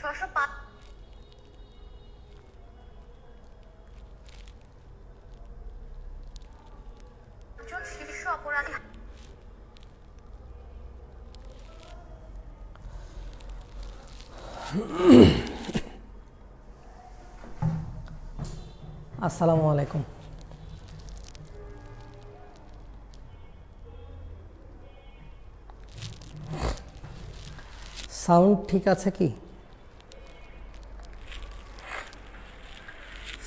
605 জন শীর্ষ অপরাধী। আসসালামু আলাইকুম। সাউন্ড ঠিক আছে কি?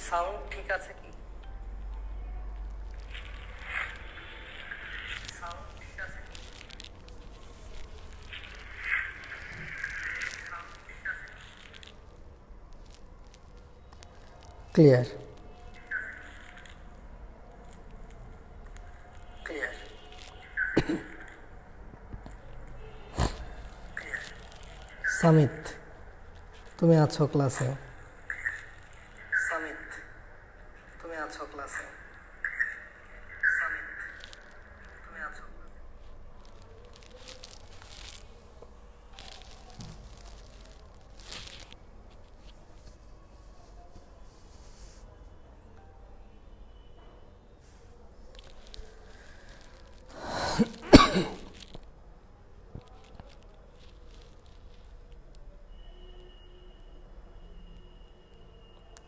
সাউন্ড ঠিক আছে কি? সাউন্ড ঠিক আছে কি? Clear clear. সামিত, তুমি আছো ক্লাসে? সামিত, তুমি আছো ক্লাসে? সামিত, তুমি আছো?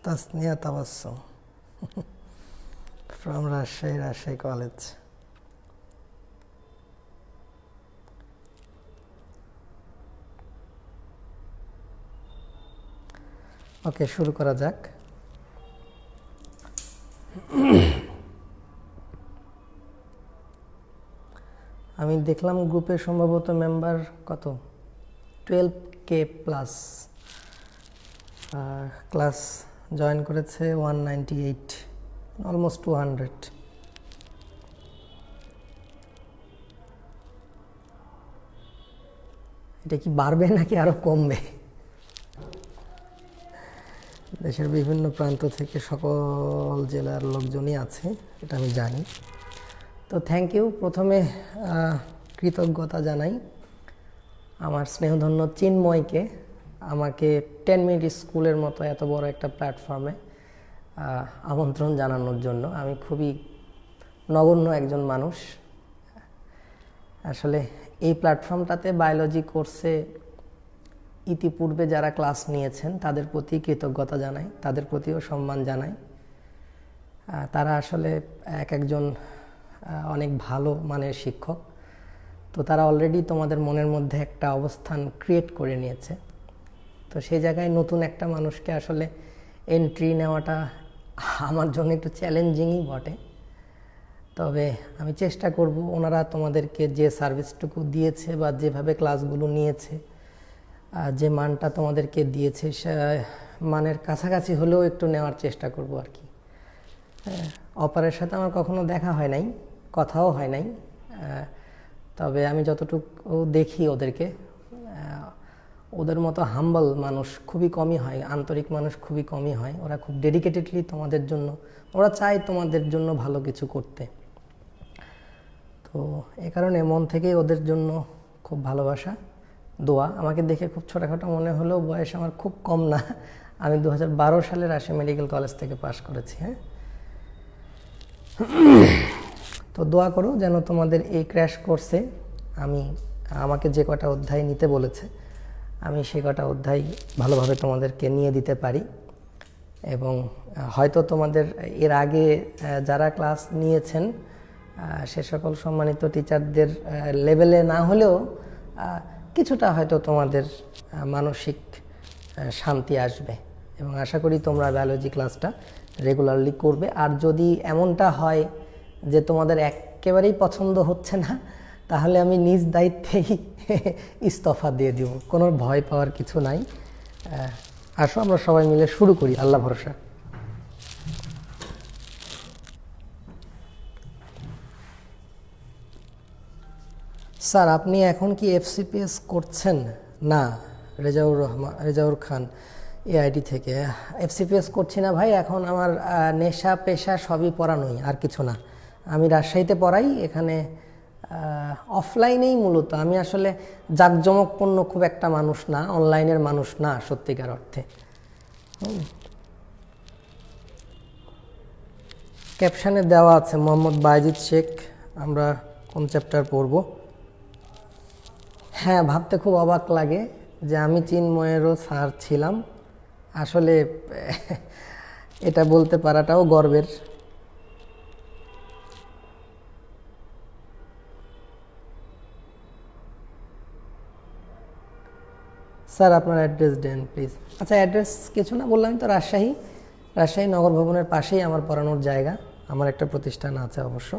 Tasnia Tabassum from Rajshahi College. ওকে, শুরু করা যাক। আমি দেখলাম গ্রুপে সম্ভবত মেম্বার কত 12K প্লাস, ক্লাস জয়েন করেছে 198, অলমোস্ট 200। এটা কি বাড়বে নাকি আরো কমবে? দেশের বিভিন্ন প্রান্ত থেকে সকল জেলার লোকজনই আছে, এটা আমি জানি। তো থ্যাংক ইউ। প্রথমে কৃতজ্ঞতা জানাই আমার স্নেহধন্য চিন্ময়কে, আমাকে 10 মিনিট স্কুলের মতো এত বড় একটা প্ল্যাটফর্মে আমন্ত্রণ জানানোর জন্য। আমি খুবই নগণ্য একজন মানুষ। আসলে এই প্ল্যাটফর্মটাতে বায়োলজি কোর্সে ইতিপূর্বে যারা ক্লাস নিয়েছেন তাদের প্রতি কৃতজ্ঞতা জানাই, তাদের প্রতিও সম্মান জানাই। তারা আসলে একজন অনেক ভালো মানের শিক্ষক। তো তারা অলরেডি তোমাদের মনের মধ্যে একটা অবস্থান ক্রিয়েট করে নিয়েছে। তো সেই জায়গায় নতুন একটা মানুষকে আসলে এন্ট্রি নেওয়াটা আমার জন্য একটু চ্যালেঞ্জিংই বটে। তবে আমি চেষ্টা করব ওনারা তোমাদেরকে যে সার্ভিসটুকু দিয়েছে বা যেভাবে ক্লাসগুলো নিয়েছে, যে মানটা তোমাদেরকে দিয়েছে সে মানের কাছাকাছি হলেও একটু নেওয়ার চেষ্টা করব আর কি। অপারের সাথে আমার কখনো দেখা হয় নাই, কথাও হয় নাই, তবে আমি যতটুকু দেখি ওদেরকে, ওদের মতো হাম্বল মানুষ খুবই কমই হয়, আন্তরিক মানুষ খুবই কমই হয়। ওরা খুব ডেডিকেটেডলি তোমাদের জন্য, ওরা চায় তোমাদের জন্য ভালো কিছু করতে। তো এ কারণে মন থেকেই ওদের জন্য খুব ভালোবাসা, দোয়া। আমাকে দেখে খুব ছোটোখাটো মনে হলেও বয়স আমার খুব কম না। আমি 2012 সালে রাজশাহী মেডিকেল কলেজ থেকে পাশ করেছি। হ্যাঁ, তো দোয়া করো যেন তোমাদের এই ক্র্যাশ কোর্সে আমাকে যে কটা অধ্যায় নিতে বলেছে আমি সে কটা অধ্যায় ভালোভাবে তোমাদেরকে নিয়ে দিতে পারি। এবং হয়তো তোমাদের এর আগে যারা ক্লাস নিয়েছেন সে সকল সম্মানিত টিচারদের লেভেলে না হলেও কিছুটা হয়তো তোমাদের মানসিক শান্তি আসবে। এবং আশা করি তোমরা বায়োলজি ক্লাসটা রেগুলারলি করবে। আর যদি এমনটা হয় যে তোমাদের একেবারেই পছন্দ হচ্ছে না, তাহলে আমি নিজ দায়িত্বেই ইস্তফা দিয়ে দিব। কোনো ভয় পাওয়ার কিছু নাই। আসো আমরা সবাই মিলে শুরু করি, আল্লাহ ভরসা। স্যার আপনি এখন কি এফসিপিএস করছেন? না, রেজাউর খান এআইডি থেকে। এফসিপিএস করছি না ভাই, এখন আমার নেশা পেশা সবই পড়ানোই, আর কিছু না। আমি রাজশাহীতে পড়াই, এখানে অফলাইনেই মূলত। আমি আসলে জাঁকজমকপূর্ণ খুব একটা মানুষ না, অনলাইনের মানুষ না সত্যিকার অর্থে। ক্যাপশনে দেওয়া আছে মোহাম্মদ বায়েজিদ শেখ, আমরা কোন চ্যাপ্টার পড়ব। হ্যাঁ, ভাবতে খুব অবাক লাগে যে আমি চিন্ময়েরও স্যার ছিলাম। আসলে এটা বলতে পারাটাও গর্বের। স্যার আপনার অ্যাড্রেস দেন প্লিজ। আচ্ছা, অ্যাড্রেস কিছু না, বললাম তো রাজশাহী নগর ভবনের পাশেই আমার পড়ানোর জায়গা, আমার একটা প্রতিষ্ঠান আছে অবশ্য।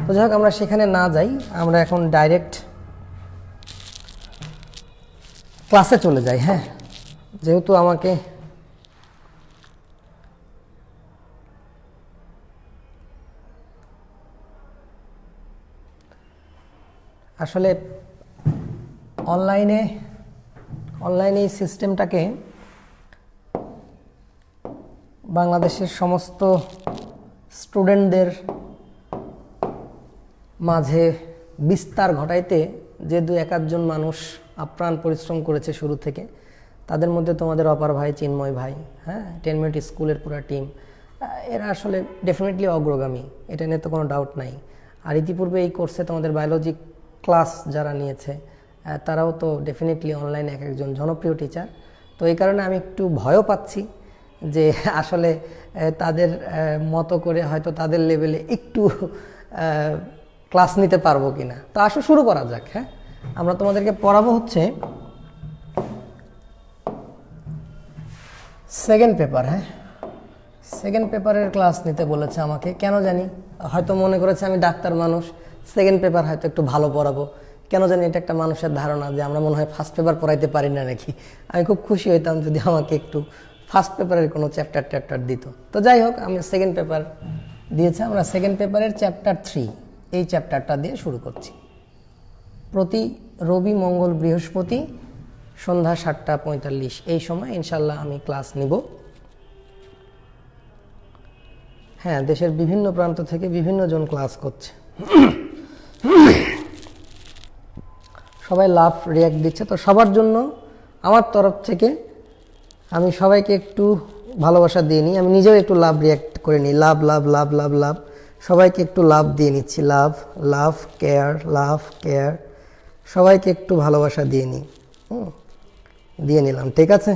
তো যাই হোক, আমরা সেখানে না যাই, আমরা এখন ডাইরেক্ট ক্লাসে চলে যাই। হ্যাঁ, যেহেতু আমাকে আসলে অনলাইনে এই সিস্টেমটাকে বাংলাদেশের সমস্ত স্টুডেন্টদের মাঝে বিস্তার ঘটাইতে যে দু এক আধজন মানুষ আপ্রাণ পরিশ্রম করেছে শুরু থেকে, তাদের মধ্যে তোমাদের অপার ভাই, চিন্ময় ভাই, হ্যাঁ, 10 মিনিট স্কুলের পুরো টিম, এরা আসলে ডেফিনেটলি অগ্রগামী, এটা নিয়ে তো কোনো ডাউট নাই। আর ইতিপূর্বে এই কোর্সে তোমাদের বায়োলজি ক্লাস যারা নিয়েছে তারাও তো ডেফিনেটলি অনলাইনে এক একজন জনপ্রিয় টিচার। তো এই কারণে আমি একটু ভয়ও পাচ্ছি যে আসলে তাদের মতো করে হয়তো তাদের লেভেলে একটু ক্লাস নিতে পারবো কিনা। তো আসো শুরু করা যাক। হ্যাঁ, আমরা তোমাদেরকে পড়াবো হচ্ছে সেকেন্ড পেপার। হ্যাঁ, সেকেন্ড পেপারের ক্লাস নিতে বলেছে আমাকে, কেন জানি, হয়তো মনে করেছে আমি ডাক্তার মানুষ, সেকেন্ড পেপার হয়তো একটু ভালো পড়াবো, কেন জানি এটা একটা মানুষের ধারণা যে আমরা মনে হয় ফার্স্ট পেপার পড়াইতে পারি না নাকি। আমি খুব খুশি হইতাম যদি আমাকে একটু ফার্স্ট পেপারের কোনো চ্যাপ্টার দিত। তো যাই হোক, আমি সেকেন্ড পেপার দিয়েছে, আমরা সেকেন্ড পেপারের চ্যাপ্টার 3 এই চ্যাপ্টারটা দিয়ে শুরু করছি। প্রতি রবি, মঙ্গল, বৃহস্পতি সন্ধ্যা 7:45 এই সময় ইনশাল্লাহ আমি ক্লাস নিব। হ্যাঁ, দেশের বিভিন্ন প্রান্ত থেকে বিভিন্ন জন ক্লাস করছে, সবাই লাভ রিয়াক্ট দিচ্ছে। তো সবার জন্য আমার তরফ থেকে আমি সবাইকে একটু ভালোবাসা দিয়ে নিই, আমি নিজেও একটু লাভ রিয়াক্ট করে নিই। লাভ লাভ লাভ লাভ লাভ, সবাইকে একটু লাভ দিয়ে নিচ্ছি। লাভ লাভ কেয়ার, সবাইকে একটু ভালোবাসা দিয়ে নিই। দিয়ে নিলাম, ঠিক আছে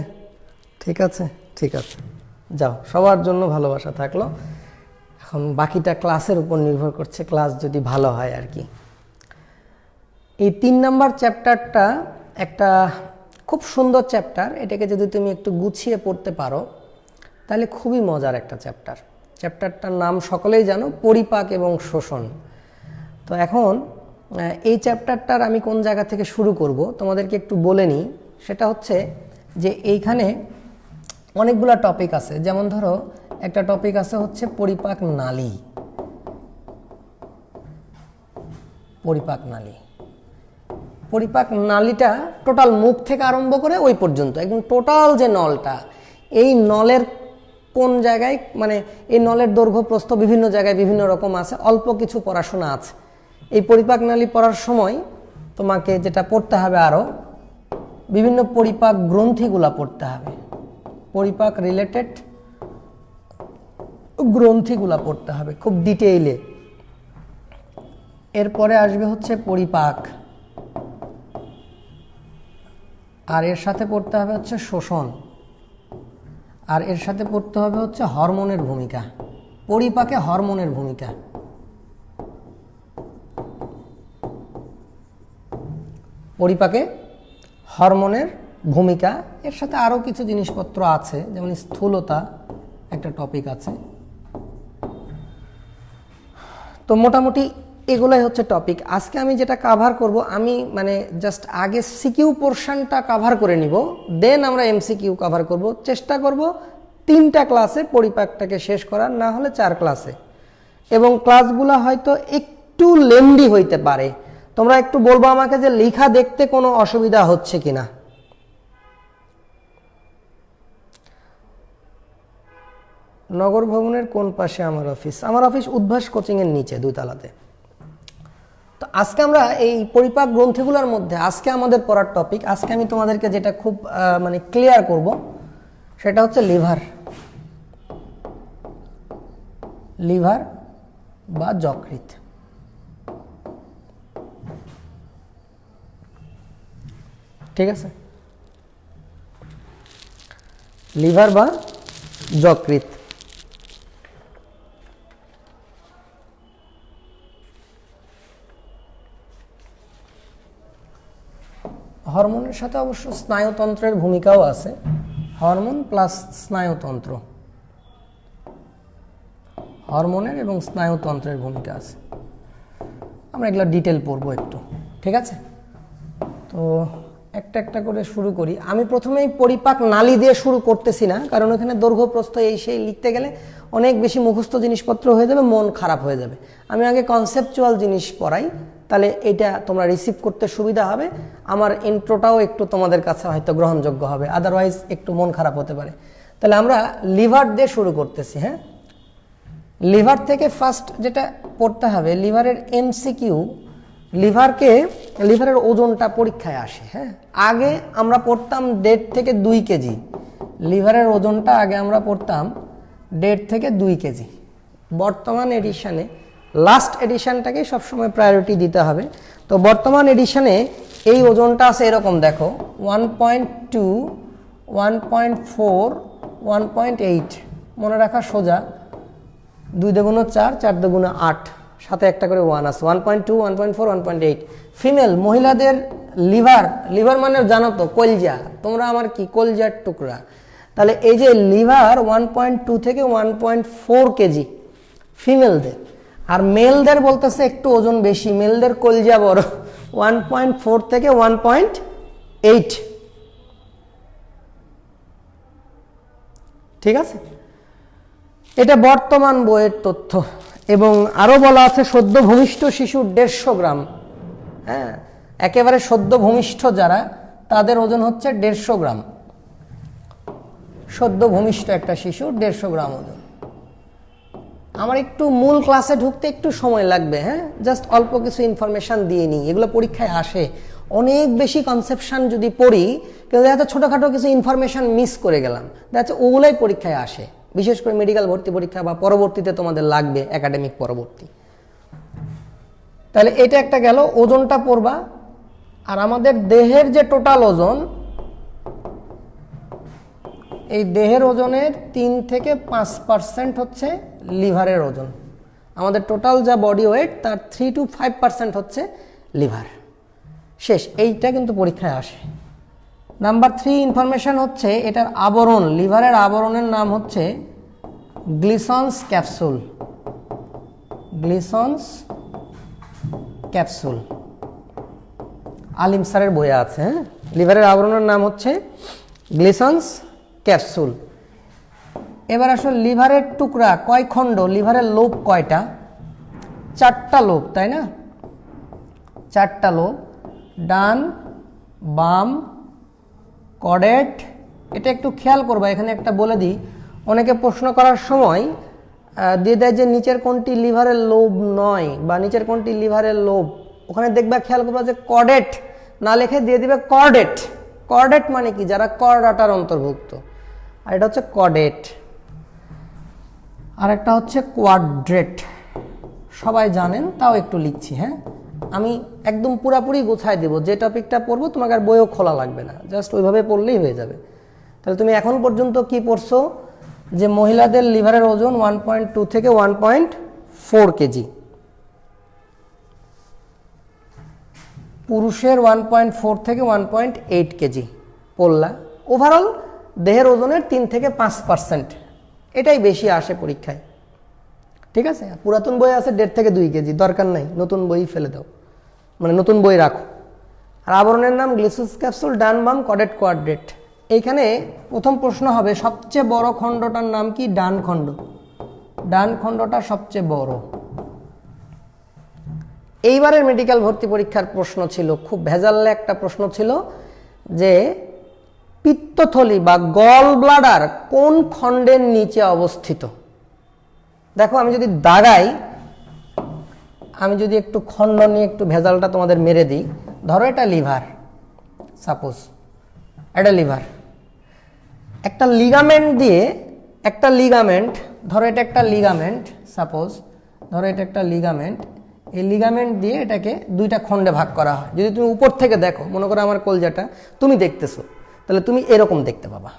ঠিক আছে ঠিক আছে, যাও, সবার জন্য ভালোবাসা থাকলো। এখন বাকিটা ক্লাসের উপর নির্ভর করছে, ক্লাস যদি ভালো হয় আর কি। এই 3 নাম্বার চ্যাপ্টারটা একটা খুব সুন্দর চ্যাপ্টার, এটাকে যদি তুমি একটু গুছিয়ে পড়তে পারো তাহলে খুবই মজার একটা চ্যাপ্টার। চ্যাপ্টারটার নাম সকলেই জানো, পরিপাক এবং শোষণ। তো এখন এই চ্যাপ্টারটার আমি কোন জায়গা থেকে শুরু করব তোমাদেরকে একটু বলে নিই। সেটা হচ্ছে যে এইখানে অনেকগুলো টপিক আছে, যেমন ধরো একটা টপিক আছে হচ্ছে পরিপাক নালী। পরিপাক নালীটা টোটাল মুখ থেকে আরম্ভ করে ওই পর্যন্ত একদম টোটাল যে নলটা, এই নলের কোন জায়গায়, মানে এই নলের দৈর্ঘ্য প্রস্থ বিভিন্ন জায়গায় বিভিন্ন রকম আছে, অল্প কিছু পড়াশোনা আছে। এই পরিপাক নালী পড়ার সময় তোমাকে যেটা পড়তে হবে, আরও বিভিন্ন পরিপাক গ্রন্থিগুলা পড়তে হবে, পরিপাক রিলেটেড গ্রন্থিগুলা পড়তে হবে খুব ডিটেইলে। এরপরে আসবে হচ্ছে পরিপাক, আর এর সাথে পড়তে হবে হচ্ছে শোষণ, আর এর সাথে পড়তে হবে হচ্ছে হরমোনের ভূমিকা। পরিপাকে হরমোনের ভূমিকা, পরিপাকে হরমোনের ভূমিকা, এর সাথে আরও কিছু জিনিসপত্র আছে, যেমন স্থূলতা একটা টপিক আছে। তো মোটামুটি এগুলাই হচ্ছে টপিক। আজকে আমি যেটা কাভার করব, আমি মানে জাস্ট আগে সিকিউ পোর্শনটা কাভার করে নিব, দেন আমরা এমসিকিউ কাভার করব। চেষ্টা করব 3টা ক্লাসে পরিপাকটাকে শেষ করার, না হলে 4 ক্লাসে। এবং ক্লাসগুলো হয়তো একটু লেন্দি হইতে পারে, তোমরা একটু বলবো আমাকে যে লেখা দেখতে কোনো অসুবিধা হচ্ছে কিনা। নগর ভবনের কোন পাশে আমার অফিস? আমার অফিস উদ্ভাস কোচিংয়ের নিচে 2 তলাতে। তো আজকে আমরা এই পরিপাক গ্রন্থিগুলোর মধ্যে আজকে আমাদের পড়ার টপিক, আজকে আমি তোমাদেরকে যেটা খুব মানে ক্লিয়ার করব সেটা হচ্ছে লিভার, লিভার বা যকৃৎ। ঠিক আছে, লিভার বা যকৃৎ। হরমোনের সাথে অবশ্য স্নায়ুতন্ত্রের ভূমিকাও আছে, হরমোন প্লাস স্নায়ুতন্ত্র, হরমোনের এবং স্নায়ুতন্ত্রের ভূমিকা আছে। আমরা এগুলো ডিটেল পড়বো একটু, ঠিক আছে? তো একটা একটা করে শুরু করি। আমি প্রথমেই পরিপাক নালী দিয়ে শুরু করতেছি না, কারণ ওখানে দৈর্ঘ্য প্রস্থ এই সেই লিখতে গেলে অনেক বেশি মুখস্থ জিনিসপত্র হয়ে যাবে, মন খারাপ হয়ে যাবে। আমি আগে কনসেপচুয়াল জিনিস পড়াই, তাহলে এটা তোমরা রিসিভ করতে সুবিধা হবে, আমার ইন্ট্রোটাও একটু তোমাদের কাছে হয়তো গ্রহণযোগ্য হবে, আদারওয়াইজ একটু মন খারাপ হতে পারে। তাহলে আমরা লিভার দিয়ে শুরু করতেছি। হ্যাঁ, লিভার থেকে ফার্স্ট যেটা পড়তে হবে, লিভারের এমসিকিউ, লিভারের ওজনটা পরীক্ষায় আসে। হ্যাঁ, আগে আমরা পড়তাম 1.5 থেকে 2 কেজি, লিভারের ওজনটা আগে আমরা পড়তাম 1.5 থেকে 2 কেজি। বর্তমান এডিশনে, লাস্ট এডিশনটাকে সবসময় প্রায়োরিটি দিতে হবে। তো বর্তমান এডিশনে এই ওজনটা আছে এরকম, দেখো 1.2, 1.4, 1.8, মনে রাখা সোজা, 2 × 4, 4 × 8, সাথে একটা করে 1 আছে, 1.2, 1.4, 1.8। ফিমেল মহিলাদের লিভার মানে জানো তো কলজা, তোমরা আমার কি কলজার টুকরা। তাহলে এই যে লিভার 1.2 থেকে 1.4 কেজি ফিমেলদের, আর মেলদের বলতেছে একটু ওজন বেশি, মেলদের কলজা বড়, 1.4 থেকে 1.8। ঠিক আছে, এটা বর্তমান বইয়ের তথ্য। এবং আরো বলা আছে সদ্য ভূমিষ্ঠ শিশুর 150 গ্রাম। হ্যাঁ, একেবারে সদ্য ভূমিষ্ঠ যারা, তাদের ওজন হচ্ছে 150 গ্রাম। সদ্য ভূমিষ্ঠ একটা শিশুর 150 গ্রাম ওজন। আমার একটু মূল ক্লাসে ঢুকতে একটু সময় লাগবে। হ্যাঁ, জাস্ট অল্প কিছু ইনফরমেশন দিয়ে নিই, এগুলো পরীক্ষায় আসে। অনেক বেশি কনসেপশন যদি পড়ি, কিন্তু দেখা যাচ্ছে ছোটোখাটো কিছু ইনফরমেশন মিস করে গেলাম, দেখা যাচ্ছে ওগুলোই পরীক্ষায় আসে, বিশেষ করে মেডিকেল ভর্তি পরীক্ষা বা পরবর্তীতে তোমাদের লাগবে একাডেমিক পরবর্তী। তাহলে এটা একটা গেল, ওজনটা পড়বা। আর আমাদের দেহের যে টোটাল ওজন, এই দেহের ওজনের 3 থেকে 5% হচ্ছে লিভারের ওজন। আমাদের টোটাল যা বডি ওয়েট তার 3 to 5% হচ্ছে লিভার। শেষ, এইটা কিন্তু পরীক্ষায় আসে। নাম্বার 3 ইনফরমেশন হচ্ছে এটার আবরণ, লিভারের আবরণের নাম হচ্ছে গ্লিসন্স ক্যাপসুল। গ্লিসন্স ক্যাপসুল আলিম স্যারের বইয়ে আছে। হ্যাঁ, লিভারের আবরণের নাম হচ্ছে গ্লিসন্স ক্যাপসুল। এবার আসলে লিভারের টুকরা কয় খণ্ড, লিভারের লোব কয়টা? 4টা লোব, তাই না? 4টা লোব, ডান, বাম, কর্ডেট। এটা একটু খেয়াল করবা, এখানে একটা বলে দিই, অনেকে প্রশ্ন করার সময় দিয়ে দেয় যে নিচের কোনটি লিভারের লোব নয় বা নিচের কোনটি লিভারের লোব। ওখানে দেখবা, খেয়াল করবা যে কর্ডেট না লিখে দিয়ে দিবে কর্ডেট। কর্ডেট মানে কি? যারা কর্ডাটার অন্তর্ভুক্ত। আর এটা হচ্ছে কর্ডেট। আর একটা হচ্ছে কোয়াড্রেট, সবাই জানেন, তাও একটু লিখছি। হ্যাঁ, আমি একদম পুরাপুরি গোছায় দেবো, যে টপিকটা পড়বো তোমাকে আর বইও খোলা লাগবে না, জাস্ট ওইভাবে পড়লেই হয়ে যাবে। তাহলে তুমি এখন পর্যন্ত কি পড়ছো? যে মহিলাদের লিভারের ওজন 1.2 থেকে 1.4 কেজি, পুরুষের 1.4 থেকে 1.8 কেজি পড়লা। ওভারঅল দেহের ওজনের 3 থেকে 5%, এটাই বেশি আসে পরীক্ষায়। ঠিক আছে, পুরাতন বই আছে 1.5 থেকে 2 কেজি, দরকার নাই, নতুন বই ফেলে দাও, মানে নতুন বই রাখো। আর আবরণের নাম গ্লিসন্স ক্যাপসুল, ডান বাম, কর্ডেট, কোয়াড্রেট। এইখানে প্রথম প্রশ্ন হবে সবচেয়ে বড় খণ্ডটার নাম কি? ডান খণ্ড। ডান খণ্ডটা সবচেয়ে বড়। এইবারের মেডিকেল ভর্তি পরীক্ষার প্রশ্ন ছিল, খুব ভেজাল্লে একটা প্রশ্ন ছিল, যে পিত্তথলি বা গল ব্লাডার কোন খণ্ডের নিচে অবস্থিত? দেখো, আমি যদি দাগাই, আমি যদি একটু খণ্ড নিয়ে একটু ভেজালটা তোমাদের মেরে দিই, ধরো এটা লিভার, সাপোজ এটা লিভার, একটা লিগামেন্ট দিয়ে, একটা লিগামেন্ট, ধরো এটা একটা লিগামেন্ট, সাপোজ ধরো এটা একটা লিগামেন্ট, এই লিগামেন্ট দিয়ে এটাকে দুইটা খণ্ডে ভাগ করা হয়। যদি তুমি উপর থেকে দেখো, মনে করো আমার কলজাটা তুমি দেখতেছো, তাহলে তুমি এরকম দেখতে পাবা।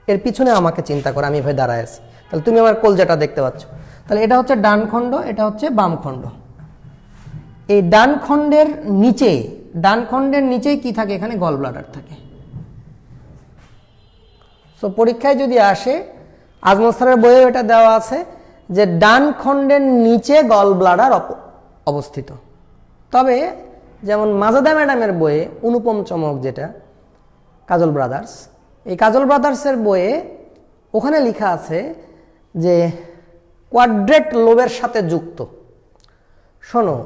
এর পিছনে আমাকে চিন্তা করো, আমি এভাবে দাঁড়ায় আছি, তাহলে তুমি আমার কলজাটা দেখতে পাচ্ছ। তাহলে এটা হচ্ছে ডান খণ্ড, এটা হচ্ছে বাম খণ্ড। এই ডান খণ্ডের নিচেই কি থাকে? এখানে গল ব্লাডার থাকে। সো পরীক্ষায় যদি আসে, আজমল স্যারের বইয়ে এটা দেওয়া আছে যে ডান খণ্ডের নিচে গল ব্লাডার অবস্থিত। তবে যেমন মাজেদা ম্যাডামের বইয়ে অনুপম চমক, যেটা কাজল ব্রাদার্স, এই কাজল ব্রাদার্সের বইয়ে ওখানে লেখা আছে যে কোয়াড্রেট লোবের সাথে যুক্ত। শোনো,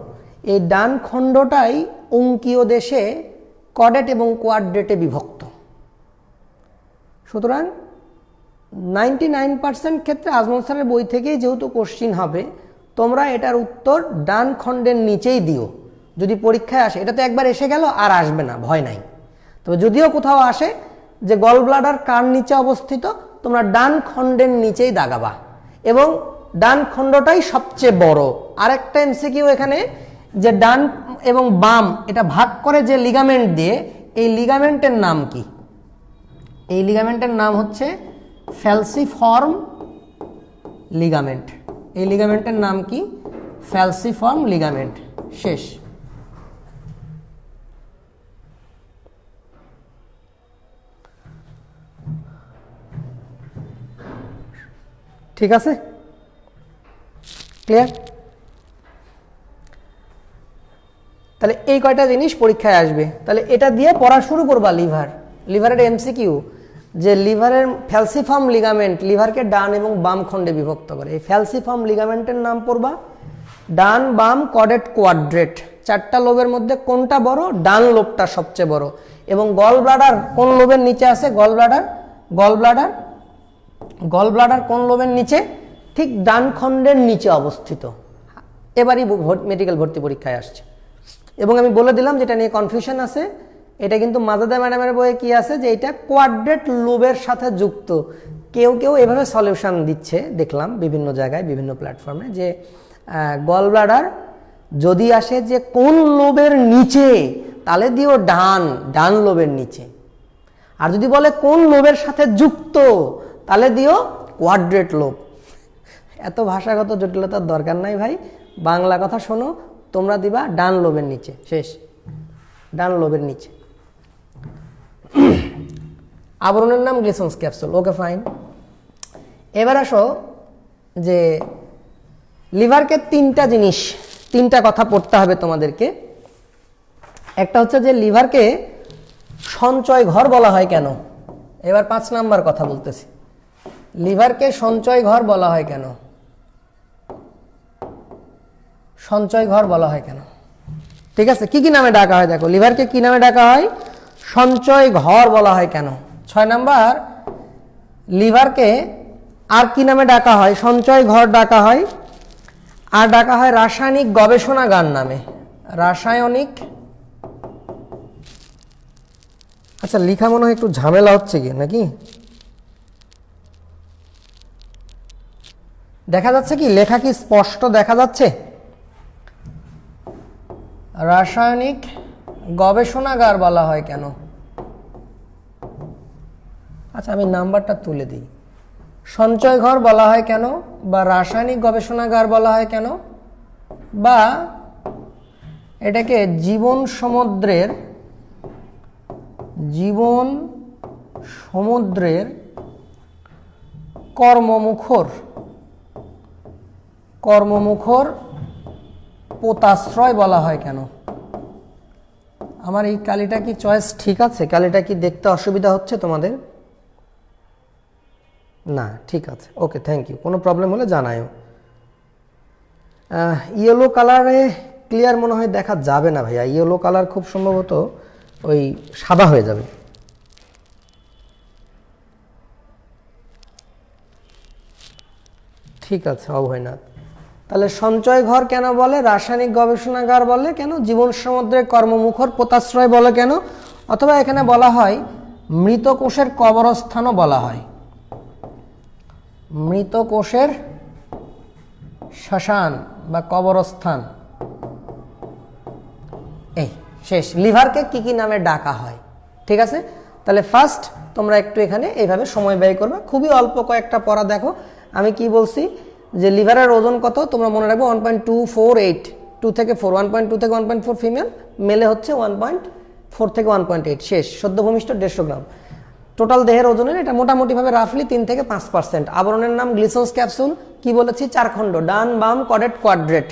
এই ডান খণ্ডটাই অঙ্কীয় দেশে কডেট এবং কোয়াড্রেটে বিভক্ত। সুতরাং 99% ক্ষেত্রে আজমল স্যারের বই থেকেই যেহেতু কোশ্চিন হবে, তোমরা এটার উত্তর ডান খণ্ডের নিচেই দিও। যদি পরীক্ষায় আসে, এটা তো একবার এসে গেল আর আসবে না, ভয় নাই। তবে যদিও কোথাও আসে যে গল ব্লাডার কার নিচে অবস্থিত, তোমরা ডান খণ্ডের নিচেই দাগাবা, এবং ডান খণ্ডটাই সবচেয়ে বড়। আরেকটা এমসিকিউ এখানে, যে ডান এবং বাম এটা ভাগ করে যে লিগামেন্ট দিয়ে, এই লিগামেন্টের নাম কি? এই লিগামেন্টের নাম হচ্ছে ফ্যালসিফর্ম লিগামেন্ট। এই লিগামেন্টের নাম কি? ফ্যালসিফর্ম লিগামেন্ট। শেষ। ঠিক আছে, ক্লিয়ার? তাহলে এই কয়টা জিনিস পরীক্ষায় আসবে। তাহলে এটা দিয়ে পড়া শুরু করবা। লিভারের এমসিকিউ, যে লিভারের ফ্যালসিফর্ম লিগামেন্ট লিভারকে ডান এবং বাম খণ্ডে বিভক্ত করে। এই ফ্যালসিফর্ম লিগামেন্টের নাম পড়বা। ডান বাম কডেট কোয়াড্রেট, চারটা লোবের মধ্যে কোনটা বড়? ডান লোবটা সবচেয়ে বড়। এবং গল ব্লাডার কোন লোবের নিচে আছে? গল ব্লাডার কোন লোবের নিচে? ঠিক ডান খণ্ডের নিচে অবস্থিত। এবারই মেডিকেল ভর্তি পরীক্ষায় আসছে। এবং আমি বলে দিলাম যেটা নিয়ে কনফিউশন আছে, এটা কিন্তু মাজেদা ম্যাডামের বইয়ে কি আছে, যে এটা কোয়াড্রেট লোবের সাথে যুক্ত। কেউ এভাবে সলিউশন দিচ্ছে, দেখলাম বিভিন্ন জায়গায়, বিভিন্ন প্ল্যাটফর্মে, যে গল ব্লাডার যদি আসে যে কোন লোবের নিচে, তাহলে দিও ডান লোবের নিচে। আর যদি বলে কোন লোবের সাথে যুক্ত, তাহলে দিও কোয়াড্রেট লোব। এত ভাষাগত জটিলতার দরকার নাই ভাই, বাংলা কথা শোনো। তোমরা দিবা ডান লোবের নিচে। শেষ, ডান লোবের নিচে। আবরণের নাম গ্লিসন্স ক্যাপসুল। ওকে, ফাইন। এবার আসো যে লিভারকে তিনটা কথা পড়তে হবে তোমাদেরকে। একটা হচ্ছে যে লিভারকে সঞ্চয় ঘর বলা হয় কেন। এবার 5 নাম্বার কথা বলতেছি। লিভারকে সঞ্চয় ঘর বলা হয় কেন? সঞ্চয় ঘর বলা হয় কেন? ঠিক আছে, কি নামে ডাকা হয়? দেখো, লিভারকে কি নামে ডাকা হয়? সঞ্চয় ঘর বলা হয় কেন? 6 নাম্বার, লিভারকে আর কি নামে ডাকা হয়? সঞ্চয় ঘর ডাকা হয়, আর ডাকা হয় রাসায়নিক গবেষণাগার নামে। রাসায়নিক, আচ্ছা লিখা মনে হয় একটু ঝামেলা হচ্ছে কি নাকি? দেখা যাচ্ছে কি? লেখা কি স্পষ্ট দেখা যাচ্ছে? রাসায়নিক গবেষণাগার বলা হয় কেন? আচ্ছা আমি নাম্বারটা তুলে দিই। সঞ্চয় ঘর বলা হয় কেন, বা রাসায়নিক গবেষণাগার বলা হয় কেন, বা এটাকে জীবন সমুদ্রের কর্মমুখর পোতাশ্রয় বলা হয় কেন? আমার এই কালিটা কি চয়েস ঠিক আছে? কালিটা কি দেখতে অসুবিধা হচ্ছে তোমাদের? না, ঠিক আছে, ওকে, থ্যাংক ইউ। কোনো প্রবলেম হলে জানাও। ইয়েলো কালারে ক্লিয়ার মনে হয় দেখা যাবে না ভাইয়া। ইয়েলো কালার খুব সম্ভবত ওই সাদা হয়ে যাবে। ঠিক আছে অভয়নাথ, তাহলে সঞ্চয় ঘর কেন বলে, রাসায়নিক গবেষণাগার বলে কেন, জীবন সমুদ্রের কর্মমুখর পোতাশ্রয় বলে কেন, অথবা এখানে বলা হয় মৃত কোষের কবরস্থানও বলা হয়, মৃত কোষের শ্মশান বা কবরস্থান। এই শেষ। লিভারকে কি কি নামে ডাকা হয়, ঠিক আছে? তাহলে ফার্স্ট তোমরা একটু এখানে এইভাবে সময় ব্যয় করবে, খুবই অল্প কয়েকটা পড়া দেখো। আমি কি বলছি যে লিভারের ওজন কত, তোমরা মনে রাখবো 1.248, 2 থেকে 4, 1.2 থেকে 1.4 ফিমেল, মেলে হচ্ছে 1.4 থেকে 1.8, শেষ। সদ্য ভূমিষ্ঠ 150 গ্রাম। টোটাল দেহের ওজনের এটা মোটামুটিভাবে রাফলি 3 থেকে 5%। আবরণের নাম গ্লিসন্স ক্যাপসুল। কি বলেছি, 4 খণ্ড, ডান বাম কডেট কোয়াড্রেট।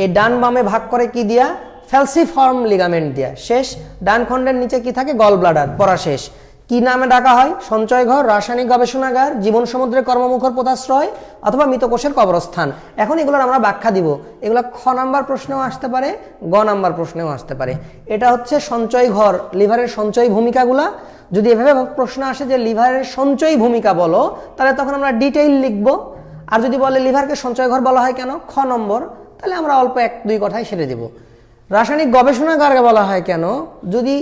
এই ডান বামে ভাগ করে কি দিয়া, ফ্যালসিফর্ম লিগামেন্ট দিয়া। শেষ। ডান খণ্ডের নিচে কি থাকে, গল ব্লাডার। পড়া শেষ। কি নামে ডাকা হয়, সঞ্চয় ঘর, রাসায়নিক গবেষণাগার, জীবন সমুদ্রের কর্মমুখর পোতাশ্রয় অথবা মৃত কোষের কবরস্থান। এখন এগুলোর আমরা ব্যাখ্যা দিব। এগুলো খ নাম্বার প্রশ্নেও আসতে পারে, গ নাম্বার প্রশ্নেও আসতে পারে। এটা হচ্ছে সঞ্চয় ঘর, লিভারের সঞ্চয় ভূমিকাগুলা। যদি এভাবে প্রশ্ন আসে যে লিভারের সঞ্চয় ভূমিকা বলো, তাহলে তখন আমরা ডিটেইল লিখব। আর যদি বলে লিভারকে সঞ্চয় ঘর বলা হয় কেন, খ নম্বর, তাহলে আমরা অল্প 1-2 কথায় সেরে দেব। রাসায়নিক গবেষণাগারকে বলা হয় কেন, যদি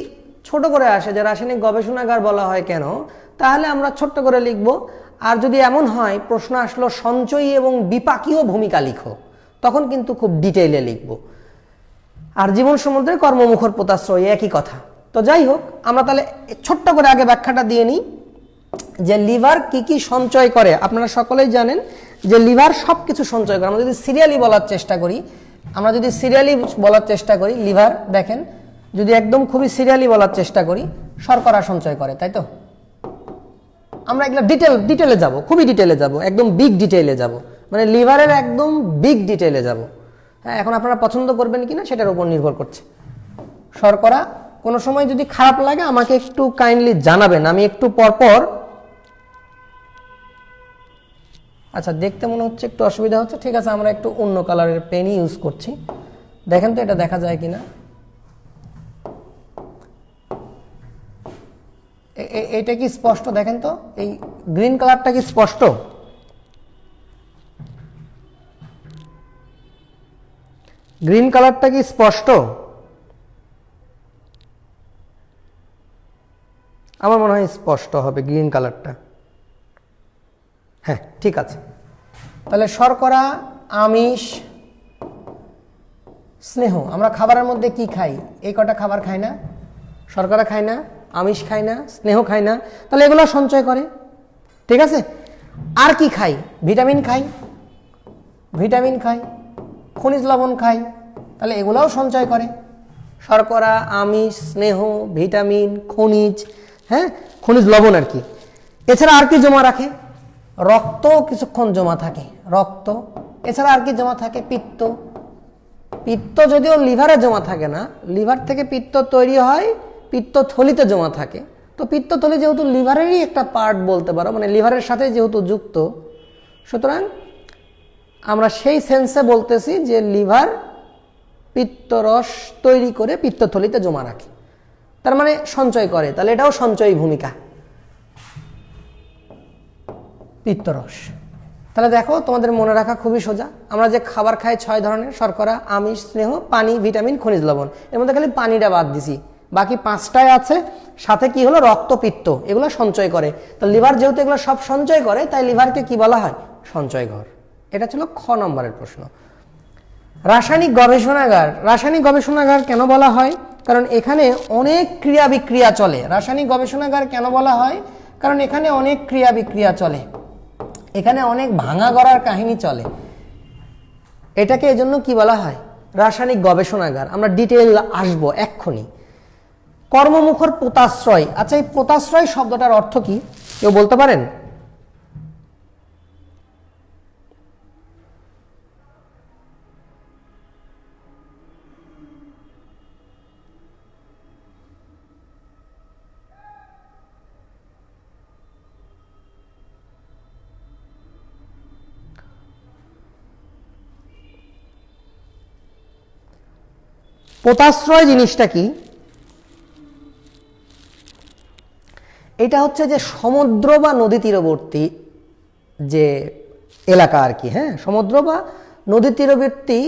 ছোট করে আসে যে রাসায়নিক গবেষণাগার বলা হয় কেন, তাহলে আমরা ছোট্ট করে লিখব। আর যদি এমন হয় প্রশ্ন আসলো সঞ্চয়ী এবং বিপাকীয় ভূমিকা লিখো, তখন কিন্তু খুব ডিটেইলে লিখব। আর জীবন সমুদ্রের কর্মমুখর পোতাশ্রয় একই কথা। তো যাই হোক, আমরা তাহলে ছোট্ট করে আগে ব্যাখ্যাটা দিয়ে নিই যে লিভার কি কি সঞ্চয় করে। আপনারা সকলেই জানেন যে লিভার সব কিছু সঞ্চয় করে। আমরা যদি সিরিয়ালি বলার চেষ্টা করি, লিভার দেখেন, যদি একদম খুবই সিরিয়ালি বলার চেষ্টা করি, শর্করা সঞ্চয় করে, তাই তো? আমরা এগুলো ডিটেলে যাব, খুবই ডিটেলে যাব, একদম বিগ ডিটেলে যাব, মানে লিভারের একদম বিগ ডিটেলে যাব। হ্যাঁ, এখন আপনারা পছন্দ করবেন কিনা সেটার উপর নির্ভর করছে। শর্করা কোনো সময় যদি খারাপ লাগে আমাকে একটু কাইন্ডলি জানাবেন, আমি একটু পরপর। আচ্ছা, দেখতে মনে হচ্ছে একটু অসুবিধা হচ্ছে, ঠিক আছে, আমরা একটু অন্য কালারের পেনই ইউজ করছি। দেখেন তো এটা দেখা যায় কিনা। এটা কি স্পষ্ট? দেখেন তো এই গ্রিন কালারটা কি স্পষ্ট? গ্রিন কালারটা কি স্পষ্ট? আমার মনে হয় স্পষ্ট হবে গ্রিন কালারটা। হ্যাঁ, ঠিক আছে। তাহলে শর্করা, আমিষ, স্নেহ, আমরা খাবারের মধ্যে কি খাই? এই কটা খাবার খাই না? শর্করা খাই না, আমিষ খাই না, স্নেহ খাই না, তাহলে এগুলো সঞ্চয় করে, ঠিক আছে? আর কি খাই? ভিটামিন খাই, খনিজ লবণ খাই, তাহলে এগুলোও সঞ্চয় করে। শর্করা, আমিষ, স্নেহ, ভিটামিন, খনিজ, হ্যাঁ, খনিজ লবণ আর কি। এছাড়া আর কি জমা রাখে? রক্ত কিছুক্ষণ জমা থাকে, রক্ত। এছাড়া আর কি জমা থাকে? পিত্ত। পিত্ত যদিও লিভারে জমা থাকে না, লিভার থেকে পিত্ত তৈরি হয়, পিত্তথলিতে জমা থাকে। তো পিত্তথলি যেহেতু লিভারেরই একটা পার্ট বলতে পারো, মানে লিভারের সাথে যেহেতু যুক্ত, সুতরাং আমরা সেই সেন্সে বলতেছি যে লিভার পিত্তরস তৈরি করে পিত্তথলিতে জমা রাখে, তার মানে সঞ্চয় করে। তাহলে এটাও সঞ্চয়ী ভূমিকা, পিত্তরস। তাহলে দেখো, তোমাদের মনে রাখা খুবই সোজা। আমরা যে খাবার খাই 6 ধরনের, শর্করা, আমিষ, স্নেহ, পানি, ভিটামিন, খনিজ লবণ। এর মধ্যে খালি পানিটা বাদ দিছি, বাকি 5টায় আছে। সাথে কি হলো? রক্ত, পিত্ত, এগুলো সঞ্চয় করে। তো লিভার যেহেতু এগুলো সব সঞ্চয় করে, তাই লিভারকে কি বলা হয়? সঞ্চয় ঘর। এটা ছিল খ নম্বরের প্রশ্ন। রাসায়নিক গবেষণাগার, রাসায়নিক গবেষণাগার কেন বলা হয়? কারণ এখানে অনেক ক্রিয়া বিক্রিয়া চলে। রাসায়নিক গবেষণাগার কেন বলা হয়? কারণ এখানে অনেক ক্রিয়া বিক্রিয়া চলে, এখানে অনেক ভাঙা গড়ার কাহিনী চলে। এটাকে এজন্য কি বলা হয়? রাসায়নিক গবেষণাগার। আমরা ডিটেইল আসবো এক্ষুনি। কর্মমুখর পোতাশ্রয়। আচ্ছা, এই পোতাশ্রয় শব্দটার অর্থ কি কেউ বলতে পারেন? পোতাশ্রয় জিনিসটা কি? এটা হচ্ছে যে সমুদ্র বা নদী তীরবর্তী যে এলাকা আর কি, হ্যাঁ, সমুদ্র বা নদী তীরবর্তী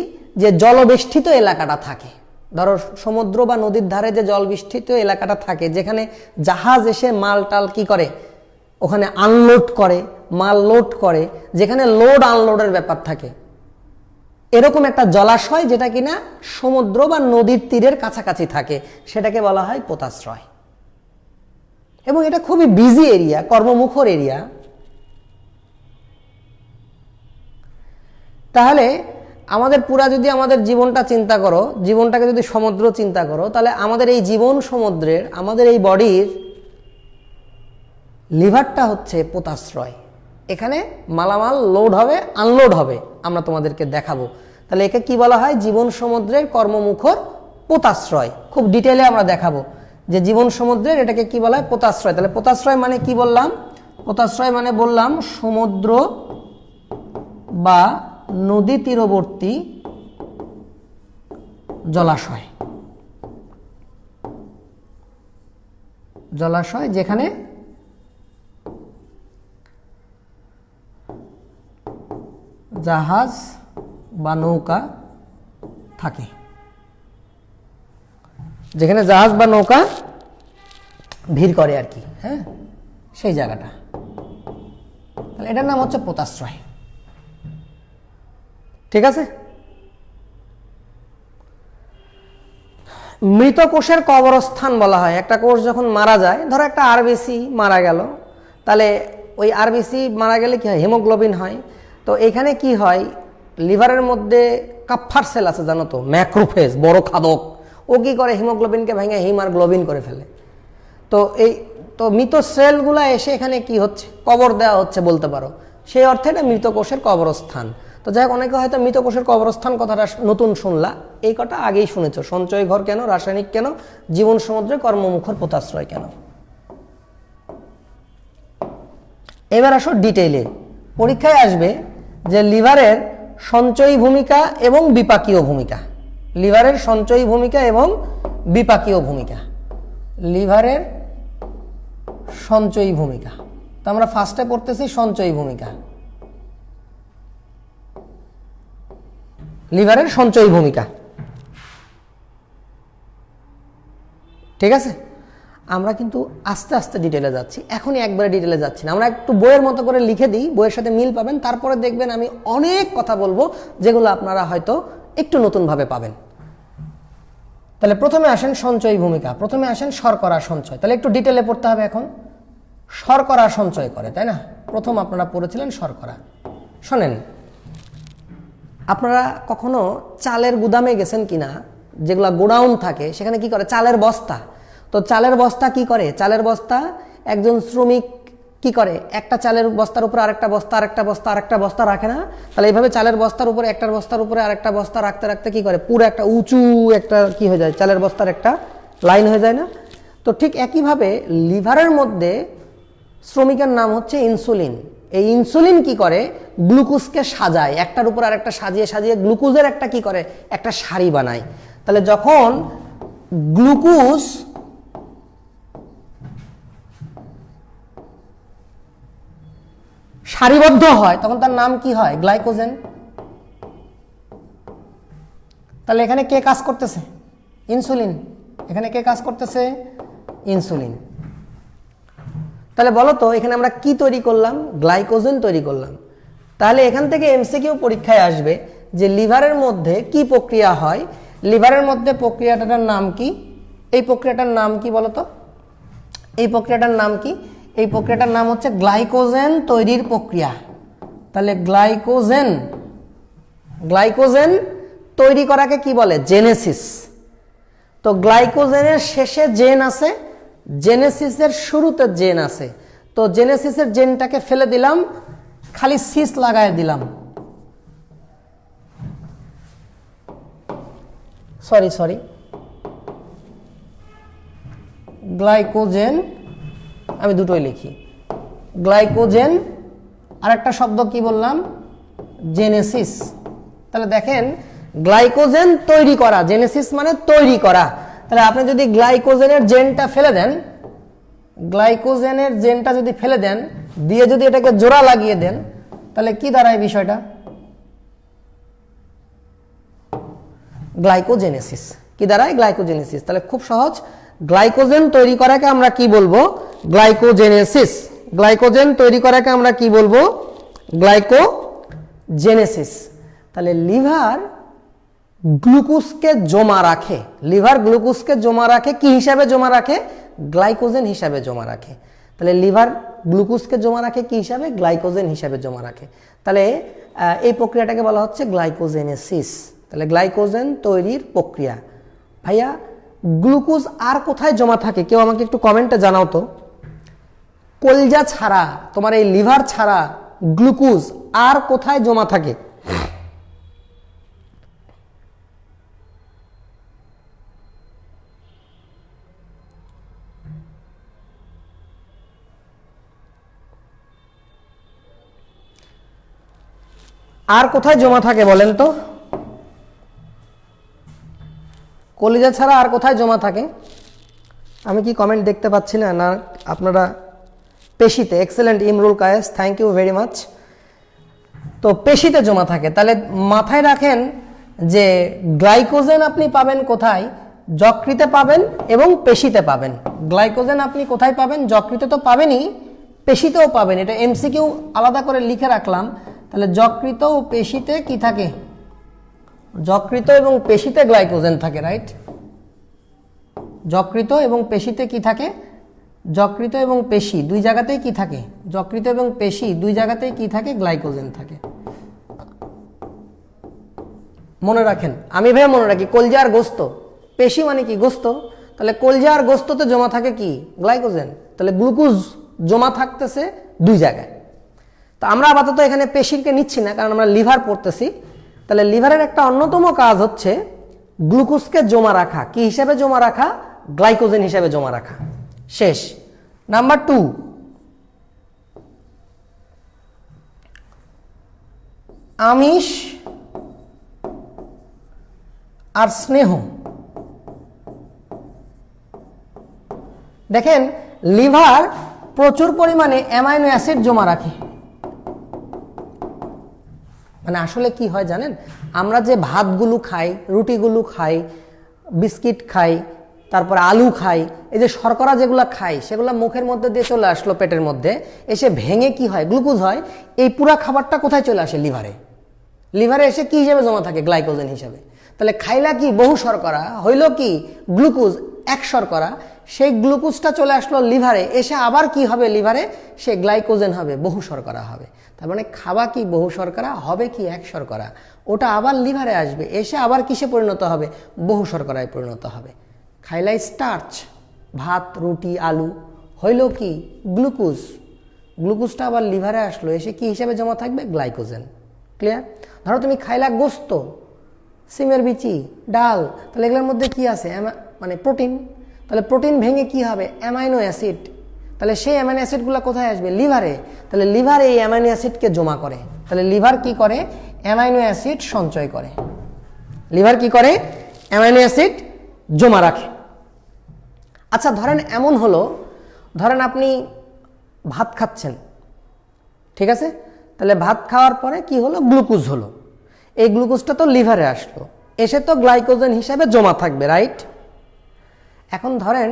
যে জলবেষ্টিত এলাকাটা থাকে, ধরো সমুদ্র বা নদীর ধারে যে জলবেষ্টিত এলাকাটা থাকে, যেখানে জাহাজ এসে মাল টাল কি করে, ওখানে আনলোড করে, মাল লোড করে, যেখানে লোড আনলোডের ব্যাপার থাকে, এরকম একটা জলাশয় যেটা কিনা সমুদ্র বা নদীর তীরের কাছাকাছি থাকে, সেটাকে বলা হয় পোতাশ্রয়। এবং এটা খুবই বিজি এরিয়া, কর্মমুখর এরিয়া। তাহলে আমাদের পুরা যদি আমাদের জীবনটা চিন্তা করো, জীবনটাকে যদি সমুদ্র চিন্তা করো, তাহলে আমাদের এই জীবন সমুদ্রের, আমাদের এই বডির লিভারটা হচ্ছে পোতাশ্রয়। এখানে মালামাল লোড হবে, আনলোড হবে, আমরা তোমাদেরকে দেখাবো। তাহলে একে কি বলা হয়? জীবন সমুদ্রের কর্মমুখর পোতাশ্রয়। খুব ডিটেইলে আমরা দেখাবো যে জীবন সমুদ্রের এটাকে কি বলা হয়? পোতাশ্রয়। তাহলে পোতাশ্রয় মানে কি বললাম? পোতাশ্রয় মানে বললাম সমুদ্র বা নদী তীরবর্তী জলাশয়। জলাশয় যেখানে জাহাজ বা নৌকা থাকে, যেখানে জাহাজ বা নৌকা ভিড় করে আর কি, হ্যাঁ, সেই জায়গাটা। তাহলে এটার নাম হচ্ছে পোতাশ্রয়। ঠিক আছে? মৃত কোষের কবরস্থান বলা হয়। একটা কোষ যখন মারা যায়, ধরো একটা আরবিসি মারা গেল, তাহলে ওই আরবিসি মারা গেলে কি হয়? হিমোগ্লোবিন হয়। তো এখানে কি হয়? লিভারের মধ্যে কাপ্ফার সেল আছে, জানো তো, ম্যাক্রোফেজ, বড় খাদক। ও কি করে? হিমোগ্লোবিনকে ভেঙে হিম আর গ্লোবিন করে ফেলে। তো মৃত সেলগুলা এসে এখানে কি হচ্ছে? কবর দেওয়া হচ্ছে বলতে পারো। সেই অর্থে এটা মৃত কোষের কবরস্থান। তো যাই হোক, অনেকে হয়তো মৃত কোষের কবরস্থান কথাটা নতুন শুনলা, এই কথা আগেই শুনেছ। সঞ্চয় ঘর কেন, রাসায়নিক কেন, জীবন সমুদ্রে কর্মমুখর পোতাশ্রয় কেন। এবার আসো ডিটেইলে। পরীক্ষায় আসবে যে লিভারের সঞ্চয়ী ভূমিকা এবং বিপাকীয় ভূমিকা। লিভারের সঞ্চয়ী ভূমিকা এবং বিপাকীয় ভূমিকা। লিভারের সঞ্চয়ী ভূমিকা। তো আমরা ফার্স্টে পড়তেছি সঞ্চয়ী ভূমিকা। লিভারের সঞ্চয়ী ভূমিকা, ঠিক আছে? আমরা কিন্তু আস্তে আস্তে ডিটেলে যাচ্ছি, এখনই একবারে ডিটেলে যাচ্ছি না। আমরা একটু বইয়ের মতো করে লিখে দিই, বইয়ের সাথে মিল পাবেন। তারপরে দেখবেন আমি অনেক কথা বলবো যেগুলো আপনারা হয়তো একটু নতুনভাবে পাবেন। তাহলে প্রথমে আসেন সঞ্চয়ী ভূমিকা, প্রথমে আসেন শর্করা সঞ্চয়। তাহলে একটু ডিটেলে পড়তে হবে এখন। শর্করা সঞ্চয় করে, তাই না? প্রথম আপনারা পড়েছিলেন শর্করা। শোনেন, আপনারা কখনো চালের গুদামে গেছেন কিনা? যেগুলা গোডাউন থাকে সেখানে কি করে? চালের বস্তা। তো চালের বস্তা কি করে? চালের বস্তা একজন শ্রমিক কি করে? একটা চালের বস্তার উপরে আরেকটা বস্তা, আরেকটা বস্তা, আরেকটা বস্তা রাখে না? তাহলে এইভাবে চালের বস্তার উপরে, একটার বস্তার উপরে আরেকটা বস্তা রাখতে রাখতে কি করে? পুরো একটা উঁচু একটা কি হয়ে যায়? চালের বস্তার একটা লাইন হয়ে যায় না? তো ঠিক একইভাবে লিভারের মধ্যে শ্রমিকের নাম হচ্ছে ইনসুলিন। এই ইনসুলিন কি করে? গ্লুকোজকে সাজায়, একটার উপর আরেকটা সাজিয়ে সাজিয়ে গ্লুকোজের একটা কি করে? একটা সারি বানায়। তাহলে যখন গ্লুকোজ সারিবদ্ধ হয় তখন তার নাম কি হয়? গ্লাইকোজেন। তাহলে এখানে কে কাজ করতেছে? ইনসুলিন। এখানে কে কাজ করতেছে? ইনসুলিন। তাহলে বলো তো, এখানে আমরা কি তৈরি করলাম? গ্লাইকোজেন তৈরি করলাম। তাহলে এখান থেকে এমসিকিউ পরীক্ষায় আসবে যে লিভারের মধ্যে কি প্রক্রিয়া হয়? লিভারের মধ্যে প্রক্রিয়াটার নাম কি? এই প্রক্রিয়াটার নাম কি বলো তো? এই প্রক্রিয়াটার নাম কি? এই প্রক্রিয়াটার নাম হচ্ছে গ্লাইকোজেন তৈরির প্রক্রিয়া। তাহলে গ্লাইকোজেন তৈরি করাকে কি বলে? জেনেসিস। তো গ্লাইকোজেনের শেষে জেন আছে, জেনেসিসের শুরুতে জেন আছে। তো জেনেসিসের জেনটাকে ফেলে দিলাম, খালি সিস লাগায় দিলাম। সরি গ্লাইকোজেন, আমি দুটোই লিখি। গ্লাইকোজেন আর একটা শব্দ কি বললাম? জেনেসিস। তাহলে দেখেন, গ্লাইকোজেন তৈরি করা, জেনেসিস মানে তৈরি করা। তাহলে আপনি যদি গ্লাইকোজেনের জেনটা ফেলে দেন, গ্লাইকোজেনের জেনটা যদি ফেলে দেন, দিয়ে যদি এটাকে জোড়া লাগিয়ে দেন, তাহলে কি দাঁড়ায় বিষয়টা? গ্লাইকোজেনেসিস। কি দাঁড়ায়? গ্লাইকোজেনেসিস। তাহলে খুব সহজ, গ্লাইকোজেন তৈরি করাকে আমরা কি বলবো? গ্লাইকোজেনেসিস। গ্লাইকোজেন তৈরি করাকে আমরা কি বলবো? গ্লাইকোজেনেসিস। তাহলে লিভার গ্লুকোজকে জমা রাখে, লিভার গ্লুকোজকে জমা রাখে কি হিসাবে জমা রাখে? গ্লাইকোজেন হিসাবে জমা রাখে। তাহলে লিভার গ্লুকোজকে জমা রাখে কি হিসাবে? গ্লাইকোজেন হিসাবে জমা রাখে। তাহলে এই প্রক্রিয়াটাকে বলা হচ্ছে গ্লাইকোজেনেসিস। তাহলে গ্লাইকোজেন তৈরির প্রক্রিয়া। ভাইয়া গ্লুকোজ আর কোথায় জমা থাকে? কেউ আমাকে একটু কমেন্টে জানাও তো। কলজা ছাড়া, তোমার এই লিভার ছাড়া গ্লুকোজ আর কোথায় জমা থাকে? আর কোথায় জমা থাকে বলেন তো? কলিজা ছাড়া আর কোথায় জমা থাকে? আমি কি কমেন্ট দেখতে পাচ্ছি না? না আপনারা পেশিতে? Excellent Imrul Kayes, thank you very much. তো পেশিতে জমা থাকে। তাহলে মাথায় রাখেন যে গ্লাইকোজেন আপনি পাবেন কোথায়? যকৃতে পাবেন এবং পেশিতে পাবেন। গ্লাইকোজেন আপনি কোথায় পাবেন? যকৃতে তো পাবেনই, পেশিতেও পাবেন। এটা এমসিকিউ আলাদা করে লিখে রাখলাম। তাহলে যকৃত ও পেশিতে কি থাকে? যকৃত এবং পেশিতে গ্লাইকোজেন থাকে, রাইট? যকৃত এবং পেশিতে কি থাকে? যকৃত এবং পেশি দুই জায়গাতেই কি থাকে? যকৃত এবং পেশি দুই জায়গাতেই কি থাকে? গ্লাইকোজেন থাকে। মনে রাখেন, আমি ভাই মনে রাখি কলজা আর গোস্ত। পেশি মানে কি? গোস্ত। তাহলে কলজা আর গোস্ততে জমা থাকে কি? গ্লাইকোজেন। তাহলে গ্লুকোজ জমা থাকতেছে দুই জায়গায়। তো আমরা আপাতত এখানে পেশিকে নিচ্ছি না, কারণ আমরা লিভার পড়তেছি। তাহলে লিভারের একটা অন্যতম কাজ হচ্ছে গ্লুকোজকে জমা রাখা। কি হিসাবে জমা রাখা? গ্লাইকোজেন হিসাবে জমা রাখা। শেষ। নাম্বার 2, আমিষ আর স্নেহ। দেখেন লিভার প্রচুর পরিমাণে অ্যামাইনো অ্যাসিড জমা রাখে। মানে আসলে কি হয় জানেন? আমরা যে ভাতগুলো খাই, রুটিগুলো খাই, বিস্কিট খাই, তারপরে আলু খাই, এই যে শর্করা যেগুলো খাই সেগুলো মুখের মধ্যে দিয়ে চলে আসলো পেটের মধ্যে, এসে ভেঙে কি হয়? গ্লুকোজ হয়। এই পুরা খাবারটা কোথায় চলে আসে? লিভারে। লিভারে এসে কি হিসেবে জমা থাকে? গ্লাইকোজেন হিসেবে। তাহলে খাইলা কি? বহু শর্করা। হইল কি? গ্লুকোজ এক শর্করা। সেই গ্লুকোজটা চলে আসলো লিভারে, এসে আবার কি হবে? লিভারে সে গ্লাইকোজেন হবে, বহু শর্করা হবে। তার মানে খাওয়া কি? বহু শর্করা, হবে কি? এক শর্করা। ওটা আবার লিভারে আসবে, এসে আবার কিসে পরিণত হবে? বহু শর্করায় পরিণত হবে। খাইলাই স্টার্চ, ভাত, রুটি, আলু, হইল কি? গ্লুকোজ। গ্লুকোজটা আবার লিভারে আসলো, এসে কি হিসাবে জমা থাকবে? গ্লাইকোজেন। ক্লিয়ার? ধরো তুমি খাইলা গোস্ত, সিমের বিচি, ডাল, তাহলে এগুলোর মধ্যে কি আছে? মানে প্রোটিন। তাহলে প্রোটিন ভেঙে কি হবে? Amino acid. তাহলে সেই অ্যামাইনো অ্যাসিডগুলো কোথায় আসবে? লিভারে। তাহলে লিভার এই অ্যামাইনো অ্যাসিডকে জমা করে। তাহলে লিভার কি করে? অ্যামাইনো অ্যাসিড সঞ্চয় করে। লিভার কি করে? অ্যামাইনো অ্যাসিড জমা রাখে। আচ্ছা ধরেন এমন হলো, ধরেন আপনি ভাত খাচ্ছেন, ঠিক আছে? তাহলে ভাত খাওয়ার পরে কি হলো? গ্লুকোজ হলো। এই গ্লুকোজটা তো লিভারে আসলো, এসে তো গ্লাইকোজেন হিসাবে জমা থাকবে, রাইট? এখন ধরেন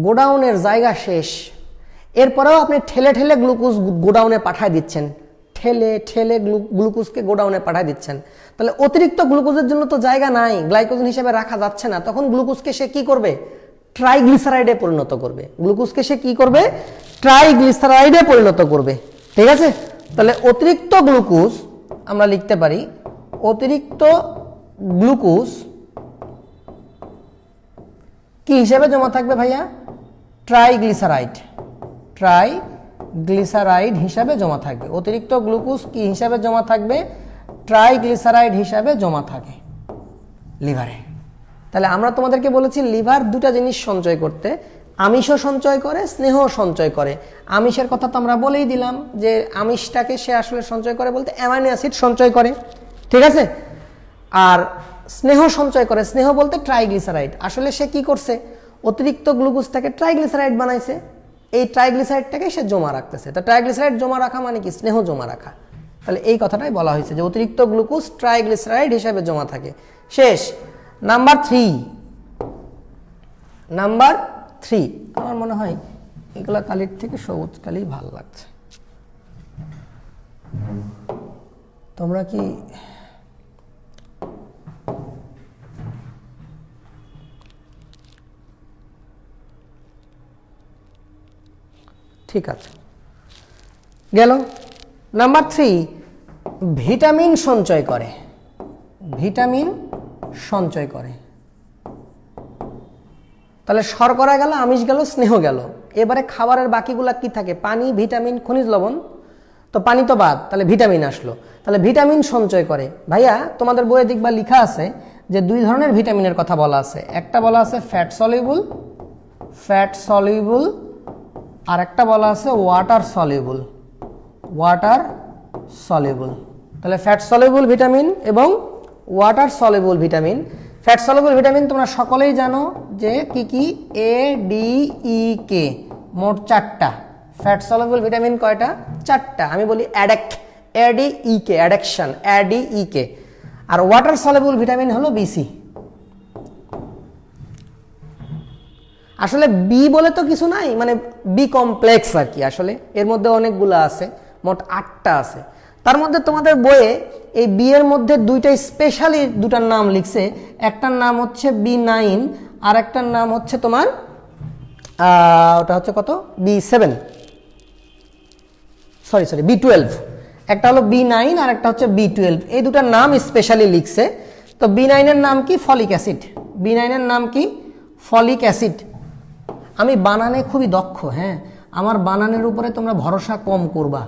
গোডাউনের জায়গা শেষ, এরপরেও আপনি ঠেলে ঠেলে গ্লুকোজ গোডাউনে পাঠায় দিচ্ছেন, ঠেলে ঠেলে গ্লুকোজকে গোডাউনে পাঠায় দিচ্ছেন। তাহলে অতিরিক্ত গ্লুকোজের জন্য তো জায়গা নাই, গ্লাইকোজেন হিসেবে রাখা যাচ্ছে না। তখন গ্লুকোজকে সে কি করবে? ট্রাইগ্লিসারাইডে পরিণত করবে। গ্লুকোজকে সে কি করবে? ট্রাইগ্লিসারাইডে পরিণত করবে। ঠিক আছে? তাহলে অতিরিক্ত গ্লুকোজ আমরা লিখতে পারি, অতিরিক্ত গ্লুকোজ কি হিসেবে জমা থাকবে ভাইয়া? ট্রাইগ্লিসারাইড। ট্রাইগ্লিসারাইড হিসাবে জমা থাকবে। অতিরিক্ত গ্লুকোজ কি হিসাবে জমা থাকবে? ট্রাইগ্লিসারাইড হিসাবে জমা থাকে লিভারে। তাহলে আমরা তোমাদেরকে বলেছি লিভার দুটা জিনিস সঞ্চয় করতে, আমিষও সঞ্চয় করে, স্নেহ সঞ্চয় করে। আমিষের কথা তো আমরা বলেই দিলাম যে আমিষটাকে সে আসলে সঞ্চয় করে বলতে অ্যামাইনো অ্যাসিড সঞ্চয় করে, ঠিক আছে? আর স্নেহ সঞ্চয় করে, স্নেহ বলতে ট্রাইগ্লিসারাইড। আসলে সে কি করছে? অতিরিক্ত গ্লুকোজটাকে ট্রাইগ্লিসারাইড বানাইছে, এই ট্রাইগ্লিসারাইডটাকে সে জমা রাখতেছে। তা ট্রাইগ্লিসারাইড জমা রাখা মানে কি? স্নেহ জমা রাখা। তাহলে এই কথাটাই বলা হয়েছে যে অতিরিক্ত গ্লুকোজ ট্রাইগ্লিসারাইড হিসাবে জমা থাকে। শেষ। নাম্বার 3, নাম্বার 3, আমার মনে হয় এগুলা কালির থেকে সবুজ কালি ভালো লাগছে। তোমরা কি ঠিক আছে, গেল। নাম্বার 3, ভিটামিন সঞ্চয় করে, ভিটামিন সঞ্চয় করে। তাহলে শর্করা গেল, আমিষ গেল, স্নেহ গেল। এবারে খাবারের বাকিগুলা কি থাকে? পানি, ভিটামিন, খনিজ লবণ। তো পানি তো বাদ, তাহলে ভিটামিন আসলো। তাহলে ভিটামিন সঞ্চয় করে। ভাইয়া তোমাদের বইয়ে দেখবা লেখা আছে যে 2 ধরনের ভিটামিনের কথা বলা আছে। একটা বলা আছে ফ্যাট সলিউবল, ফ্যাট সলিউবল, আর একটা বলা আছে ওয়াটার সলিউবল, ওয়াটার সলিউবল। তাহলে ফ্যাট সলিউবল ভিটামিন এবং water soluble vitamin. Fat soluble vitamin তোমরা সকলেই জানো যে কি কি, এ ডি ই কে, মোট 4টা। ফ্যাট সলিউবল ভিটামিন কয়টা? 4টা। আমি বলি অ্যাডেক্ট, এ ডি ই কে, অ্যাডেকশন, এ ডি ই কে। আর ওয়াটার সলিউবল ভিটামিন হলো বিসি। আসলে বি বলে তো কিছু নাই, মানে বি কমপ্লেক্স আর কি। আসলে এর মধ্যে অনেকগুলো আছে, মোট 8টা আছে। তার মধ্যে তোমাদের বইয়ে এই বি এর মধ্যে স্পেশালি দুটার নাম লিখছে। একটার নাম হচ্ছে B9, আর একটার নাম হচ্ছে তোমার ওটা হচ্ছে কত, B7, সরি B12। একটা হলো B9 আর একটা হচ্ছে B12। এই দুটার নাম স্পেশালি লিখছে। তো B9 এর নাম কি? Folic acid. B9 এর নাম কি? Folic acid. আমি বানানে খুবই দক্ষ, হ্যাঁ, আমার বানানের উপরে তোমরা ভরসা কম করবা।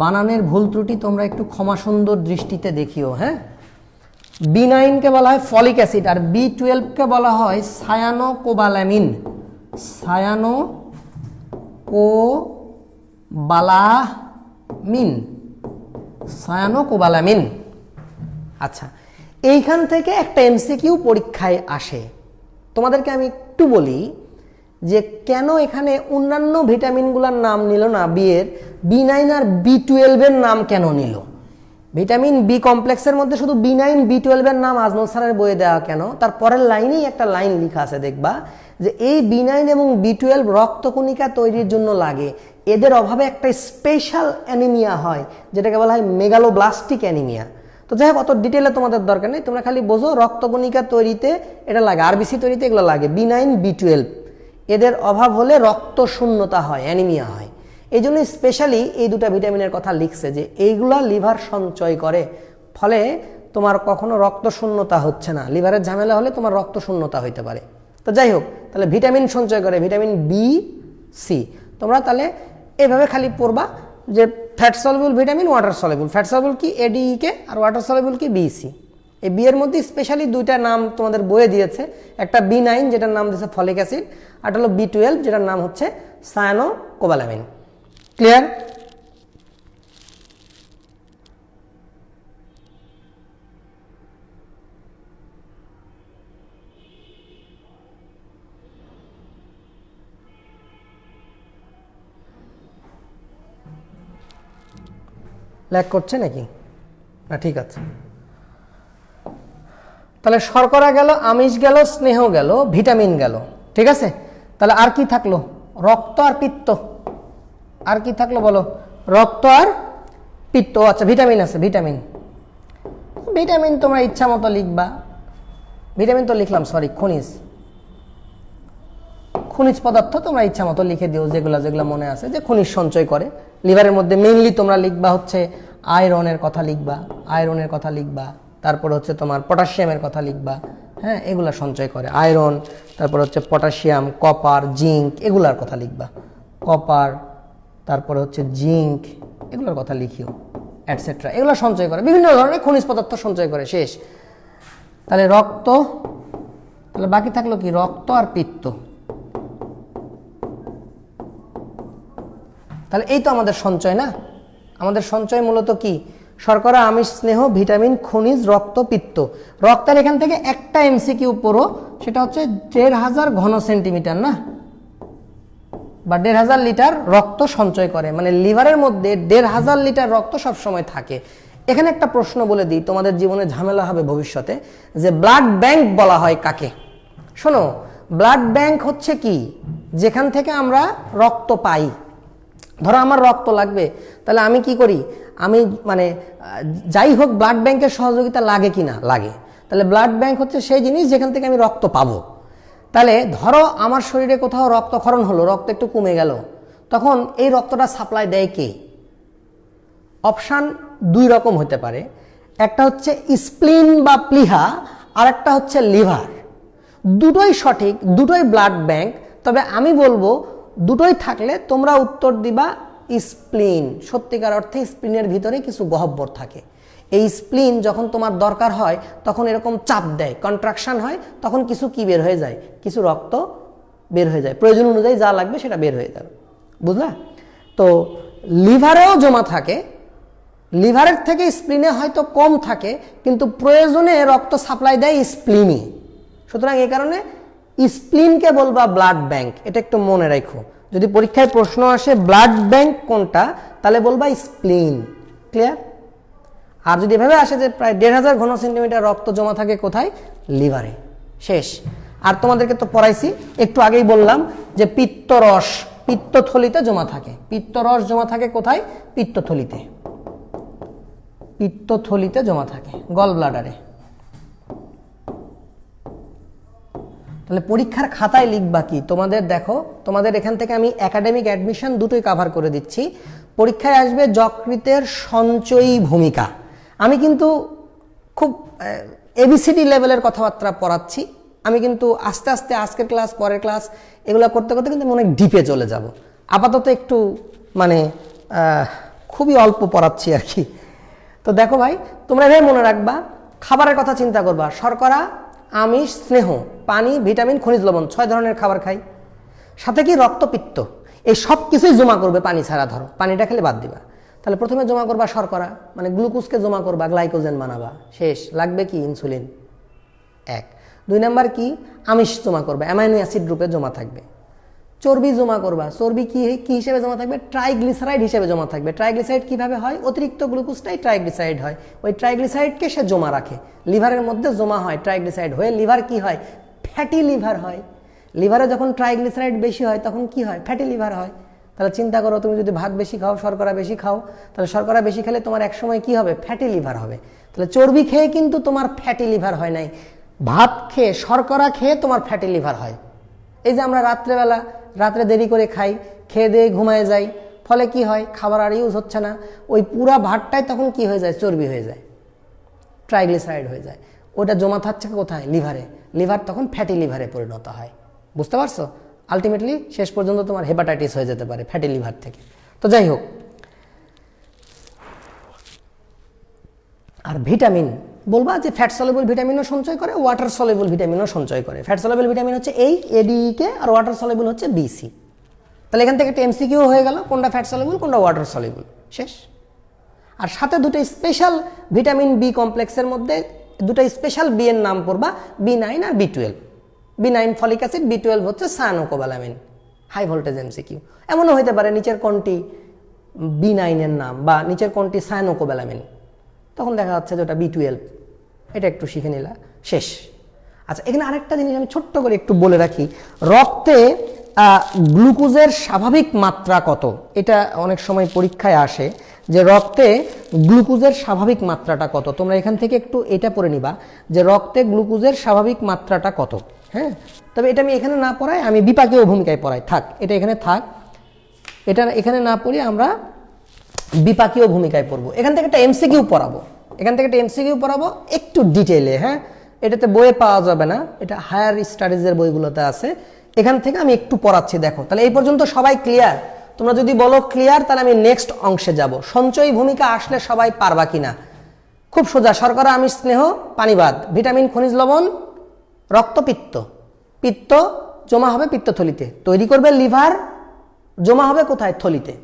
বানানের ভুল ত্রুটি তোমরা একটু ক্ষমা সুন্দর দৃষ্টিতে দেখিও, হ্যাঁ। B9 কে বলা হয় ফলিক অ্যাসিড, আর B12 কে বলা হয় সায়ানোকোবালামিন, সায়ানোকোবালামিন, সায়ানোকোবালামিন। আচ্ছা, এইখান থেকে একটা এমসিকিউ পরীক্ষায় আসে। তোমাদেরকে আমি একটু বলি যে কেন এখানে অন্যান্য ভিটামিনগুলোর নাম নিল না বি এর, B9 আর B12 এর নাম কেন নিল? ভিটামিন বি কমপ্লেক্সের মধ্যে শুধু B9 B12 এর নাম আজমল স্যারের বইয়ে দেওয়া কেন? তার পরের লাইনেই একটা লাইন লেখা আছে, দেখবা যে এই B9 এবং B12 রক্তকণিকা তৈরির জন্য লাগে। এদের অভাবে একটা স্পেশাল অ্যানিমিয়া হয়, যেটাকে বলা হয় মেগালোব্লাস্টিক অ্যানিমিয়া। তো যাই হোক, অত ডিটেলে তোমাদের দরকার নেই, তোমরা খালি বোঝো রক্তকণিকা তৈরিতে এটা লাগে, আরবিসি তৈরিতে এগুলো লাগে। B9 B12 এদের অভাব হলে রক্ত শূন্যতা হয়, অ্যানিমিয়া হয়। এই জন্য স্পেশালি এই দুটা ভিটামিনের কথা লিখছে যে এইগুলা লিভার সঞ্চয় করে, ফলে তোমার কখনো রক্ত শূন্যতা হচ্ছে না। লিভারের ঝামেলা হলে তোমার রক্ত শূন্যতা হইতে পারে। তো যাই হোক, তাহলে ভিটামিন সঞ্চয় করে, ভিটামিন বি সি। তোমরা তাহলে এভাবে খালি পড়বা যে fat soluble vitamin, water soluble. Fat soluble কি? এডিইকে, আর ওয়াটার সলিউবল কি? বিসি। এই বি এর মধ্যে স্পেশালি দুইটা নাম তোমাদের বইয়ে দিয়েছে। একটা B9 যেটার নাম দিয়েছে ফলিক অ্যাসিড, আর হলো B12 যেটার নাম হচ্ছে সায়ানোকোবালামিন। ক্লিয়ার? ল্যাগ করছে নাকি? না, ঠিক আছে। তাহলে শর্করা গেল, আমিষ গেল, স্নেহ গেল, ভিটামিন গেল, ঠিক আছে। তাহলে আর কি থাকলো? রক্ত আর পিত্ত। আর কি থাকলো বলো? রক্ত আর পিত্ত। আচ্ছা, ভিটামিন আছে, ভিটামিন। ভিটামিন তোমরা ইচ্ছা মতো লিখবা। ভিটামিন তো লিখলাম, সরি, খনিজ, খনিজ পদার্থ তোমরা ইচ্ছা মতো লিখে দিও, যেগুলা যেগুলা মনে আছে যে খনিজ সঞ্চয় করে। লিভারের মধ্যে মেইনলি তোমরা লিখবা হচ্ছে আয়রনের কথা লিখবা, আয়রনের কথা লিখবা, তারপর হচ্ছে তোমার পটাশিয়ামের কথা লিখবা, হ্যাঁ, এগুলা সঞ্চয় করে আয়রন। তারপর হচ্ছে পটাশিয়াম, কপার, জিঙ্ক, এগুলার কথা লিখবা। কপার, তারপর হচ্ছে জিঙ্ক, এগুলোর কথা লিখিও, অ্যাটসেট্রা। এগুলো সঞ্চয় করে, বিভিন্ন ধরনের খনিজ পদার্থ সঞ্চয় করে। শেষ। তাহলে রক্ত, তাহলে বাকি থাকলো কি? রক্ত আর পিত্ত। তাহলে এই তো আমাদের সঞ্চয় না? আমাদের সঞ্চয় মূলত কি? শর্করা, আমিষ, স্নেহ, ভিটামিন, খনিজ, রক্ত, পিত্ত। রক্তের এখান থেকে একটা এমসিকিউ পড়ো, সেটা হচ্ছে 1500 ঘন সেন্টিমিটার না, বা 1500 লিটার রক্ত সঞ্চয় করে। মানে লিভারের মধ্যে 1500 লিটার রক্ত সবসময় থাকে। এখানে একটা প্রশ্ন বলে দিই, তোমাদের জীবনে ঝামেলা হবে ভবিষ্যতে, যে ব্লাড ব্যাংক বলা হয় কাকে? শোনো, ব্লাড ব্যাংক হচ্ছে কি, যেখান থেকে আমরা রক্ত পাই। ধরো আমার রক্ত লাগবে, তাহলে আমি কি করি, আমি মানে যাই হোক ব্লাড ব্যাংকের সহযোগিতা লাগে কি না লাগে, তাহলে ব্লাড ব্যাংক হচ্ছে সেই জিনিস যেখান থেকে আমি রক্ত পাবো। তাহলে ধরো আমার শরীরে কোথাও রক্তক্ষরণ হলো, রক্ত একটু কমে গেল, তখন এই রক্তটা সাপ্লাই দেয় কে? অপশান দুই রকম হতে পারে, একটা হচ্ছে স্প্লিন বা প্লিহা, আর একটা হচ্ছে লিভার। দুটোই সঠিক, দুটোই ব্লাড ব্যাংক, তবে আমি বলবো দুটোই থাকলে তোমরা উত্তর দিবা স্প্লিন। সত্যিকার অর্থে স্প্লিনের ভিতরে কিছু গহ্বর থাকে। এই স্প্লিন যখন তোমার দরকার হয় তখন এরকম চাপ দেয়, কন্ট্রাকশন হয়, তখন কিছু কি বের হয়ে যায়, কিছু রক্ত বের হয়ে যায়, প্রয়োজন অনুযায়ী যা লাগবে সেটা বের হয়ে যাবে, বুঝলা? তো লিভারেও জমা থাকে, লিভারের থেকে স্প্লিনে হয়তো কম থাকে, কিন্তু প্রয়োজনে রক্ত সাপ্লাই দেয় স্প্লিনই। সুতরাং এই কারণে স্প্লিনকে বলবা ব্লাড ব্যাংক, এটা একটু মনে রাখো। যদি পরীক্ষায় প্রশ্ন আসে ব্লাড ব্যাংক কোনটা, তাহলে বলবা স্প্লিন। ক্লিয়ার? আর যদি এভাবে আসে যে প্রায় ১,৫০০ ঘন সেন্টিমিটার রক্ত জমা থাকে কোথায়? লিভারে। শেষ। আর তোমাদেরকে তো পড়াইছি, একটু আগেই বললাম যে পিত্তরস পিত্তথলিতে জমা থাকে। পিত্তরস জমা থাকে কোথায়? পিত্তথলিতে। পিত্তথলিতে জমা থাকে, গল ব্লাডারে। তাহলে পরীক্ষার খাতায় লিখবা কি? তোমাদের দেখো, তোমাদের এখান থেকে আমি একাডেমিক অ্যাডমিশন দুটোই কাভার করে দিচ্ছি। পরীক্ষায় আসবে যকৃতের সঞ্চয়ী ভূমিকা। আমি কিন্তু খুব এবিসিডি লেভেলের কথাবার্তা পড়াচ্ছি। আমি কিন্তু আস্তে আস্তে আজকের ক্লাস, পরের ক্লাস, এগুলো করতে করতে কিন্তু অনেক ডিপে চলে যাব। আপাতত একটু মানে খুবই অল্প পড়াচ্ছি আর কি। তো দেখো ভাই, তোমরা এভাবে মনে রাখবা, খাবারের কথা চিন্তা করবা, শর্করা, আমিষ, স্নেহ, পানি, ভিটামিন, খনিজ লবণ, 6 ধরনের খাবার খাই। সাথে কি? রক্তপিত্ত। এই সব কিছুই জমা করবে পানি ছাড়া। ধরো পানিটা খেলে বাদ দিবা, তাহলে প্রথমে জমা করবা শর্করা, মানে গ্লুকোজকে জমা করবা, গ্লাইকোজেন বানাবা। শেষ। লাগবে কি? ইনসুলিন। 1। 2 নাম্বার কি? আমিষ জমা করবা, অ্যামাইনো অ্যাসিড রূপে জমা থাকবে। চর্বি জমা করবা। চর্বি কি হিসেবে জমা থাকবে? ট্রাইগ্লিসারাইড হিসেবে জমা থাকবে। ট্রাইগ্লিসারাইড কিভাবে হয়? অতিরিক্ত গ্লুকোজটাই ট্রাইগ্লিসারাইড হয়। ওই ট্রাইগ্লিসারাইডকে সে জমা রাখে, লিভারের মধ্যে জমা হয় ট্রাইগ্লিসারাইড হয়ে। লিভার কি হয়? ফ্যাটি লিভার হয়। লিভারে যখন ট্রাইগ্লিসারাইড বেশি হয় তখন কি হয়? ফ্যাটি লিভার হয়। তাহলে চিন্তা করো, তুমি যদি ভাত বেশি খাও, শর্করা বেশি খাও, তাহলে শর্করা বেশি খেলে তোমার একসময় কি হবে? ফ্যাটি লিভার হবে। তাহলে চর্বি খেয়ে কিন্তু তোমার ফ্যাটি লিভার হয় নাই, ভাত খেয়ে, শর্করা খেয়ে তোমার ফ্যাটি লিভার হয়। এই যে আমরা রাত্রে দেরি করে খাই, খেয়ে দিয়ে ঘুমায় যাই, ফলে কি হয়? খাবার আর ইউজ হচ্ছে না, ওই পুরা ভাতটাই তখন কি হয়ে যায়? চর্বি হয়ে যায়, ট্রাইগ্লিসারাইড হয়ে যায়। ওটা জমা থাকছে কোথায়? লিভারে। লিভার তখন ফ্যাটি লিভারে পরিণত হয়। বুঝতে পারছো? আলটিমেটলি শেষ পর্যন্ত তোমার হেপাটাইটিস হয়ে যেতে পারে ফ্যাটি লিভার থেকে। তো যাই হোক, আর ভিটামিন বলবা যে ফ্যাট সলিবল ভিটামিনও সঞ্চয় করে, ওয়াটার সলিবল ভিটামিনও সঞ্চয় করে। ফ্যাট সলিবল ভিটামিন হচ্ছে এই এডিকে, আর ওয়াটার সলিবল হচ্ছে বিসি। তাহলে এখান থেকে একটা এমসিকিউ হয়ে গেল, কোনটা ফ্যাট সলিবল, কোনটা ওয়াটার সলিবল। শেষ। আর সাথে দুটো স্পেশাল ভিটামিন বি কমপ্লেক্সের মধ্যে দুটো স্পেশাল বি এর নাম পড়বা, B9 আর B12। B9 folic acid, B12 হচ্ছে সায়ানোকোবালামিন। High voltage MCQ. এমনও হতে পারে নিচের কোনটি B9 এর নাম, বা নিচের কোনটি সায়ানোকোবালামিন, তখন দেখা যাচ্ছে যে ওটা B12। এটা একটু শিখে নিলা। শেষ। আচ্ছা, এখানে আরেকটা জিনিস আমি ছোট্ট করে একটু বলে রাখি, রক্তে গ্লুকোজের স্বাভাবিক মাত্রা কত? এটা অনেক সময় পরীক্ষায় আসে যে রক্তে গ্লুকোজের স্বাভাবিক মাত্রাটা কত। তোমরা এখান থেকে একটু এটা পড়ে নিবা যে রক্তে গ্লুকোজের স্বাভাবিক মাত্রাটা কত। হ্যাঁ, তবে এটা আমি এখানে না পড়াই, আমি বিপাকীয় ভূমিকায় পড়াই। থাক, এটা এখানে থাক, এটা এখানে না পড়ি, আমরা বিপাকীয় ভূমিকায় পড়বো। এখান থেকে একটা এমসিকিউ পড়াবো, একটু ডিটেইলে। হ্যাঁ, এটাতে বইয়ে পাওয়া যাবে না, এটা হায়ার স্টাডিজের বইগুলোতে আছে। এখান থেকে আমি একটু পড়াচ্ছি, দেখো। তাহলে এই পর্যন্ত সবাই ক্লিয়ার? তোমরা যদি বলো ক্লিয়ার, তাহলে আমি নেক্সট অংশে যাব। সঞ্চয়ী ভূমিকা আসলে সবাই পারবা কিনা? খুব সোজা। শর্করা, আমিষ, স্নেহ, পানিবাদ, ভিটামিন, খনিজ লবণ, রক্তপিত্ত। পিত্ত জমা হবে পিত্তথলিতে, তৈরি করবে লিভার, জমা হবে কোথায়? থলিতে।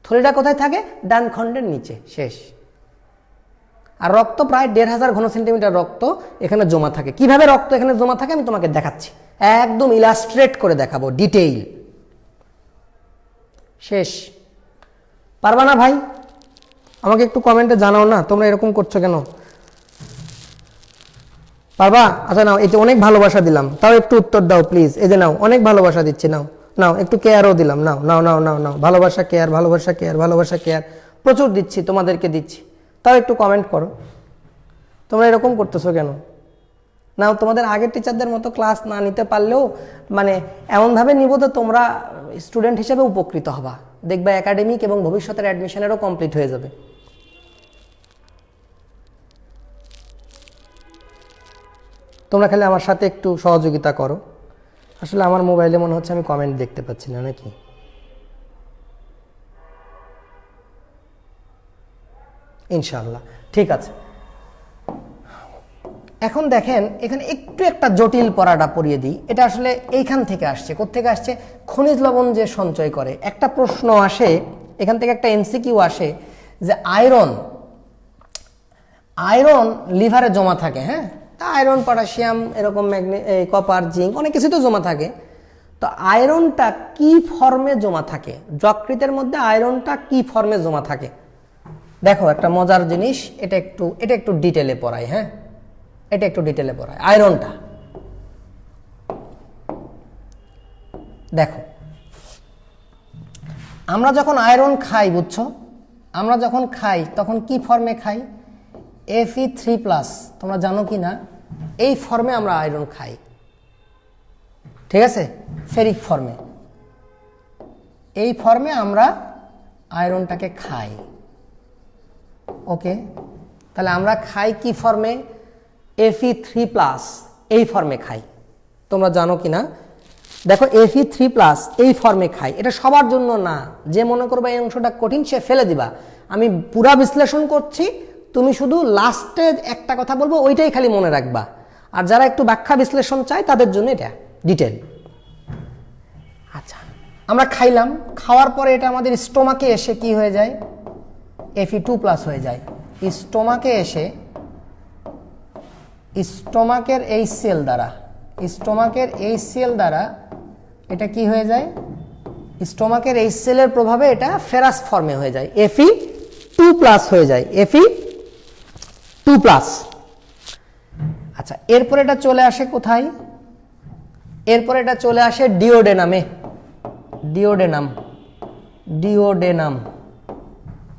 থলিটা কোথায় থাকে? ডান খণ্ডের নিচে। শেষ। আর রক্ত প্রায় ১,৫০০ ঘন সেন্টিমিটার রক্ত এখানে জমা থাকে। কিভাবে রক্ত এখানে জমা থাকে আমি তোমাকে দেখাচ্ছি, একদম ইলাস্ট্রেট করে দেখাবো, ডিটেইল। শেষ। পারবা না ভাই? আমাকে একটু কমেন্টে জানাও না তোমরা এরকম করছো কেন। পারবা? আচ্ছা নাও, এটা অনেক ভালোবাসা দিলাম, তাও একটু উত্তর দাও প্লিজ। এই যে নাও, অনেক ভালোবাসা দিচ্ছি, নাও নাও, একটু কেয়ারও দিলাম, নাও নাও নাও নাও নাও, ভালোবাসা কেয়ার, ভালোবাসা কেয়ার, ভালোবাসা কেয়ার প্রচুর দিচ্ছি, তোমাদেরকে দিচ্ছি, তাও একটু কমেন্ট করো। তোমরা এরকম করতেছো কেন? নাও, তোমাদের আগের টিচারদের মতো ক্লাস না নিতে পারলেও মানে এমনভাবে নিব তো তোমরা স্টুডেন্ট হিসেবে উপকৃত হবা, দেখবা একাডেমিক এবং ভবিষ্যতের অ্যাডমিশনেরও কমপ্লিট হয়ে যাবে। তোমরা খালি আমার সাথে একটু সহযোগিতা করো। আসলে আমার মোবাইলে মনে হচ্ছে আমি কমেন্ট দেখতে পাচ্ছি না নাকি। ইনশাআল্লাহ ঠিক আছে। এখন দেখেন এখানে একটু একটা জটিল পড়াটা পড়িয়ে দিই। এটা আসলে এইখান থেকে আসছে, কোত্থেকে আসছে? খনিজ লবণ যে সঞ্চয় করে, একটা প্রশ্ন আসে এখান থেকে, একটা এমসিকিউ আসে যে আয়রন লিভারে জমা থাকে, হ্যাঁ, আয়রন, পটাশিয়াম, এরকম কপার, জিঙ্ক, অনেক কিছু তো জমা থাকে। তো আয়রনটা কি ফর্মে জমা থাকে? যকৃতের মধ্যে আয়রনটা কি ফর্মে জমা থাকে? দেখো একটা মজার জিনিস, এটা একটু ডিটেলে পড়াই, হ্যাঁ, এটা একটু ডিটেলে পড়াই। আয়রনটা দেখো, আমরা যখন আয়রন খাই, বুঝছো, আমরা যখন খাই তখন কি ফর্মে খাই? Fe3+, তোমরা জানো কি না? এই ফর্মে আমরা আয়রন খাই, ঠিক আছে, ফেরিক ফর্মে, এই ফর্মে আমরা আয়রনটাকে খাই। ওকে, তাহলে আমরা খাই কি ফর্মে? Fe3+, এই ফর্মে খাই। তোমরা জানো কি না? দেখো Fe3+ এই ফর্মে খাই। এটা সবার জন্য না, যে মনে করবে এই অংশটা কঠিন সে ফেলে দিবা। আমি পুরা বিশ্লেষণ করছি, তুমি শুধু লাস্টে একটা কথা বলবো, ওইটাই খালি মনে রাখবা। আর যারা একটু ব্যাখ্যা বিশ্লেষণ চায় তাদের জন্য এটা ডিটেল। আচ্ছা, আমরা খাইলাম, খাওয়ার পরে এটা আমাদের স্টোমাকে এসে কি হয়ে যায়? Fe2+ হয়ে যায়। স্টোমাকে এসে স্টোমাকের এই সেল দ্বারা এটা কি হয়ে যায়? স্টোমাকের এই সেলের প্রভাবে এটা ফেরাস ফর্মে হয়ে যায়, Fe2+ হয়ে যায়, Fe2+। আচ্ছা, এরপর এটা চলে আসে কোথায়? এরপর এটা চলে আসে ডিওডেনামে।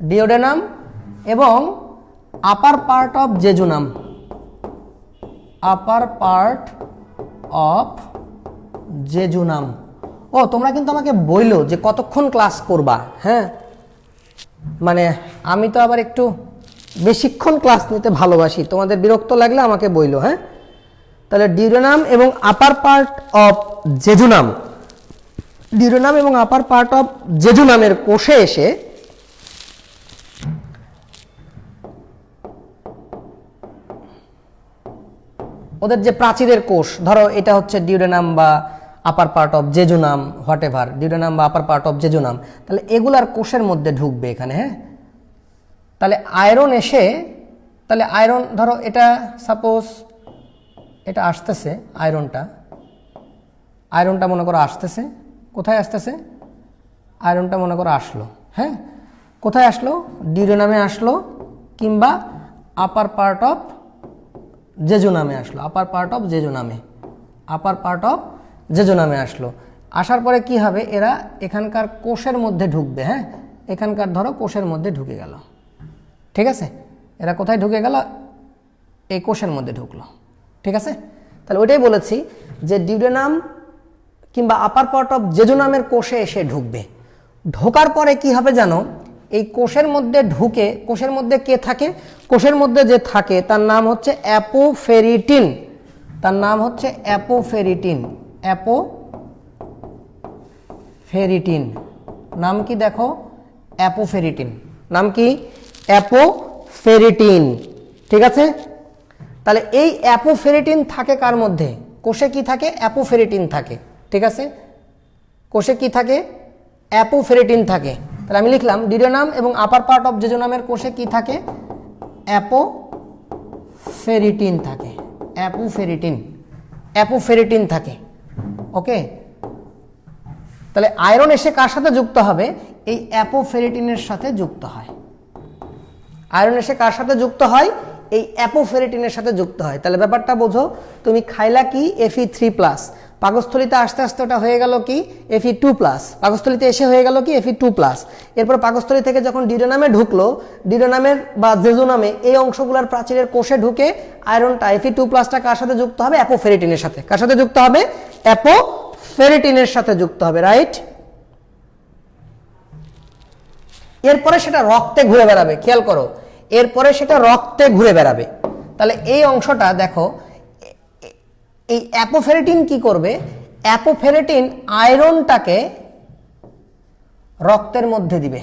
ডিওডেনাম এবং আপার পার্ট অফ জেজুনাম। ও, তোমরা কিন্তু আমাকে বইলো যে কতক্ষণ ক্লাস করবা, হ্যাঁ, মানে আমি তো আবার একটু বেশিক্ষণ ক্লাস নিতে ভালোবাসি, তোমাদের বিরক্ত লাগলে আমাকে বইলো, হ্যাঁ। তাহলে ডিওডেনাম এবং আপার পার্ট অফ জেজুনামের কোষে এসে ওদের যে প্রাচীরের কোষ, ধরো এটা হচ্ছে ডিওডেনাম বা আপার part of jejunum, what ever, duodenum বা আপার পার্ট অফ জেজুনাম, তাহলে এগুলার কোষের মধ্যে ঢুকবে এখানে, হ্যাঁ। তাহলে আয়রন এসে, তাহলে আয়রন ধরো এটা সাপোজ এটা আসতেছে, আয়রনটা মনে করো আসতেছে, কোথায় আসতেছে? আয়রনটা মনে করো আসলো, হ্যাঁ, কোথায় আসলো? ডিওডেনামে আসলো, কিংবা আপার পার্ট অফ জেজুনামে আসলো, আপার পার্ট অফ জেজুনামে আসলো। আসার পরে কি হবে? এরা এখানকার কোষের মধ্যে ঢুকবে, হ্যাঁ, এখানকার ধরো কোষের মধ্যে ঢুকে গেল, ঠিক আছে, এরা কোথায় ঢুকে গেল? এই কোষের মধ্যে ঢুকলো, ঠিক আছে। তাহলে ওইটাই বলেছি যে ডিওডেনাম কিংবা আপার পার্ট অফ জেজুনামের কোষে এসে ঢুকবে। ঢোকার পরে কি হবে জানো? এই কোষের মধ্যে ঢুকে, কোষের মধ্যে কে থাকে? কোষের মধ্যে যে থাকে তার নাম হচ্ছে অ্যাপোফেরিটিন। নাম কি দেখো? অ্যাপোফেরিটিন। নাম কি? অ্যাপোফেরিটিন, ঠিক আছে। তাহলে এই অ্যাপোফেরিটিন থাকে কার মধ্যে? কোষে কি থাকে? অ্যাপোফেরিটিন থাকে, ঠিক আছে। কোষে কি থাকে? অ্যাপোফেরিটিন থাকে। তাহলে আমি লিখলাম ডিওডেনাম এবং আপার পার্ট অফ জেজুনামের কোষে কি থাকে? অ্যাপোফেরিটিন থাকে, ওকে। তাহলে আয়রন এসে কার সাথে যুক্ত হবে? এই অ্যাপোফেরিটিনের সাথে যুক্ত হয়, আয়রন এসে কার সাথে যুক্ত হয়? এই অ্যাপোফেরিটিনের সাথে যুক্ত হয়। তাহলে ব্যাপারটা বোঝো, তুমি খাইলা কি Fe3+, পাকস্থলিতে আস্তে আস্তে ওটা হয়ে গেল কি Fe2+, পাকস্থলিতে এসে হয়ে গেল কি Fe2+। এরপর পাকস্থলী থেকে যখন ডিউডেনামে ঢুকলো, ডিউডেনামের বা জেজুনামে এই অংশগুলোর প্রাচীরের কোষে ঢুকে আয়রনটা Fe2+টা কার সাথে যুক্ত হবে? অ্যাপোফেরিটিনের সাথে। কার সাথে যুক্ত হবে? অ্যাপোফেরিটিনের সাথে যুক্ত হবে, রাইট? এরপরে সেটা রক্তে ঘুরে বেড়াবে, খেয়াল করো, এরপরে সেটা রক্তে ঘুরে বেড়াবে। তাহলে এই অংশটা দেখো, এই অ্যাপোফেরিটিন কি করবে? অ্যাপোফেরিটিন আয়রনটাকে রক্তের মধ্যে দিবে।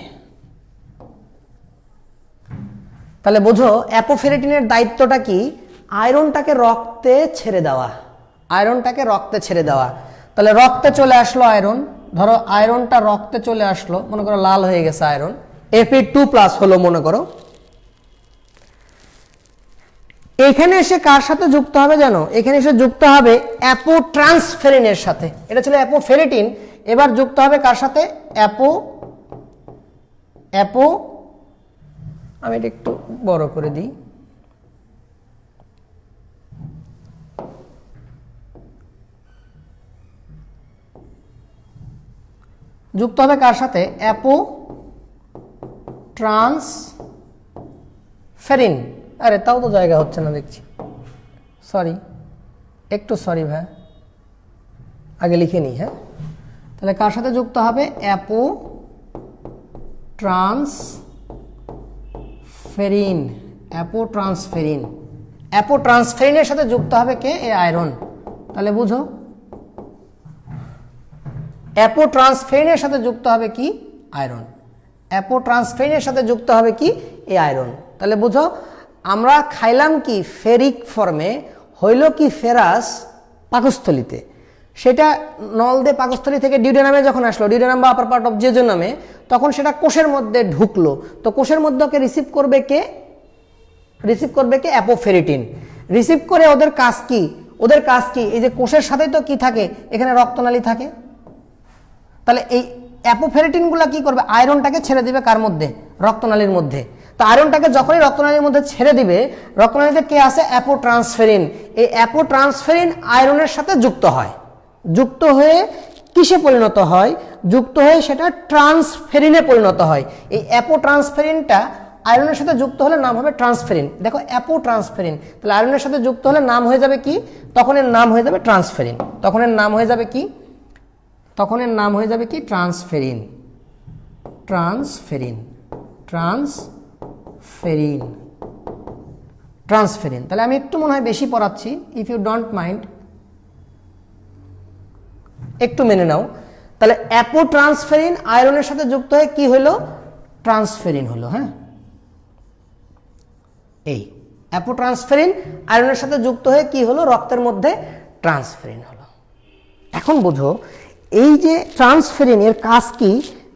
তাহলে বোঝো অ্যাপোফেরিটিনের দায়িত্বটা কি? আয়রনটাকে রক্তে ছেড়ে দেওয়া, আয়রনটাকে রক্তে ছেড়ে দেওয়া। তাহলে রক্তে চলে আসলো আয়রন, ধরো আয়রনটা রক্তে চলে আসলো, মনে করো লাল হয়ে গেছে আয়রন, Fe2+ হলো মনে করো। এখানে এসে কার সাথে যুক্ত হবে জানো? এখানে এসে যুক্ত হবে অ্যাপোট্রান্সফেরিনের সাথে। এটা ছিল অ্যাপোফেরিটিন, এবার যুক্ত হবে কার সাথে? আমি এটা একটু বড় করে দিই, যুক্ত হবে কার সাথে? অ্যাপোট্রান্সফেরিন। আরে তাও তো জায়গা হচ্ছে না দেখছি, সরি, একটু সরি ভাই, আগে লিখে নিই। হ্যাঁ, তাহলে কার সাথে যুক্ত হবে? অ্যাপোট্রান্সফেরিন, অ্যাপোট্রান্সফেরিন। অ্যাপোট্রান্সফেরিনের সাথে যুক্ত হবে কে? এই আয়রন। তাহলে বুঝো অ্যাপোট্রান্সফেরিনের সাথে যুক্ত হবে কি? আয়রন। অ্যাপোট্রান্সফেরিনের সাথে যুক্ত হবে কি? এই আয়রন। তাহলে বুঝো আমরা খাইলাম কি ফেরিক ফর্মে, হইল কি ফেরাস পাকস্থলিতে, সেটা নল দিয়ে পাকস্থলী থেকে ডিউডেনামে যখন আসলো, ডিউডেনাম বা আপার পার্ট অফ জেজুনামে, তখন সেটা কোষের মধ্যে ঢুকলো। তো কোষের মধ্যে ওকে রিসিভ করবে কে? রিসিভ করবে কে? অ্যাপোফেরিটিন। রিসিভ করে ওদের কাজ কি? ওদের কাজ কি? এই যে কোষের সাথেই তো কি থাকে? এখানে রক্তনালী থাকে। তাহলে এই অ্যাপোফেরিটিনগুলো কি করবে? আয়রনটাকে ছেড়ে দিবে কার মধ্যে? রক্তনালীর মধ্যে। তো আয়রনটাকে যখনই রক্তনালীর মধ্যে ছেড়ে দিবে, রক্তনালীতে কে আছে? অ্যাপোট্রান্সফেরিন। এই অ্যাপোট্রান্সফেরিন আয়রনের সাথে যুক্ত হয়, যুক্ত হয়ে কিসে পরিণত হয়? যুক্ত হয়ে সেটা ট্রান্সফেরিনে পরিণত হয়। এই অ্যাপোট্রান্সফেরিনটা আয়রনের সাথে যুক্ত হলে নাম হবে ট্রান্সফেরিন। দেখো অ্যাপোট্রান্সফেরিন, তাহলে আয়রনের সাথে যুক্ত হলে নাম হয়ে যাবে কি? তখন এর নাম হয়ে যাবে ট্রান্সফেরিন। তখন এর নাম হয়ে যাবে কি? তখন এর নাম হয়ে যাবে কি? ট্রান্সফেরিন। Transferrin, transferrin, transferrin. তাহলে আমি একটু মনে হয় বেশি পড়াচ্ছি, ইফ ইউ ডোন্ট মাইন্ড, একটু মেনে নাও। তাহলে অ্যাপোট্রান্সফেরিন আয়রনের সাথে যুক্ত হয়ে কি হলো? ট্রান্সফেরিন হলো। হ্যাঁ, এই অ্যাপোট্রান্সফেরিন আয়রনের সাথে যুক্ত হয়ে কি হলো? রক্তের মধ্যে ট্রান্সফেরিন হলো। এখন বোঝো এই যে ট্রান্সফেরিন, এর কাজ কি?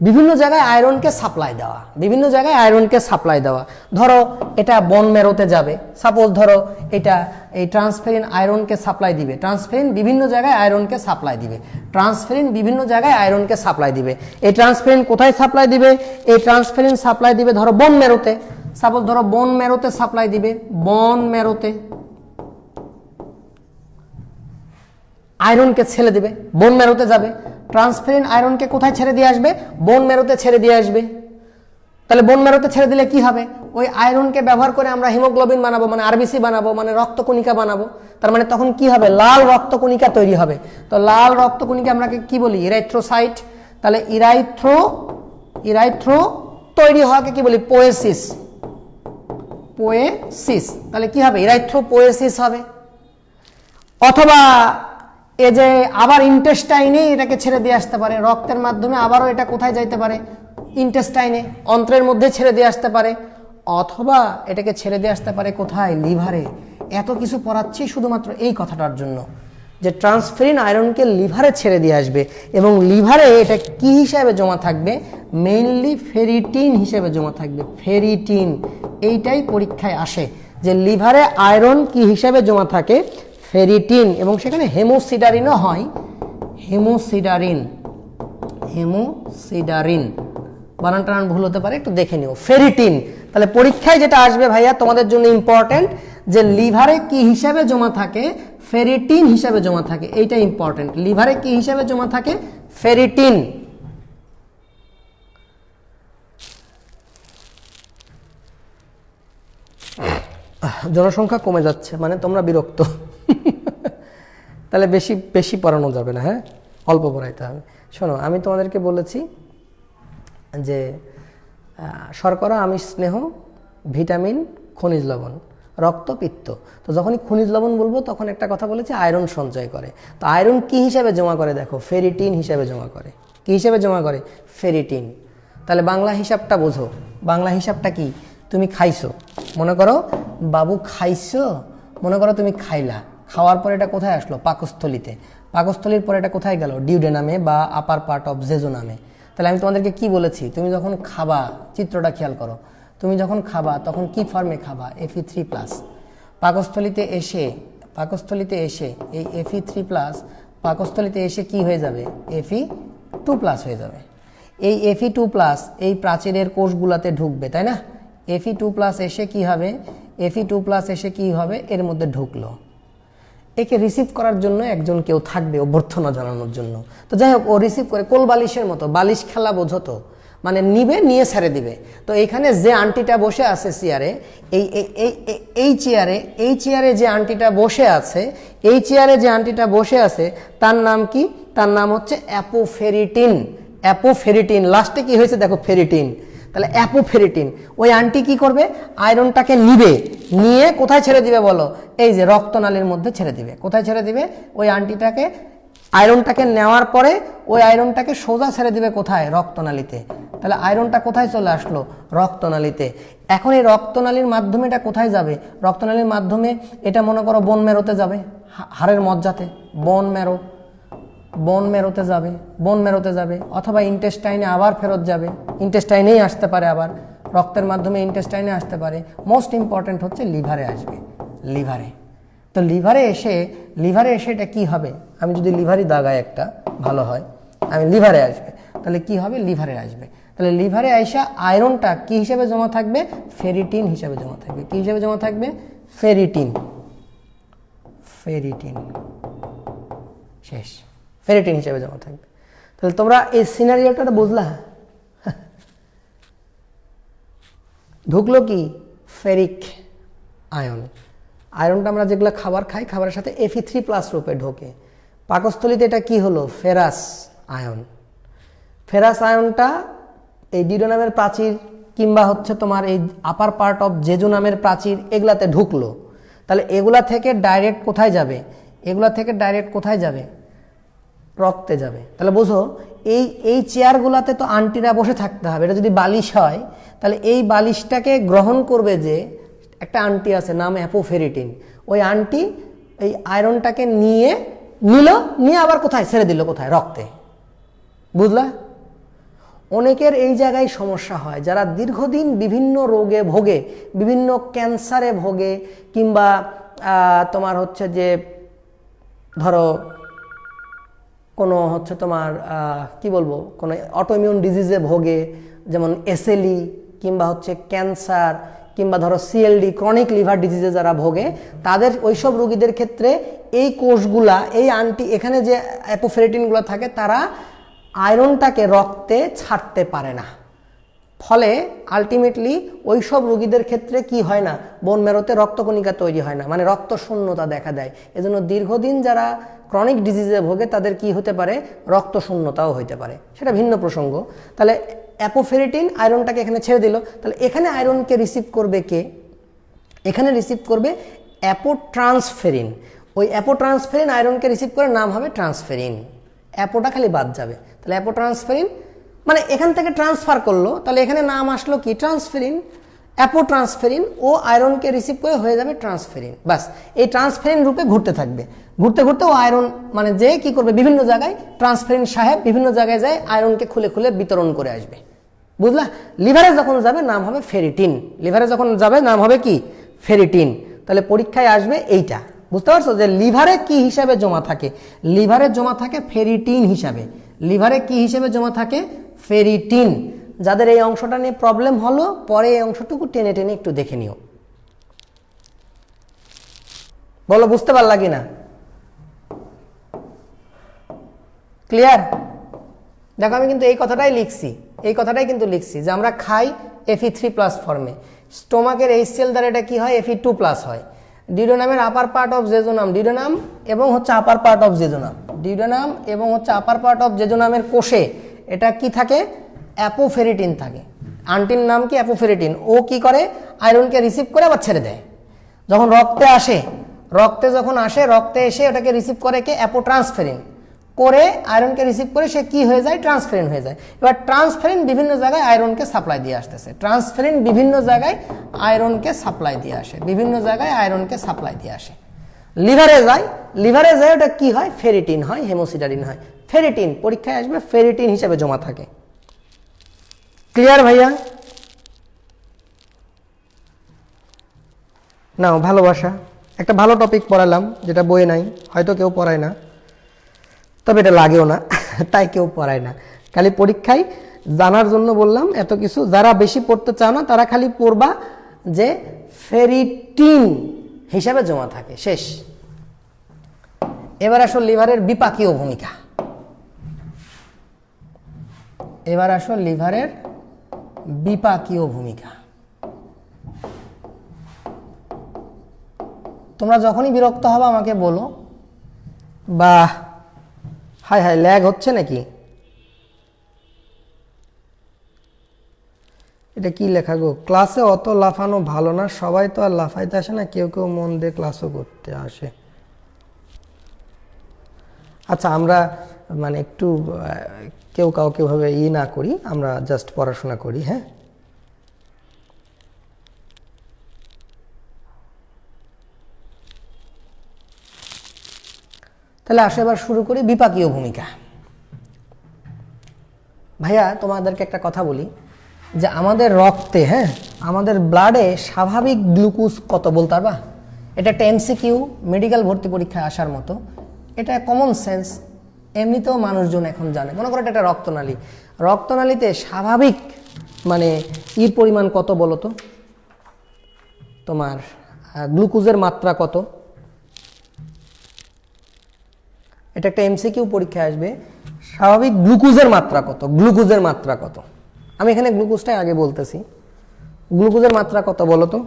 বিভিন্ন জায়গায় আয়রনকে সাপ্লাই দেওয়া, বিভিন্ন জায়গায় আয়রনকে সাপ্লাই দেওয়া। ধরো এটা বোন মেরোতে যাবে, সাপোজ ধরো এটা এই ট্রান্সফেরিন আয়রনকে সাপ্লাই দিবে। ট্রান্সফেরিন বিভিন্ন জায়গায় আয়রনকে সাপ্লাই দিবে, ট্রান্সফেরিন বিভিন্ন জায়গায় আয়রনকে সাপ্লাই দিবে। এই ট্রান্সফেরিন কোথায় সাপ্লাই দিবে? এই ট্রান্সফেরিন সাপ্লাই দিবে ধরো বোন মেরোতে, সাপোজ ধরো বোন মেরোতে সাপ্লাই দিবে, বোন মেরোতে আয়রনকে ছেড়ে দিবে, বোন মেরোতে যাবে। ট্রান্সফেরিন আয়রনকে কোথায় ছেড়ে দিয়ে আসবে? বোন মেরোতে ছেড়ে দিয়ে আসবে। তাহলে বোন মেরোতে ছেড়ে দিলে কি হবে? ওই আয়রনকে ব্যবহার করে আমরা হিমোগ্লোবিন বানাবো, মানে আরবিসি বানাবো, মানে রক্তকণিকা বানাবো। তার মানে তখন কি হবে? লাল রক্তকণিকা তৈরি হবে। তো লাল রক্তকণিকা আমরা কি বলি? ইরাইথ্রোসাইট। তাহলে ইরাইথ্রো তৈরি হওয়াকে কি বলি? পোয়েসিস। পোয়েসিস। তাহলে কি হবে? ইরাইথ্রোপোয়েসিস হবে। অথবা এই যে আবার ইন্টেস্টাইনে এটাকে ছেড়ে দিয়ে আসতে পারে, রক্তের মাধ্যমে আবারও এটা কোথায় যাইতে পারে? ইন্টেস্টাইনে, অন্ত্রের মধ্যে ছেড়ে দিয়ে আসতে পারে। অথবা এটাকে ছেড়ে দিয়ে আসতে পারে কোথায়? লিভারে। এত কিছু পড়াচ্ছি শুধুমাত্র এই কথাটার জন্য যে ট্রান্সফেরিন আয়রনকে লিভারে ছেড়ে দিয়ে আসবে, এবং লিভারে এটা কি হিসাবে জমা থাকবে? মেইনলি ফেরিটিন হিসেবে জমা থাকবে। ফেরিটিন, এইটাই পরীক্ষায় আসে যে লিভারে আয়রন কি হিসাবে জমা থাকে? ফেরিটিন। এবং সেখানে হেমোসিডারিনও হয়। হেমোসিডারিন, হেমোসিডারিন, বানান টানান ভুল হতে পারে, একটু দেখে নিও। ফেরিটিন, তাহলে পরীক্ষায় যেটা আসবে ভাইয়া তোমাদের জন্য ইম্পর্টেন্ট, যে লিভারে কি হিসাবে জমা থাকে, ফেরিটিন হিসাবে জমা থাকে, এইটা ইম্পর্টেন্ট। লিভারে কি হিসাবে জমা থাকে, ফেরিটিন। জনসংখ্যা কমে যাচ্ছে, মানে তোমরা বিরক্ত। তাহলে বেশি বেশি পড়ানো যাবে না, হ্যাঁ, অল্প পড়াইতে হবে। শোনো, আমি তোমাদেরকে বলেছি যে শর্করা, আমিষ, স্নেহ, ভিটামিন, খনিজ লবণ, রক্ত, পিত্ত। তো যখনই খনিজ লবণ বলবো তখন একটা কথা বলেছি, আয়রন সঞ্চয় করে। তো আয়রন কি হিসাবে জমা করে দেখো, ফেরিটিন হিসাবে জমা করে। কি হিসাবে জমা করে, ফেরিটিন। তাহলে বাংলা হিসাবটা বোঝো। বাংলা হিসাবটা কি, তুমি খাইছো, মনে করো বাবু খাইছো, মনে করো তুমি খাইলা, খাওয়ার পরে এটা কোথায় আসলো, পাকস্থলিতে। পাকস্থলীর পরে এটা কোথায় গেল, ডিউডেনামে বা আপার পার্ট অফ জেজোনামে। তাহলে আমি তোমাদেরকে কি বলেছি, তুমি যখন খাবা, চিত্রটা খেয়াল করো, তুমি যখন খাবা তখন কি ফর্মে খাবা, Fe3+। পাকস্থলীতে এসে এই Fe3+, পাকস্থলীতে এসে কি হয়ে যাবে, Fe2+ হয়ে যাবে। এই Fe2+ এই প্রাচীরের কোষগুলাতে ঢুকবে, তাই না। Fe2+ এসে কি হবে, Fe2+ এসে কি হবে, এর মধ্যে ঢুকলো। একে রিসিভ করার জন্য একজন কেউ থাকবে, অভ্যর্থনা জানানোর জন্য। তো যাই হোক, ও রিসিভ করে, কোল বালিশের মতো, বালিশ খেলা বোঝো তো, মানে নিবে, নিয়ে ছেড়ে দিবে। তো এইখানে যে আন্টিটা বসে আছে চেয়ারে, এই চেয়ারে যে আন্টিটা বসে আছে, এই চেয়ারে যে আন্টিটা বসে আছে, তার নাম কি, তার নাম হচ্ছে অ্যাপোফেরিটিন। অ্যাপোফেরিটিন, লাস্টে কি হয়েছে দেখো, ফেরিটিন। তাহলে অ্যাপোফেরিটিন, ওই আন্টি কি করবে, আয়রনটাকে নিবে, নিয়ে কোথায় ছেড়ে দিবে বলো, এই যে রক্তনালীর মধ্যে ছেড়ে দিবে। কোথায় ছেড়ে দিবে, ওই আন্টিটাকে, আয়রনটাকে নেওয়ার পরে ওই আয়রনটাকে সোজা ছেড়ে দিবে কোথায়, রক্তনালীতে। তাহলে আয়রনটা কোথায় চলে আসলো, রক্তনালীতে। এখন এই রক্তনালীর মাধ্যমে এটা কোথায় যাবে, রক্তনালীর মাধ্যমে এটা মনে করো বোন মেরোতে যাবে, হাড়ের মজ্জাতে, বোন মেরোতে যাবে, অথবা ইন্টেস্টাইনে আবার ফেরত যাবে, ইন্টেস্টাইনেই আসতে পারে, আবার রক্তের মাধ্যমে ইন্টেস্টাইনে আসতে পারে। মোস্ট ইম্পর্টেন্ট হচ্ছে লিভারে আসবে, লিভারে। তো লিভারে এসে এটা কি হবে, আমি যদি লিভারই দাগাই একটা, ভালো হয়, আমি লিভারে আসবে, তাহলে কি হবে, লিভারে আসবে। তাহলে লিভারে আইসা আয়রনটা কি হিসেবে জমা থাকবে, ফেরিটিন হিসেবে জমা থাকবে। কি হিসেবে জমা থাকবে, ফেরিটিন। শেষ, ফেরিটিন হিসেবে জমা থাকবে। তাহলে তোমরা এই সিনারিওটা বুঝলা, ঢুকলো কি, ফেরিক আয়ন। আয়রনটা আমরা যেগুলো খাবার খাই, খাবারের সাথে Fe3+ রূপে ঢোকে। পাকস্থলীতে এটা কি হলো, ফেরাস আয়ন। ফেরাস আয়নটা এই ডিউডেনামের প্রাচীর কিংবা হচ্ছে তোমার এই আপার পার্ট অফ জেজোনামের প্রাচীর, এগুলাতে ঢুকলো। তাহলে এগুলা থেকে ডাইরেক্ট কোথায় যাবে, রক্তে যাবে। তাহলে বোঝো, এই চেয়ারগুলাতে তো আন্টিরা বসে থাকতে হবে। এটা যদি বালিশ হয়, তাহলে এই বালিশটাকে গ্রহণ করবে যে একটা আন্টি আছে, নাম অ্যাপোফেরিটিন। ওই আন্টি এই আয়রনটাকে নিয়ে আবার কোথায় ছেড়ে দিল, কোথায়, রক্তে। বুঝলা। অনেকের এই জায়গায় সমস্যা হয়, যারা দীর্ঘদিন বিভিন্ন রোগে ভোগে, বিভিন্ন ক্যান্সারে ভোগে, কিংবা তোমার হচ্ছে যে ধরো কোনো হচ্ছে তোমার কি বলবো, কোনো অটোইমিউন ডিজিজে ভোগে, যেমন SLE, কিংবা হচ্ছে ক্যান্সার, কিংবা ধরো CLD, ক্রনিক লিভার ডিজিজে যারা ভোগে, তাদের ওইসব রোগীদের ক্ষেত্রে এই কোষগুলা, এই এখানে যে অ্যাপোফেরিটিনগুলো থাকে, তারা আয়রনটাকে রক্তে ছাড়তে পারে না। ফলে আলটিমেটলি ওইসব রোগীদের ক্ষেত্রে কি হয় না, বোন মেরোতে রক্তকণিকা তৈরি হয় না, মানে রক্ত শূন্যতা দেখা দেয়। এজন্য দীর্ঘদিন যারা ক্রনিক ডিজিজে ভোগে, তাদের কি হতে পারে, রক্ত শূন্যতাও হইতে পারে, সেটা ভিন্ন প্রসঙ্গ। তাহলে অ্যাপোফেরিটিন আয়রনটাকে এখানে ছেড়ে দিল। তাহলে এখানে আয়রনকে রিসিভ করবে কে, এখানে রিসিভ করবে অ্যাপোট্রান্সফেরিন। ওই অ্যাপোট্রান্সফেরিন আয়রনকে রিসিভ করে, নাম হবে ট্রান্সফেরিন। অ্যাপোটা খালি বাদ যাবে। তাহলে অ্যাপোট্রান্সফেরিন মানে এখান থেকে ট্রান্সফার করলো, তাহলে এখানে নাম আসলো কি, ট্রান্সফেরিন। অ্যাপোট্রান্সফেরিন ও আয়রনকে রিসিভ করে হয়ে যাবে ট্রান্সফেরিন। বাস, এই ট্রান্সফেরিন রূপে ঘুরতে থাকবে। ঘুরতে ঘুরতে ও আয়রন মানে যে কি করবে, বিভিন্ন জায়গায় ট্রান্সফেরিন সাহেব বিভিন্ন জায়গায় যায়, আয়রনকে খুলে খুলে বিতরণ করে আসবে। বুঝলা। লিভারে যখন যাবে নাম হবে ফেরিটিন। লিভারে যখন যাবে নাম হবে কি, ফেরিটিন। তাহলে পরীক্ষায় আসবে এইটা। বুঝতে পারছো যে লিভারে কি হিসাবে জমা থাকে, লিভারে জমা থাকে ফেরিটিন হিসাবে। লিভারে কি হিসেবে জমা থাকে, ফেরিটিন। যাদের এই অংশটা নিয়ে প্রবলেম হলো পরে এই অংশটুকু টেনে টেনে একটু দেখে নিও। বলো বুঝতে পারলা কিনা? ক্লিয়ার? দেখো আমি কিন্তু এই কথাটাই লিখছি যে আমরা খাই Fe3+ ফর্মে, স্টোমাকের HCl দ্বারা এটা কি হয় Fe2+ হয়। ডিউডেনামের আপার পার্ট অফ জেজোনাম, ডিউডেনাম এবং হচ্ছে আপার পার্ট অফ জেজোনামের কোষে এটা কি থাকে? অ্যাপোফেরিটিন থাকে। আন্টির নাম কি? অ্যাপোফেরিটিন। ও কি করে? আয়রনকে রিসিভ করে আবার ছেড়ে দেয়। যখন রক্তে এসে ওটাকে রিসিভ করে কে? অ্যাপোট্রান্সফেরিন করে আয়রনকে রিসিভ করে সে কি হয়ে যায়? ট্রান্সফেরিন হয়ে যায়। এবার ট্রান্সফেরিন বিভিন্ন জায়গায় আয়রনকে সাপ্লাই দিয়ে আসতেছে, লিভারে যায় ওটা কি হয়? ফেরিটিন হয়, হেমোসিডারিন হয়। ফেরিটিন পরীক্ষায় আসবে, ফেরিটিন হিসেবে জমা থাকে। ক্লিয়ার ভাইয়া? নাও ভালোবাসা একটা ভালো টপিক পড়ালাম, যেটা বইয়ে নাই, হয়তো কেউ পড়ায় না, তবে এটা লাগেও না তাই কেউ পড়ায় না, খালি পরীক্ষায় জানার জন্য বললাম এত কিছু। যারা বেশি পড়তে চাও না তারা খালি পড়বা যে ফেরিটিন হিসাবে জমা থাকে, শেষ। এবার আসো লিভারের বিপাকীয় ভূমিকা। তোমরা যখনই বিরক্ত হবে আমাকে বলো। বা হাই ল্যাগ হচ্ছে নাকি? এটা কি লেখা গো? ক্লাসে অত লাফানো ভালো না, সবাই তো আর লাফাইতে আসে না, কেউ কেউ মন দিয়ে ক্লাসও করতে আসে। আচ্ছা আমরা মানে একটু কেউ কাউকে ভাবে না করি, আমরা জাস্ট পড়াশোনা করি। হ্যাঁ, তাহলে আসো এবার শুরু করি বিপাকীয় ভূমিকা। ভাইয়া তোমাদেরকে একটা কথা বলি যে আমাদের রক্তে, আমাদের ব্লাডে স্বাভাবিক গ্লুকোজ কত বলতে পারবা? এটা একটা MCQ, মেডিকেল ভর্তি পরীক্ষায় আসার মতো। এটা কমন সেন্স, এমনিতেও মানুষজন এখন জানে। মনে করো এটা একটা রক্তনালীতে স্বাভাবিক মানে পরিমাণ কত বলো তো? তোমার গ্লুকোজের মাত্রা কত? এটা একটা MCQ পরীক্ষায় আসবে, স্বাভাবিক গ্লুকোজের মাত্রা কত? আমি এখানে গ্লুকোজটাই আগে বলতেছি। গ্লুকোজের মাত্রা কত বলো তো?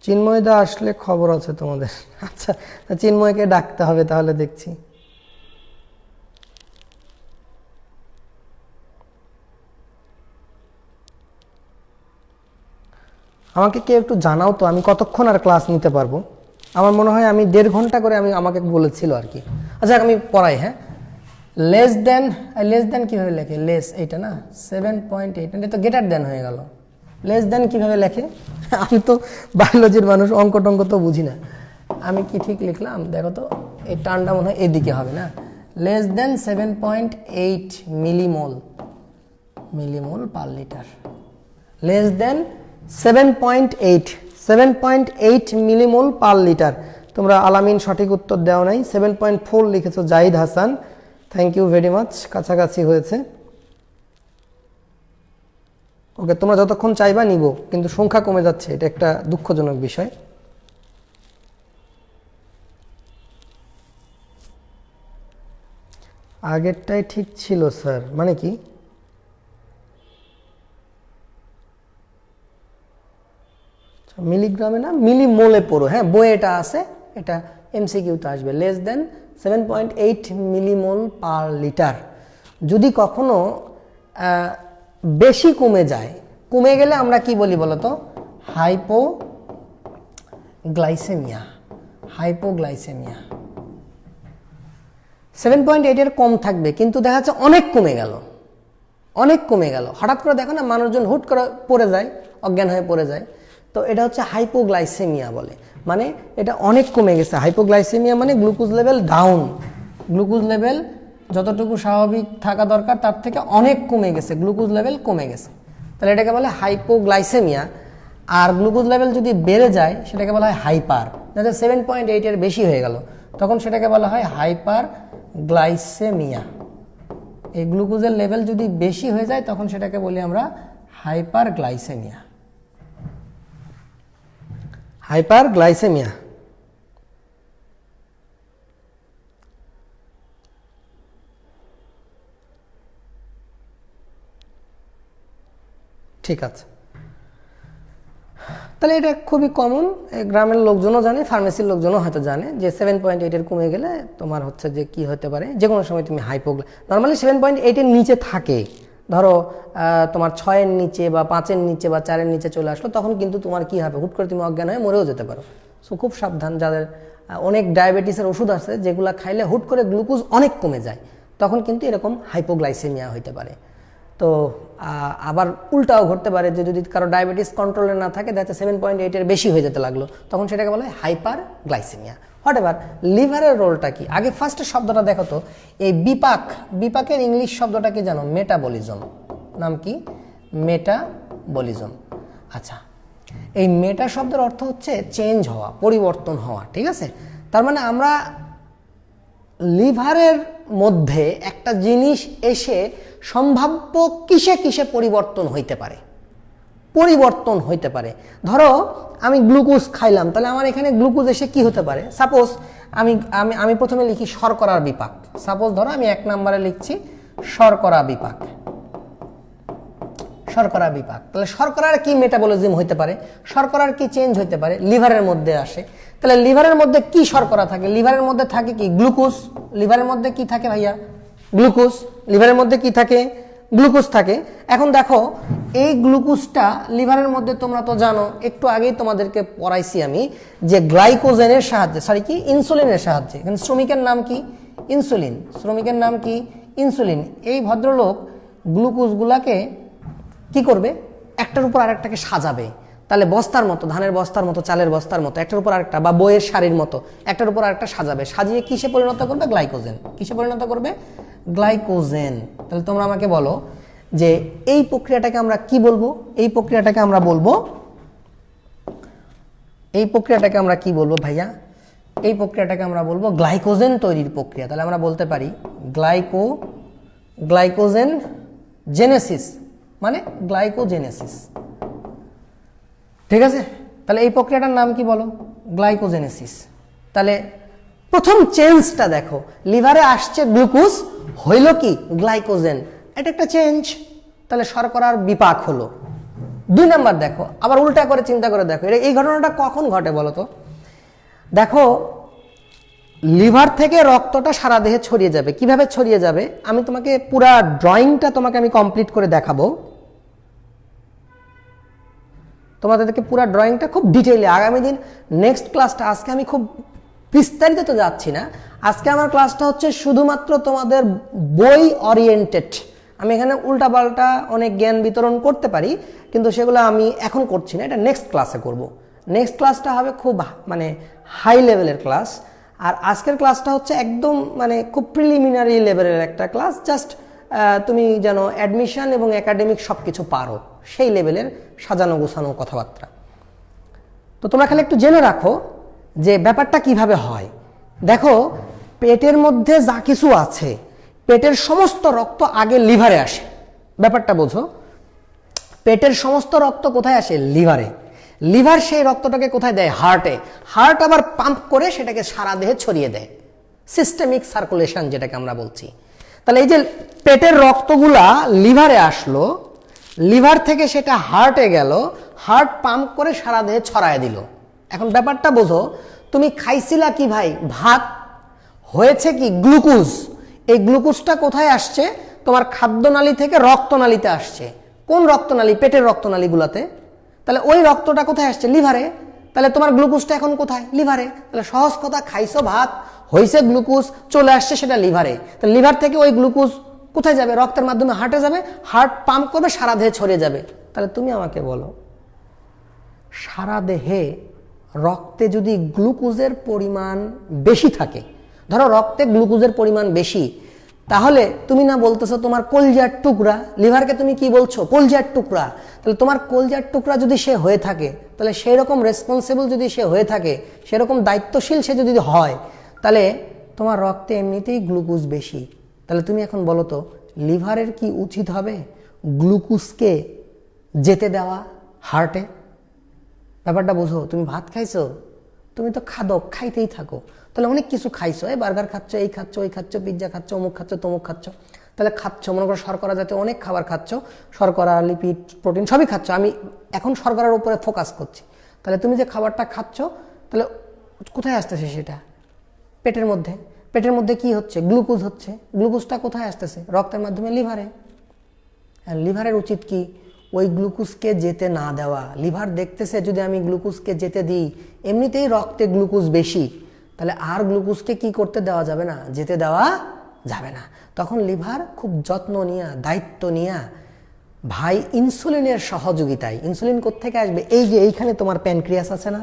চিন্ময়দা আসলে খবর আছে তোমাদের। আচ্ছা, চিন্ময়কে ডাকতে হবে তাহলে, দেখছি। আমাকে কেউ একটু জানাও তো আমি কতক্ষণ আর ক্লাস নিতে পারবো। আমার মনে হয় আমি 1.5 ঘন্টা করে আমাকে বলেছিল আর কি। আচ্ছা আমি পড়াই। হ্যাঁ, লেস দেন কিভাবে লেখে? লেস এইটা না 7.8, এটা তো গ্রেটার দেন হয়ে গেল। লেস দেন কিভাবে লেখে? আমি তো বায়োলজির মানুষ, অঙ্ক টঙ্ক তো বুঝি না। আমি কি ঠিক লিখলাম দেখো তো? এই টার্নটা মনে হয় এদিকে হবে না। Less than 7.8 millimole per litre. Less than 7.8 millimole per litre. তোমরা আলামিন সঠিক উত্তর দেওয়া নাই, 7.4 লিখেছো Jahid Hasan, thank you very much, কাছাকাছি হয়েছে। ওকে, তোমরা যতক্ষণ চাইবা নিব, কিন্তু সংখ্যা কমে যাচ্ছে, এটা একটা দুঃখজনক বিষয়। আগেরটাই ঠিক ছিল স্যার, মানে কি? মিলিগ্রামে না মিলিমোলে পড়ো। হ্যাঁ, বইয়ে এটা আছে, এটা MCQতে আসবে। Less than 7.8 millimole per litre. যদি কখনো বেশি কমে গেলে আমরা কি বলি বলতো? হাইপোগ্লাইসেমিয়া। 7.8 এর কম থাকবে, কিন্তু দেখা যাচ্ছে অনেক কমে গেল। হঠাৎ করে দেখো না মানুষজন হুট করে পড়ে যায়, অজ্ঞান হয়ে পড়ে যায়, তো এটা হচ্ছে হাইপোগ্লাইসেমিয়া বলে। মানে এটা অনেক কমে গেছে। হাইপোগ্লাইসেমিয়া মানে glucose level down, glucose level যতটুকু স্বাভাবিক থাকা দরকার তার থেকে অনেক কমে গেছে, গ্লুকোজ লেভেল কমে গেছে, তাহলে এটাকে বলে হাইপোগ্লাইসেমিয়া। আর গ্লুকোজ লেভেল যদি বেড়ে যায় সেটাকে বলা হয় হাইপার, যাতে 7.8 এর বেশি হয়ে গেল তখন সেটাকে বলা হয় হাইপার গ্লাইসেমিয়া। এই গ্লুকোজের লেভেল যদি বেশি হয়ে যায় তখন সেটাকে বলি আমরা হাইপার গ্লাইসেমিয়া। Hyper glycaemia. ঠিক আছে, তাহলে এটা খুবই কমন, গ্রামের লোকজনও জানে, ফার্মেসির লোকজনও হয়তো জানে যে 7.8 এর কমে গেলে তোমার হচ্ছে যে কি হতে পারে, যে কোনো সময় তুমি নর্মালি 7.8 এর নিচে থাকে, ধরো তোমার 6 এর নিচে বা 5 এর নিচে বা 4 এর নিচে চলে আসলো, তখন কিন্তু তোমার কি হবে, হুট করে তুমি অজ্ঞান হয়ে মরেও যেতে পারো। সো খুব সাবধান, যাদের অনেক ডায়াবেটিসের ওষুধ আছে যেগুলো খাইলে হুট করে গ্লুকোজ অনেক কমে যায়, তখন কিন্তু এরকম হাইপোগ্লাইসেমিয়া হইতে পারে। তো আবার উল্টাও ঘটতে পারে যে যদি কারো ডায়াবেটিস কন্ট্রোলে না থাকে, দেখা 7.8 এর বেশি হয়ে যেতে লাগলো, তখন সেটাকে বলা হয় হাইপার গ্লাইসেমিয়া। হোয়াট এভার, লিভারের রোলটা কি? আগে ফার্স্টে শব্দটা দেখো তো, এই বিপাকের ইংলিশ শব্দটা কি জানো? মেটাবলিজম। নাম কি? মেটাবলিজম। আচ্ছা, এই মেটা শব্দের অর্থ হচ্ছে চেঞ্জ হওয়া, পরিবর্তন হওয়া, ঠিক আছে? তার মানে আমরা লিভারের মধ্যে একটা জিনিস এসে সম্ভাব্য কিসে কিসে পরিবর্তন হইতে পারে। ধরো আমি গ্লুকোজ খাইলাম, তাহলে আমার এখানে গ্লুকোজ এসে কি হতে পারে? সাপোজ আমি প্রথমে লিখি শর্করার বিপাক। সাপোজ ধরো আমি 1 নম্বরে লিখছি শর্করা বিপাক। তাহলে শর্করার কি মেটাবলিজম হইতে পারে, শর্করার কি চেঞ্জ হইতে পারে? লিভারের মধ্যে আসে। তাহলে লিভারের মধ্যে কি শর্করা থাকে? লিভারের মধ্যে থাকে কি? গ্লুকোজ। লিভারের মধ্যে কি থাকে ভাইয়া? গ্লুকোজ। লিভারের মধ্যে কি থাকে? গ্লুকোজ থাকে। এখন দেখো এই গ্লুকোজটা লিভারের মধ্যে, তোমরা তো জানো, একটু আগেই তোমাদেরকে পড়াইছি আমি, যে গ্লাইকোজেনের সাহায্যে, ইনসুলিনের সাহায্যে। এখানে শ্রমিকের নাম কি? ইনসুলিন। শ্রমিকের নাম কি? ইনসুলিন। এই ভদ্রলোক গ্লুকোজগুলাকে কি করবে? একটার উপর আরেকটাকে সাজাবে। তাহলে বস্তার মতো, ধানের বস্তার মতো, চালের বস্তার মতো, একটার উপর আরেকটা, বা বইয়ের শাড়ির মতো একটার উপর আরেকটা সাজাবে। সাজিয়ে কিসে পরিণত করবে? গ্লাইকোজেন। কিসে পরিণত করবে? গ্লাইকোজেন। তাহলে তোমরা আমাকে বলো যে এই প্রক্রিয়াটাকে আমরা কি বলবো? এই প্রক্রিয়াটাকে আমরা কি বলবো ভাইয়া? এই প্রক্রিয়াটাকে আমরা বলবো গ্লাইকোজেন তৈরির প্রক্রিয়া। তাহলে আমরা বলতে পারি গ্লাইকোজেন জেনেসিস, মানে গ্লাইকোজেনেসিস। ঠিক আছে? তাহলে এই প্রক্রিয়াটার নাম কি বলো? গ্লাইকোজেনেসিস। তাহলে প্রথম চেঞ্জটা দেখো, লিভারে আসছে গ্লুকোজ, হইল কি? গ্লাইকোজেন। এটা একটা চেঞ্জ। তাহলে শর্করার বিপাক হলো। 2 নাম্বার দেখো, আবার উল্টা করে চিন্তা করে দেখো, এই ঘটনাটা কখন ঘটে বলো তো? দেখো লিভার থেকে রক্তটা সারা দেহে ছড়িয়ে যাবে। কিভাবে ছড়িয়ে যাবে? আমি তোমাকে পুরা ড্রয়িংটা তোমাকে কমপ্লিট করে দেখাবো। তোমাদেরকে পুরা ড্রয়িংটা খুব ডিটেইলে আগামী দিন নেক্সট ক্লাসটা, আজকে আমি খুব বিস্তারিত তো যাচ্ছি না, আজকে আমার ক্লাসটা হচ্ছে শুধুমাত্র তোমাদের বই ওরিয়েন্টেড। আমি এখানে উল্টাপাল্টা অনেক জ্ঞান বিতরণ করতে পারি, কিন্তু সেগুলো আমি এখন করছি না, এটা নেক্সট ক্লাসে করব। নেক্সট ক্লাসটা হবে খুব হাই লেভেলের ক্লাস, আর আজকের ক্লাসটা হচ্ছে একদম খুব প্রিলিমিনারি লেভেলের একটা ক্লাস। জাস্ট তুমি যেন অ্যাডমিশন এবং একাডেমিক সব কিছু পারো, সেই লেভেলের সাজানো গোছানো কথাবার্তা। তো তোমরা খালি একটু জেনে রাখো যে ব্যাপারটা কিভাবে হয়। দেখো পেটের মধ্যে যা কিছু আছে, পেটের সমস্ত রক্ত আগে লিভারে আসে। ব্যাপারটা বোঝো, পেটের সমস্ত রক্ত কোথায় আসে? লিভারে। লিভার সেই রক্তটাকে কোথায় দেয়? হার্টে। হার্ট আবার পাম্প করে সেটাকে সারা দেহে ছড়িয়ে দেয়, সিস্টেমিক সার্কুলেশন যেটাকে আমরা বলছি। তাহলে এই যে পেটের রক্তগুলা লিভারে আসলো, লিভার থেকে সেটা হার্টে গেল, হার্ট পাম্প করে সারা দেহে ছড়ায় দিল। এখন ব্যাপারটা বোঝো, তুমি খাইছিলা কি ভাই? ভাত। হয়েছে কি? গ্লুকোজ। এই গ্লুকোজটা কোথায় আসছে? তোমার খাদ্যনালী থেকে রক্তনালীতে আসছে। কোন রক্তনালী? পেটের রক্তনালীগুলোতে। তাহলে ওই রক্তটা কোথায় আসছে? লিভারে। তাহলে তোমার গ্লুকোজটা এখন কোথায়? লিভারে। তাহলে সহজ কথা, খাইছো ভাত, হয়েছে গ্লুকোজ, চলে আসছে সেটা লিভারে। তাহলে লিভার থেকে ওই গ্লুকোজ কোথায় যাবে? রক্তের মাধ্যমে হার্টে যাবে, হার্ট পাম্প করবে, সারা দেহে ছড়িয়ে যাবে। তাহলে তুমি আমাকে বলো, সারা দেহে রক্তে যদি গ্লুকোজের পরিমাণ বেশি থাকে, ধরো রক্তে গ্লুকোজের পরিমাণ বেশি, তাহলে তুমি না বলতেছো তোমার কলজার টুকরা, লিভারকে তুমি কি বলছো? কলজার টুকরা। তাহলে তোমার কলজার টুকরা যদি সে হয়ে থাকে, তাহলে সেই রকম রেসপন্সিবল যদি সে হয়ে থাকে, সেরকম দায়িত্বশীল সে যদি হয়, তাহলে তোমার রক্তে এমনিতেই গ্লুকোজ বেশি। তাহলে তুমি এখন বলো তো, লিভারের কি উচিত হবে? গ্লুকোজকে যেতে দেওয়া হার্টে। ব্যাপারটা বোঝো। তুমি ভাত খাইছো, তুমি তো খাদক, খাইতেই থাকো। তাহলে অনেক কিছু খাইছো, এই বার্গার খাচ্ছ, এই খাচ্ছ, ওই খাচ্ছ, পিৎজা খাচ্ছ, অমুক খাচ্ছ, তমুক খাচ্ছ। তাহলে খাচ্ছ, মনে করো শর্করা জাতীয় অনেক খাবার খাচ্ছ, শর্করা, লিপিড, প্রোটিন সবই খাচ্ছ। আমি এখন শর্করার উপরে ফোকাস করছি। তাহলে তুমি যে খাবারটা খাচ্ছ, তাহলে কোথায় আসতেছে সেটা? পেটের মধ্যে। পেটের মধ্যে কি হচ্ছে? গ্লুকোজ হচ্ছে। গ্লুকোজটা কোথায় আসতেছে? রক্তের মাধ্যমে লিভারে। আর লিভারের উচিত কি? ওই গ্লুকোজকে যেতে না দেওয়া। লিভার দেখতেছে যদি আমি গ্লুকোজকে যেতে দিই, এমনিতেই রক্তে গ্লুকোজ বেশি, তাহলে আর গ্লুকোজকে কি করতে দেওয়া যাবে না? যেতে দেওয়া যাবে না। তখন লিভার খুব যত্ন নিয়ে, দায়িত্ব নিয়ে, ভাই ইনসুলিনের সহযোগিতায়। ইনসুলিন কোত্থেকে আসবে? এই যে এইখানে তোমার প্যানক্রিয়াস আছে না,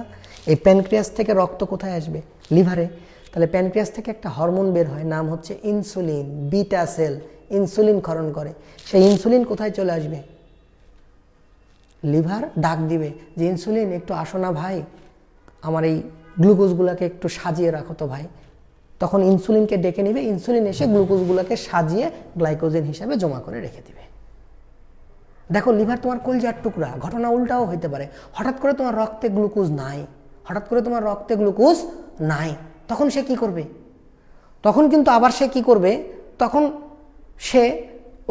এই প্যানক্রিয়াস থেকে রক্ত কোথায় আসবে? লিভারে। তাহলে প্যানক্রিয়াস থেকে একটা হরমোন বের হয়, নাম হচ্ছে ইনসুলিন। বিটা সেল ইনসুলিন ক্ষরণ করে। সেই ইনসুলিন কোথায় চলে আসবে? লিভার ডাক দিবে যে ইনসুলিন একটু আসো না ভাই, আমার এই গ্লুকোজগুলোকে একটু সাজিয়ে রাখো তো ভাই। তখন ইনসুলিনকে ডেকে নিবে, ইনসুলিন এসে গ্লুকোজগুলোকে সাজিয়ে গ্লাইকোজেন হিসাবে জমা করে রেখে দিবে। দেখো, লিভার তোমার কলজার টুকরা। ঘটনা উল্টাও হইতে পারে। হঠাৎ করে তোমার রক্তে গ্লুকোজ নাই, হঠাৎ করে তোমার রক্তে গ্লুকোজ নাই, তখন সে কি করবে? তখন কিন্তু আবার সে কি করবে? তখন সে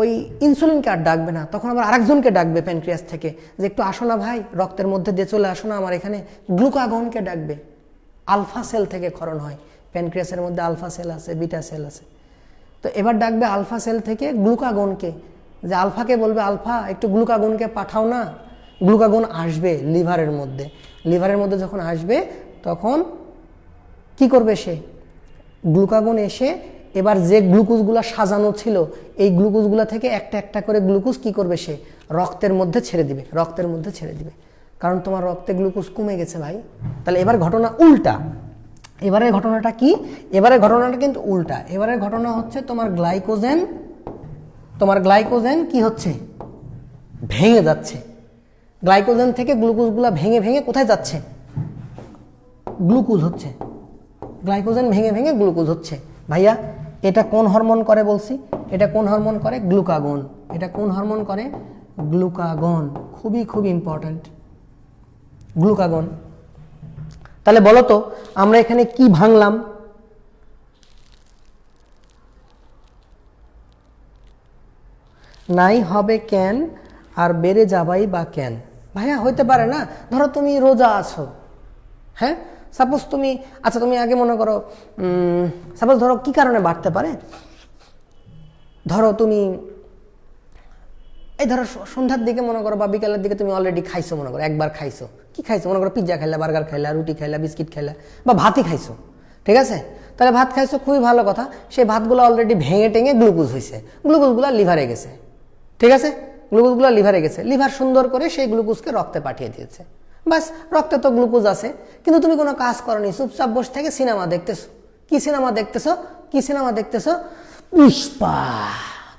ওই ইনসুলিনকে আর ডাকবে না, তখন আবার আরেকজনকে ডাকবে প্যানক্রিয়াস থেকে, যে একটু আসো না ভাই, রক্তের মধ্যে দিয়ে চলে আসো না আমার এখানে। গ্লুকাগনকে ডাকবে। আলফা সেল থেকে ক্ষরণ হয়। প্যানক্রিয়াসের মধ্যে আলফা সেল আছে, বিটা সেল আছে। তো এবার ডাকবে আলফা সেল থেকে গ্লুকাগনকে, যে আলফাকে বলবে, আলফা একটু গ্লুকাগনকে পাঠাও না। গ্লুকাগন আসবে লিভারের মধ্যে। লিভারের মধ্যে যখন আসবে, তখন কি করবে সে? গ্লুকাগন এসে এবার যে গ্লুকোজগুলো সাজানো ছিল, এই গ্লুকোজগুলো থেকে একটা একটা করে গ্লুকোজ কি করবে? সে রক্তের মধ্যে ছেড়ে দিবে। রক্তের মধ্যে ছেড়ে দিবে, কারণ তোমার রক্তে গ্লুকোজ কমে গেছে ভাই। তাহলে এবার ঘটনা উল্টা। এবারের ঘটনাটা কি? এবারের ঘটনাটা কিন্তু উল্টা। এবারের ঘটনা হচ্ছে তোমার গ্লাইকোজেন কি হচ্ছে? ভেঙে যাচ্ছে। গ্লাইকোজেন থেকে গ্লুকোজগুলো ভেঙে ভেঙে কোথায় যাচ্ছে? গ্লুকোজ হচ্ছে। গ্লাইকোজেন ভেঙে ভেঙে গ্লুকোজ হচ্ছে। ভাইয়া, এটা কোন হরমোন করে বলছি? এটা কোন হরমোন করে? গ্লুকাগন। এটা কোন হরমোন করে? গ্লুকাগন। খুবই খুব ইম্পর্ট্যান্ট, গ্লুকাগন। তাহলে বলো তো, আমরা এখানে কি ভাঙলাম? নাই হবে কেন আর বেড়ে যাবাই বা কেন? ভাইয়া হইতে পারে না। ধরো তুমি রোজা আছো, হ্যাঁ, সাপোজ তুমি, আচ্ছা তুমি আগে মনে করো, সাপোজ ধরো কি কারণে বাড়তে পারে? ধরো তুমি এই ধরো সন্ধ্যার দিকে মনে করো বা বিকালের দিকে তুমি অলরেডি খাইছো, মনে করো একবার খাইছো। কি খাইছো? মনে করো পিৎজা খাইলা, বার্গার খাইলা, রুটি খাইলা, বিস্কিট খাইলা, বা ভাতই খাইছো। ঠিক আছে, তাহলে ভাত খাইছো, খুবই ভালো কথা। সেই ভাতগুলো অলরেডি ভেঙে টেঙে গ্লুকোজ হয়েছে। গ্লুকোজগুলো লিভারে গেছে। ঠিক আছে, গ্লুকোজগুলো লিভারে গেছে। লিভার সুন্দর করে সেই গ্লুকোজকে রক্তে পাঠিয়ে দিয়েছে। বাস, রক্তে তো গ্লুকোজ আছে, কিন্তু তুমি কোনো কাজ করনি, চুপচাপ বসে থেকে সিনেমা দেখতেছো। কি সিনেমা দেখতেছো? কি সিনেমা দেখতেছো? পুষ্পা।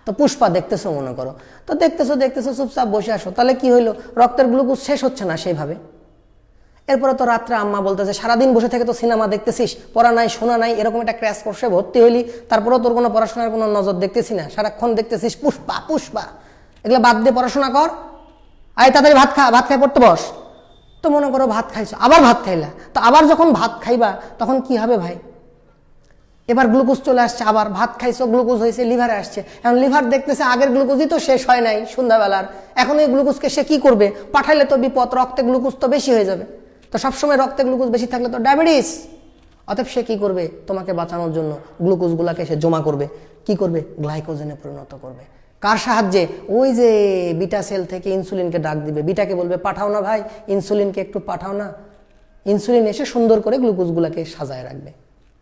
তো পুষ্পা দেখতেছো মনে করো, তো দেখতেছো দেখতেছো চুপচাপ বসে আসো। তাহলে কি হইলো? রক্তের গ্লুকোজ শেষ হচ্ছে না সেইভাবে। এরপরে তো রাত্রে আম্মা বলতেছে, সারাদিন বসে থেকে তো সিনেমা দেখতেছিস, পড়া নাই, শোনা নাই, এরকম একটা ক্র্যাশ কোর্সে ভর্তি হইলি, তারপরেও তোর কোনো পড়াশোনার কোনো নজর দেখতেছি না, সারাক্ষণ দেখতেছিস পুষ্পা পুষ্পা। এগুলো বাদ দিয়ে পড়াশোনা কর। আয় তাড়াতাড়ি ভাত খা, ভাত খাই পড়তে বস। তো মনে করো ভাত খাইছো, আবার ভাত খাইলা, তো আবার যখন ভাত খাইবা তখন কি হবে ভাই? এবার গ্লুকোজ চলে আসছে, আবার ভাত খাইছো, গ্লুকোজ হয়েছে, লিভারে আসছে। এখন লিভার দেখতেছে আগের গ্লুকোজই তো শেষ হয় নাই সন্ধ্যাবেলার, এখন এই গ্লুকোজকে সে কি করবে? পাঠাইলে তো বিপদ, রক্তে গ্লুকোজ তো বেশি হয়ে যাবে। তো সবসময় রক্তে গ্লুকোজ বেশি থাকলে তো ডায়াবেটিস। অতএব সে কি করবে? তোমাকে বাঁচানোর জন্য গ্লুকোজগুলোকে সে জমা করবে। কি করবে? গ্লাইকোজেনে পরিণত করবে। কার সাহায্যে? ওই যে বিটা সেল থেকে ইনসুলিনকে ডাক দিবে। বিটাকে বলবে, পাঠাও না ভাই, ইনসুলিনকে একটু পাঠাও না। ইনসুলিন এসে সুন্দর করে গ্লুকোজগুলোকে সাজায় রাখবে।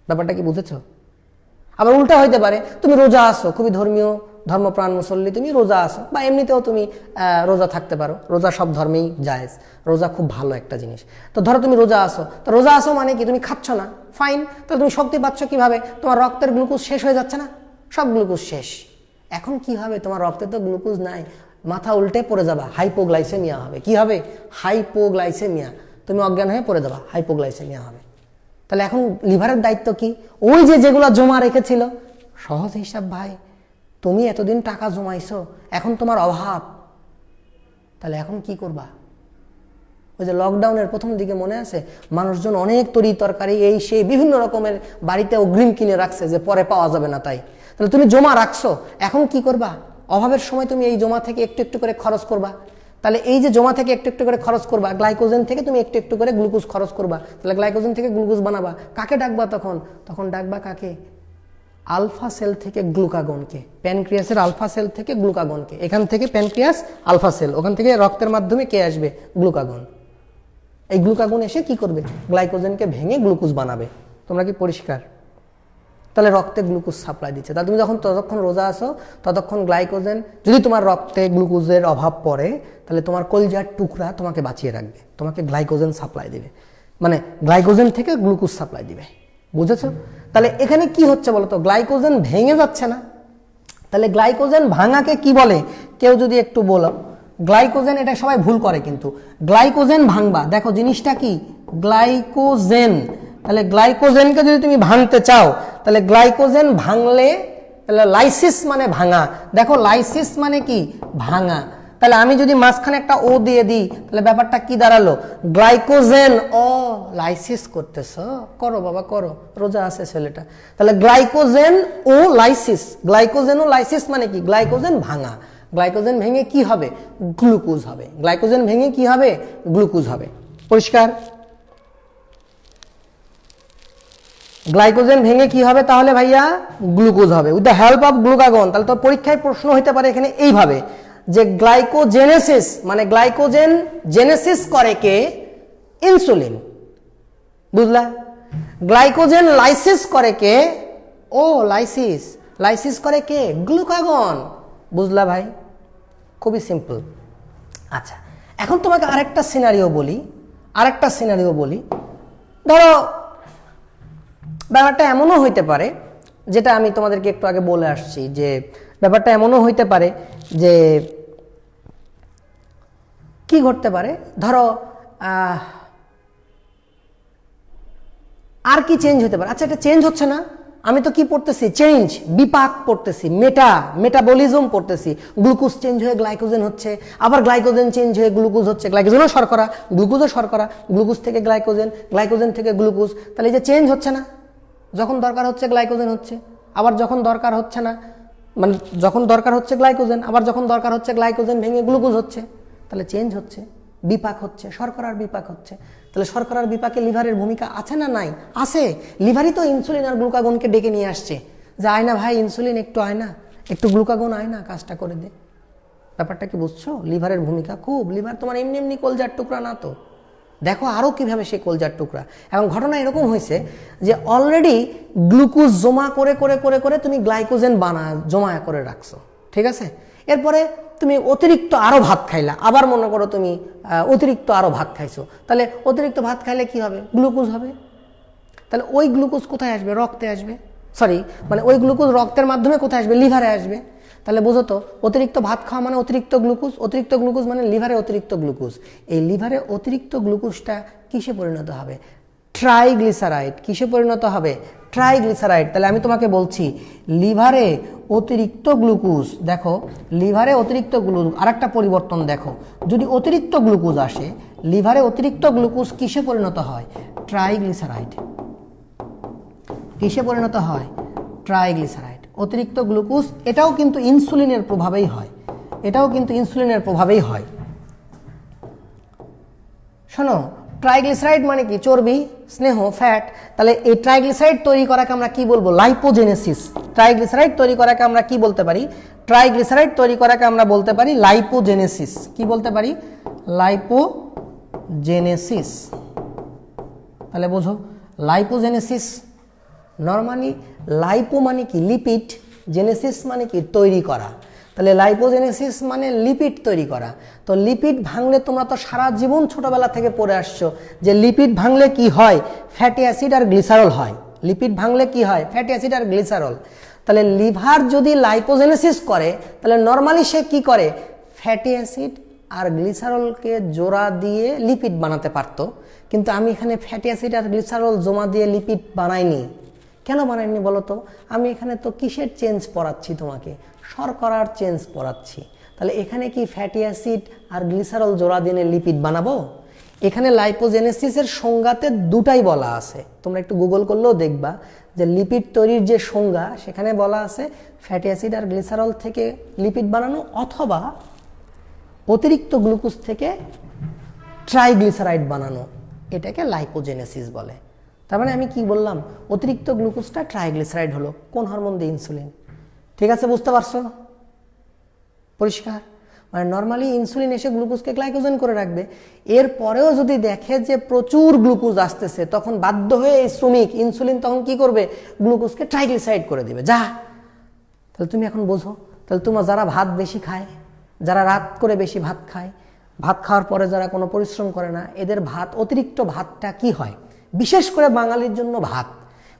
ব্যাপারটা কি বুঝেছো? আবার উল্টা হইতে পারে, তুমি রোজা আসো, খুবই ধর্মীয় ধর্মপ্রাণ মুসল্লি, তুমি রোজা আসো, বা এমনিতেও তুমি রোজা থাকতে পারো। রোজা সব ধর্মেই জায়েজ, রোজা খুব ভালো একটা জিনিস। তো ধরো তুমি রোজা আসো, তো রোজা আসো মানে কি? তুমি খাচ্ছ না, ফাইন। তাহলে তুমি শক্তি পাচ্ছ কিভাবে? তোমার রক্তের গ্লুকোজ শেষ হয়ে যাচ্ছে না, সব গ্লুকোজ শেষ। এখন কি হবে? তোমার রক্তে তো গ্লুকোজ নাই, মাথা উল্টে পড়ে যাবা, হাইপোগ্লাইসেমিয়া হবে। কি হবে? হাইপোগ্লাইসেমিয়া। তুমি অজ্ঞান হয়ে পড়ে যাবা, হাইপোগ্লাইসেমিয়া হবে। তাহলে এখন লিভারের দায়িত্ব কি? ওই যে যেগুলো জমা রেখেছিল, সহজ হিসাব ভাই, তুমি এতদিন টাকা জমাইছো, এখন তোমার অভাব, তাহলে এখন কি করবা? ওই যে লকডাউনের প্রথম দিকে মনে আছে, মানুষজন অনেক তরি তরকারি এই সেই বিভিন্ন রকমের বাড়িতে অগ্রিম কিনে রাখছে যে পরে পাওয়া যাবে না, তাই তাহলে তুমি জমা রাখছো, এখন কি করবা? অভাবের সময় তুমি এই জমা থেকে একটু একটু করে খরচ করবা। তাহলে এই যে জমা থেকে একটু একটু করে খরচ করবা, গ্লাইকোজেন থেকে তুমি একটু একটু করে গ্লুকোজ খরচ করবা, তাহলে গ্লাইকোজেন থেকে গ্লুকোজ বানাবা। কাকে ডাকবা তখন? তখন ডাকবা কাকে? আলফা সেল থেকে গ্লুকাগনকে, প্যানক্রিয়াসের আলফা সেল থেকে গ্লুকাগনকে। এখান থেকে প্যানক্রিয়াস আলফা সেল, ওখান থেকে রক্তের মাধ্যমে কে আসবে? গ্লুকাগন। এই গ্লুকাগন এসে কি করবে? গ্লাইকোজেনকে ভেঙে গ্লুকোজ বানাবে। তোমরা কি পরিষ্কার? তাহলে রক্তে গ্লুকোজ সাপ্লাই দিচ্ছে। তাহলে তুমি যখন ততক্ষণ রোজা আসো ততক্ষণ গ্লাইকোজেন, যদি তোমার রক্তে গ্লুকোজের অভাব পড়ে তাহলে তোমার কলজার টুকরা তোমাকে বাঁচিয়ে রাখবে, তোমাকে গ্লাইকোজেন সাপ্লাই দিবে, মানে গ্লাইকোজেন থেকে গ্লুকোজ সাপ্লাই দিবে। বুঝেছো? তাহলে এখানে কি হচ্ছে বলো তো? গ্লাইকোজেন ভেঙে যাচ্ছে না। তাহলে গ্লাইকোজেন ভাঙাকে কি বলে? কেউ যদি একটু বলো, গ্লাইকোজেন, এটা সবাই ভুল করে কিন্তু, গ্লাইকোজেন ভাঙবা, দেখো জিনিসটা কি? গ্লাইকোজেন। তাহলে গ্লাইকোজেনকে যদি তুমি ভাঙতে চাও, তাহলে গ্লাইকোজেন ভাঙলে, তাহলে লাইসিস মানে ভাঙা। দেখো লাইসিস মানে কি? ভাঙা। তাহলে আমি যদি মাঝখানে একটা ও দিয়ে দিই, তাহলে ব্যাপারটা কি দাঁড়ালো? গ্লাইকোজেন ও লাইসিস করতেছ, করো বাবা করো, রোজা আছে ছেলেটা। তাহলে গ্লাইকোজেন ও লাইসিস, গ্লাইকোজেন ও লাইসিস মানে কি? গ্লাইকোজেন ভাঙা। গ্লাইকোজেন ভেঙে কি হবে? গ্লুকোজ হবে। গ্লাইকোজেন ভেঙে কি হবে? গ্লুকোজ হবে। পরিষ্কার? গ্লাইকোজেন ভেঙে কি হবে তাহলে ভাইয়া? গ্লুকোজ হবে with the help of glucagon. তাহলে তো পরীক্ষায় প্রশ্ন হতে পারে এখানে এইভাবে যে গ্লাইকোজেনেসিস মানে গ্লাইকোজেন জেনেসিস করে কে? ইনসুলিন। বুঝলা? গ্লাইকোজেন লাইসিস করে কে? ও লাইসিস, লাইসিস করে কে? গ্লুকাগন। বুঝলা ভাই? খুবই সিম্পল। আচ্ছা, এখন তোমাকে আরেকটা সিনারিও বলি, ধরো ব্যাপারটা এমনও হইতে পারে, যেটা আমি তোমাদেরকে একটু আগে বলে আসছি, যে ব্যাপারটা এমনও হইতে পারে যে কি ঘটতে পারে, ধরো আর কি চেঞ্জ হতে পারে? আচ্ছা, এটা চেঞ্জ হচ্ছে না, আমি তো কি পড়তেছি? চেঞ্জ, বিপাক পড়তেছি, মেটাবলিজম পড়তেছি। গ্লুকোজ চেঞ্জ হয়ে গ্লাইকোজেন হচ্ছে, আবার গ্লাইকোজেন চেঞ্জ হয়ে গ্লুকোজ হচ্ছে, গ্লাইকোজেনও শর্করা, গ্লুকোজও শর্করা, গ্লুকোজ থেকে গ্লাইকোজেন, গ্লাইকোজেন থেকে গ্লুকোজ। তাহলে এই যে চেঞ্জ হচ্ছে না, যখন দরকার হচ্ছে গ্লাইকোজেন হচ্ছে, আবার যখন দরকার হচ্ছে না, মানে যখন দরকার হচ্ছে গ্লাইকোজেন, আবার যখন দরকার হচ্ছে গ্লাইকোজেন ভেঙে গ্লুকোজ হচ্ছে। তাহলে চেঞ্জ হচ্ছে, বিপাক হচ্ছে, শর্করার বিপাক হচ্ছে। তাহলে শর্করার বিপাকে লিভারের ভূমিকা আছে না নাই? আছে। লিভারই তো ইনসুলিন আর গ্লুকাগনকে ডেকে নিয়ে আসছে যে আয় না ভাই ইনসুলিন, একটু আয় না, একটু গ্লুকাগন আয় না, কাজটা করে দে। ব্যাপারটা কি বুঝছো? লিভারের ভূমিকা খুব। লিভার তোমার এমনি এমনি কলজার টুকরা না তো, দেখো আরও কিভাবে সেই কলজার টুকরা। এবং ঘটনা এরকম হয়েছে যে অলরেডি গ্লুকোজ জমা করে করে করে করে তুমি গ্লাইকোজেন জমা করে রাখছো, ঠিক আছে? এরপরে তুমি অতিরিক্ত আরও ভাত খাইলা, আবার মনে করো তুমি অতিরিক্ত আরও ভাত খাইছো, তাহলে অতিরিক্ত ভাত খাইলে কি হবে? গ্লুকোজ হবে। তাহলে ওই গ্লুকোজ কোথায় আসবে? রক্তে আসবে। মানে ওই গ্লুকোজ রক্তের মাধ্যমে কোথায় আসবে? লিভারে আসবে। তাহলে বোঝো তো, অতিরিক্ত ভাত খাওয়া মানে অতিরিক্ত গ্লুকোজ, অতিরিক্ত গ্লুকোজ মানে লিভারে অতিরিক্ত গ্লুকোজ। এই লিভারে অতিরিক্ত গ্লুকোজটা কিসে পরিণত হবে? ট্রাইগ্লিসারাইড। কিসে পরিণত হবে? ট্রাইগ্লিসারাইড। তাহলে আমি তোমাকে বলছি, লিভারে অতিরিক্ত গ্লুকোজ, দেখো লিভারে অতিরিক্ত গ্লুকোজ, আরেকটা পরিবর্তন দেখো, যদি অতিরিক্ত গ্লুকোজ আসে লিভারে, অতিরিক্ত গ্লুকোজ কিসে পরিণত হয়? ট্রাইগ্লিসারাইড। কিসে পরিণত হয়? ট্রাইগ্লিসারাইড। অতিরিক্ত গ্লুকোজ, এটাও কিন্তু ইনসুলিনের প্রভাবেই হয়, শোনো, ট্রাইগ্লিসারাইড মানে কি? চর্বি, স্নেহ, ফ্যাট। তাহলে এই ট্রাইগ্লিসারাইড তৈরি করাকে আমরা কি বলবো? লাইপোজেনেসিস। ট্রাইগ্লিসারাইড তৈরি করাকে আমরা কি বলতে পারি? লাইপোজেনেসিস। কি বলতে পারি? লাইপোজেনেসিস। তাহলে বোঝো, লাইপোজেনেসিস নরমালি, লাইপো মানে কি? লিপিড, জেনেসিস মানে কি? তৈরি করা। তাহলে লাইপোজেনেসিস মানে লিপিড তৈরি করা। তো লিপিড ভাঙলে, তোমরা তো সারা জীবন ছোটবেলা থেকে পড়ে আসছো যে লিপিড ভাঙলে কি হয়? ফ্যাটি অ্যাসিড আর গ্লিসারল হয়। লিপিড ভাঙলে কি হয়? ফ্যাটি অ্যাসিড আর গ্লিসারল। তাহলে লিভার যদি লাইপোজেনেসিস করে তাহলে নর্মালি সে কি করে, ফ্যাটি অ্যাসিড আর গ্লিসারলকে জোড়া দিয়ে লিপিড বানাতে পারতো, কিন্তু আমি এখানে ফ্যাটি অ্যাসিড আর গ্লিসারল জমা দিয়ে লিপিড বানাইনি। কেন বানাইনি বলো তো? আমি এখানে তো কিসের চেঞ্জ পড়াচ্ছি তোমাকে, শর্করার চেঞ্জ পড়াচ্ছি। তাহলে এখানে কি ফ্যাটি অ্যাসিড আর গ্লিসারল জোড়া দিয়ে লিপিড বানাবো? এখানে লাইপোজেনেসিসের সংজ্ঞাতে দুটাই বলা আছে, তোমরা একটু গুগল করলেও দেখবা যে লিপিড তৈরির যে সংজ্ঞা সেখানে বলা আছে ফ্যাটি অ্যাসিড আর গ্লিসারল থেকে লিপিড বানানো অথবা অতিরিক্ত গ্লুকোজ থেকে ট্রাইগ্লিসারাইড বানানো, এটাকে লাইপোজেনেসিস বলে। তার মানে আমি কি বললাম, অতিরিক্ত গ্লুকোজটা ট্রাইগ্লিসারাইড হলো কোন হরমোন দিয়ে, ইনসুলিন। ঠিক আছে, বুঝতে পারছো? পরিষ্কার? মানে নর্মালি ইনসুলিন এসে গ্লুকোজকে গ্লাইকোজেন করে রাখবে, এরপরেও যদি দেখে যে প্রচুর গ্লুকোজ আসতেছে তখন বাধ্য হয়ে এই শ্রমিক ইনসুলিন তখন কি করবে, গ্লুকোজকে ট্রাইগ্লিসারাইড করে দিবে। যা, তাহলে তুমি এখন বোঝো, তাহলে তোমার যারা ভাত বেশি খায়, যারা রাত করে বেশি ভাত খায়, ভাত খাওয়ার পরে যারা কোনো পরিশ্রম করে না, এদের ভাত, অতিরিক্ত ভাতটা কি হয়, বিশেষ করে বাঙালির জন্য ভাত,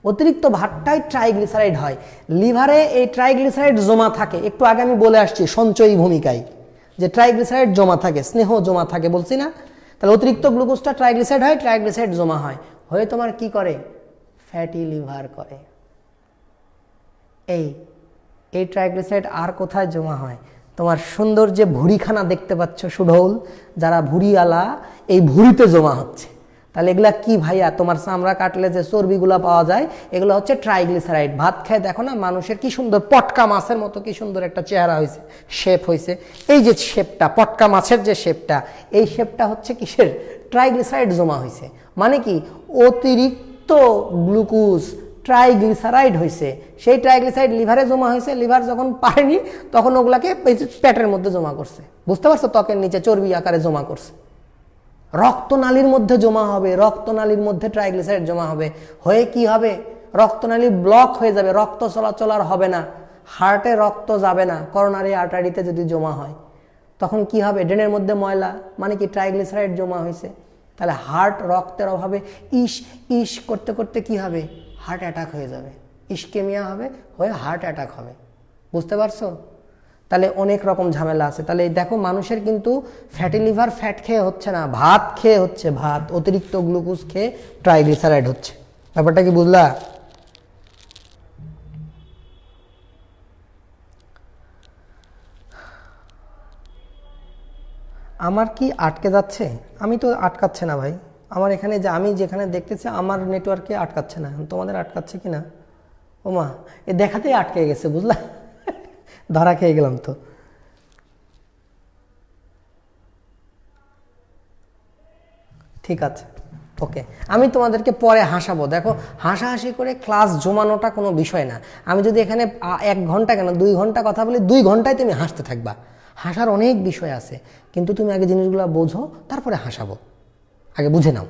অতিরিক্ত ভাতটাই ট্রাইগ্লিসারাইড হয়। লিভারে এই ট্রাইগ্লিসারাইড জমা থাকে, একটু আগে আমি বলে আসছি সঞ্চয়ী ভূমিকায় যে ট্রাইগ্লিসারাইড জমা থাকে, স্নেহ জমা থাকে, বলছি না? তাহলে অতিরিক্ত গ্লুকোজটা ট্রাইগ্লিসারাইড হয়, ট্রাইগ্লিসারাইড জমা হয়, হয়ে তোমার কি করে, ফ্যাটি লিভার করে। এই ট্রাইগ্লিসারাইড আর কোথায় জমা হয়, তোমার সুন্দর যে ভুঁড়িখানা দেখতে পাচ্ছ সুঢৌল, যারা ভুঁড়িওয়ালা, এই ভুঁড়িতে জমা হচ্ছে। তাহলে এগুলা কি ভাইয়া, তোমার চামড়া কাটলে যে চর্বিগুলা পাওয়া যায় এগুলো হচ্ছে ট্রাইগ্লিসারাইড। ভাত খেয়ে দেখো না মানুষের কি সুন্দর পটকা মাছের মতো কি সুন্দর একটা চেহারা হয়েছে, শেপ হয়েছে। এই যে শেপটা, পটকা মাছের যে শেপটা, এই শেপটা হচ্ছে কিসের, ট্রাইগ্লিসারাইড জমা হয়েছে। মানে কি, অতিরিক্ত গ্লুকোজ ট্রাইগ্লিসারাইড হয়েছে, সেই ট্রাইগ্লিসারাইড লিভারে জমা হয়েছে, লিভার যখন পারেনি তখন ওগুলাকে পেটের মধ্যে জমা করছে, বুঝতে পারছো, ত্বকের নিচে চর্বি আকারে জমা করছে। রক্তনালীর মধ্যে জমা হবে, রক্তনালীর মধ্যে ট্রাইগ্লিসারাইড জমা হবে, হয়ে কি হবে, রক্তনালী ব্লক হয়ে যাবে, রক্ত চলাচল আর হবে না, হার্টে রক্ত যাবে না, করোনারি আর্টারিতে যদি জমা হয় তখন কি হবে, ড্রেনের মধ্যে ময়লা, মানে কি ট্রাইগ্লিসারাইড জমা হয়েছে। তাহলে হার্ট রক্তের অভাবে ইস ইস করতে করতে কি হবে, হার্ট অ্যাটাক হয়ে যাবে, ইস্কেমিয়া হবে, হয়ে হার্ট অ্যাটাক হবে, বুঝতে পারছো? তাহলে অনেক রকম ঝামেলা আছে। তাহলে দেখো মানুষের কিন্তু ফ্যাটি লিভার ফ্যাট খেয়ে হচ্ছে না, ভাত খেয়ে হচ্ছে, ভাত অতিরিক্ত গ্লুকোজ খেয়ে ট্রাইগ্লিসারাইড হচ্ছে। ব্যাপারটা কি বুঝলা? আমার কি আটকে যাচ্ছে? আমি তো আটকাচ্ছে না ভাই, আমার এখানে যে আমি যেখানে দেখতেছি আমার নেটওয়ার্কে আটকাচ্ছে না, তোমাদের আটকাচ্ছে কি না? ওমা, এ দেখাতেই আটকে গেছে, বুঝলা? ধরা খেয়ে গেলাম তো। ঠিক আছে, ওকে, আমি তোমাদেরকে পরে হাসাবো। দেখো, হাসাহাসি করে ক্লাস জমানোটা কোনো বিষয় না। আমি যদি এখানে 1 ঘন্টা কেন 2 ঘন্টা কথা বলি, 2 ঘন্টায় তুমি হাসতে থাকবা। হাসার অনেক বিষয় আছে, কিন্তু তুমি আগে জিনিসগুলো বোঝো, তারপরে হাসাবো, আগে বুঝে নাও।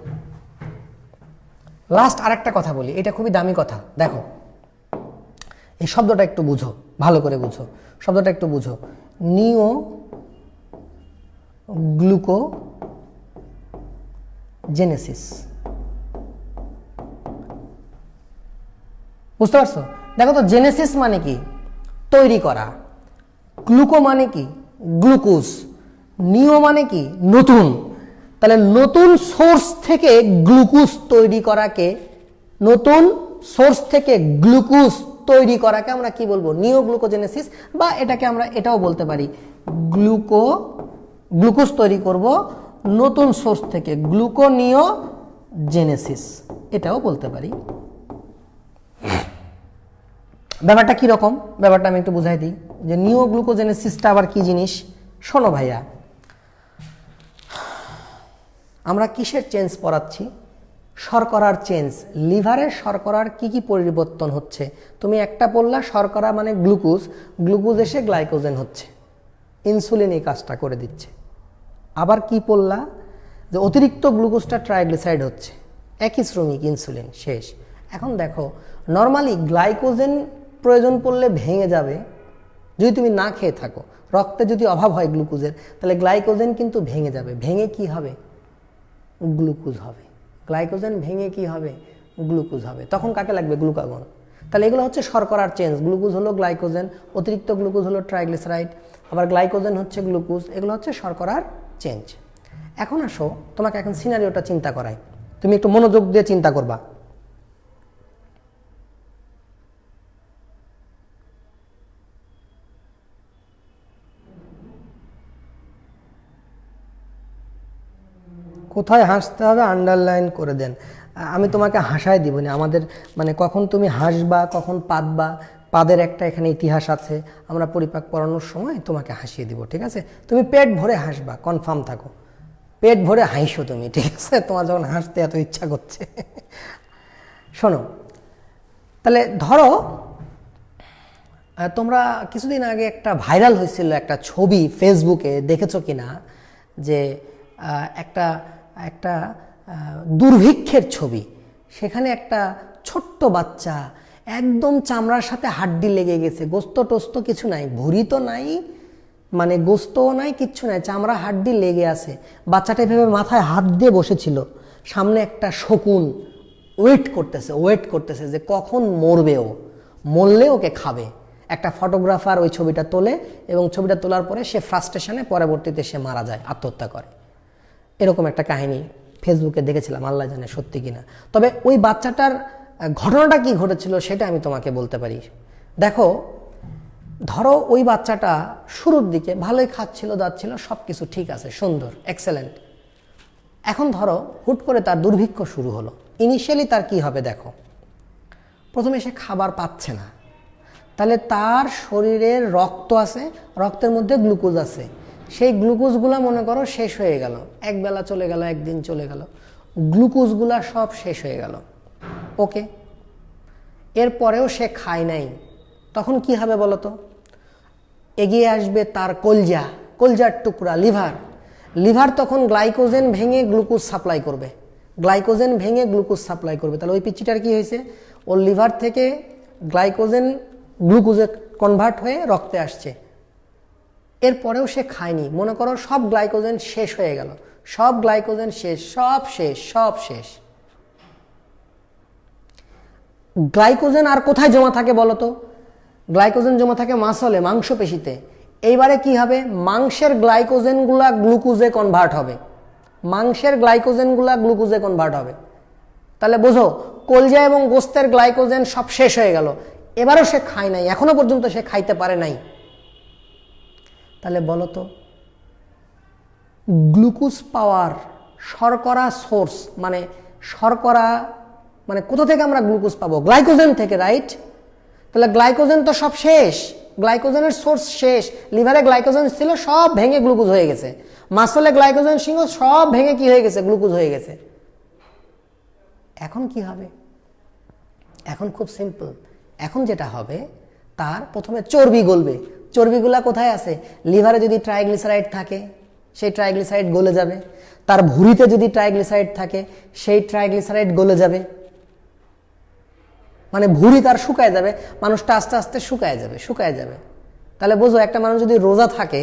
লাস্ট আরেকটা কথা বলি, এটা খুবই দামি কথা। দেখো, এই শব্দটা একটু বুঝো, ভালো করে বুঝো, শব্দটা একটু বুঝো, নিও গ্লুকোজেনেসিস, বুঝতে পারছো? দেখো তো, জেনেসিস মানে কি, তৈরি করা, গ্লুকো মানে কি, গ্লুকোজ, নিও মানে কি, নতুন। তাহলে নতুন সোর্স থেকে গ্লুকোজ তৈরি করাকে, নতুন সোর্স থেকে গ্লুকোজ তৈরি করাকে আমরা কি বলবো, নিওগ্লুকোজেনেসিস, বা এটাকে আমরা এটাও বলতে পারি গ্লুকোজ তৈরি করব নতুন সোর্স থেকে, গ্লুকোনিওজেনেসিস, এটাও বলতে পারি। ব্যাপারটা কি রকম, ব্যাপারটা আমি একটু বুঝাই দিই যে নিওগ্লুকোজেনেসিসটা আবার কি জিনিস। শোনো ভাইয়া, আমরা কিসের চেঞ্জ পড়াচ্ছি, শর্করার চেঞ্জ। লিভারে শর্করার কি কি পরিবর্তন হচ্ছে, তুমি একটা পড়লা, শর্করা মানে গ্লুকোজ, গ্লুকোজ এসে গ্লাইকোজেন হচ্ছে, ইনসুলিন এই কাজটা করে দিচ্ছে। আবার কি পড়লা, যে অতিরিক্ত গ্লুকোজটা ট্রাইগ্লিসারাইড হচ্ছে, একই শ্রমিক, ইনসুলিন শেষ। এখন দেখো, নর্মালি গ্লাইকোজেন প্রয়োজন পড়লে ভেঙে যাবে যদি তুমি না খেয়ে থাকো, রক্তে যদি অভাব হয় গ্লুকোজের, তাহলে গ্লাইকোজেন কিন্তু ভেঙে যাবে, ভেঙে কি হবে, গ্লুকোজ হবে। গ্লাইকোজেন ভেঙে কি হবে, গ্লুকোজ হবে। তখন কাকে লাগবে, গ্লুকাগন। তাহলে এগুলো হচ্ছে শর্করার চেঞ্জ। গ্লুকোজ হলো গ্লাইকোজেন, অতিরিক্ত গ্লুকোজ হলো ট্রাইগ্লিসারাইড, আবার গ্লাইকোজেন হচ্ছে গ্লুকোজ, এগুলো হচ্ছে শর্করার চেঞ্জ। এখন আসো তোমাকে এখন সিনারিওটা চিন্তা করাই, তুমি একটু মনোযোগ দিয়ে চিন্তা করবা। কোথায় হাসতে হবে আন্ডারলাইন করে দেন। আমি তোমাকে হাসায় দিব না, আমাদের মানে কখন তুমি হাসবা কখন পাদবা, পাদের একটা এখানে ইতিহাস আছে, আমরা পরিপাক পড়ানোর সময় তোমাকে হাসিয়ে দিব, ঠিক আছে? তুমি পেট ভরে হাসবা, কনফার্ম থাকো, পেট ভরে হাসো তুমি, ঠিক আছে? তোমার যখন হাসতে এত ইচ্ছা করছে। শোনো, তাহলে ধরো তোমরা কিছুদিন আগে একটা ভাইরাল হয়েছিল একটা ছবি, ফেসবুকে দেখেছো কিনা, যে একটা একটা দুর্ভিক্ষের ছবি। সেখানে একটা ছোট্ট বাচ্চা একদম চামড়ার সাথে হাড্ডি লেগে গেছে, গোস্ত টোস্ত কিছু নাই, ভুঁড়ি তো নাই, মানে গোস্তও নাই, কিচ্ছু নাই, চামড়া হাড্ডি লেগে আছে। বাচ্চাটা এভাবে মাথায় হাত দিয়ে বসেছিল, সামনে একটা শকুন ওয়েট করতেছে যে কখন মরবে, ও মরলে ওকে খাবে। একটা ফটোগ্রাফার ওই ছবিটা তোলে এবং ছবিটা তোলার পরে সে ফ্রাস্ট্রেশনে পরবর্তীতে সে মারা যায়, আত্মহত্যা করে। এরকম একটা কাহিনী ফেসবুকে দেখেছিলাম, আল্লাহ জানে সত্যি কিনা। তবে ওই বাচ্চাটার ঘটনাটা কি ঘটেছিল সেটা আমি তোমাকে বলতে পারি। দেখো, ধরো ওই বাচ্চাটা শুরুর দিকে ভালোই খাচ্ছিল, দাচ্ছিল, সব কিছু ঠিক আছে, সুন্দর, এক্সেলেন্ট। এখন ধরো হুট করে তার দুর্ভিক্ষ শুরু হলো। ইনিশিয়ালি তার কি হবে দেখো, প্রথমে সে খাবার পাচ্ছে না, তাহলে তার শরীরের রক্ত আছে, রক্তের মধ্যে গ্লুকোজ আছে, সেই গ্লুকোজগুলা মনে করো শেষ হয়ে গেল, একবেলা চলে গেল, একদিন চলে গেল, গ্লুকোজগুলা সব শেষ হয়ে গেল। ওকে, এরপরেও সে খায় নাই, তখন কি হবে বলো তো? এগিয়ে আসবে তার কলজার টুকরা লিভার তখন গ্লাইকোজেন ভেঙে গ্লুকোজ সাপ্লাই করবে, তাহলে ওই পিচ্চিটার কি হয়েছে, ওর লিভার থেকে গ্লাইকোজেন গ্লুকোজে কনভার্ট হয়ে রক্তে আসছে। এরপরেও সে খায়নি, মনে করো সব গ্লাইকোজেন শেষ হয়ে গেল, সব শেষ। গ্লাইকোজেন আর কোথায় জমা থাকে বলো তো? গ্লাইকোজেন জমা থাকে মাসলে, মাংসপেশিতে। এইবারে কি হবে, মাংসের গ্লাইকোজেনগুলা গ্লুকোজে কনভার্ট হবে, তাহলে বোঝো কলজা এবং গোস্তের গ্লাইকোজেন সব শেষ হয়ে গেল, এবারও সে খায় নাই, এখনো পর্যন্ত সে খাইতে পারে নাই। তাহলে বলো তো, গ্লুকোজ পাওয়ার শর্করা সোর্স, মানে কোথা থেকে আমরা গ্লুকোজ পাবো? গ্লাইকোজেন থেকে, রাইট? তাহলে গ্লাইকোজেন তো সব শেষ, গ্লাইকোজেনের সোর্স শেষ। লিভারে গ্লাইকোজেন ছিল, সব ভেঙে গ্লুকোজ হয়ে গেছে। মাসলে গ্লাইকোজেন ছিল, সব ভেঙে কি হয়ে গেছে? গ্লুকোজ হয়ে গেছে। এখন কি হবে? এখন খুব সিম্পল। এখন যেটা হবে, তার প্রথমে চর্বি গলবে। চর্বিগুলা কোথায় আছে? লিভারে যদি ট্রাইগ্লিসারাইড থাকে সেই ট্রাইগ্লিসারাইড গলে যাবে, তার ভুঁড়িতে যদি ট্রাইগ্লিসারাইড থাকে সেই ট্রাইগ্লিসারাইড গলে যাবে, মানে ভুঁড়ি তার শুকায় যাবে, মানুষটা আস্তে আস্তে শুকায় যাবে। তাহলে বোঝো, একটা মানুষ যদি রোজা থাকে,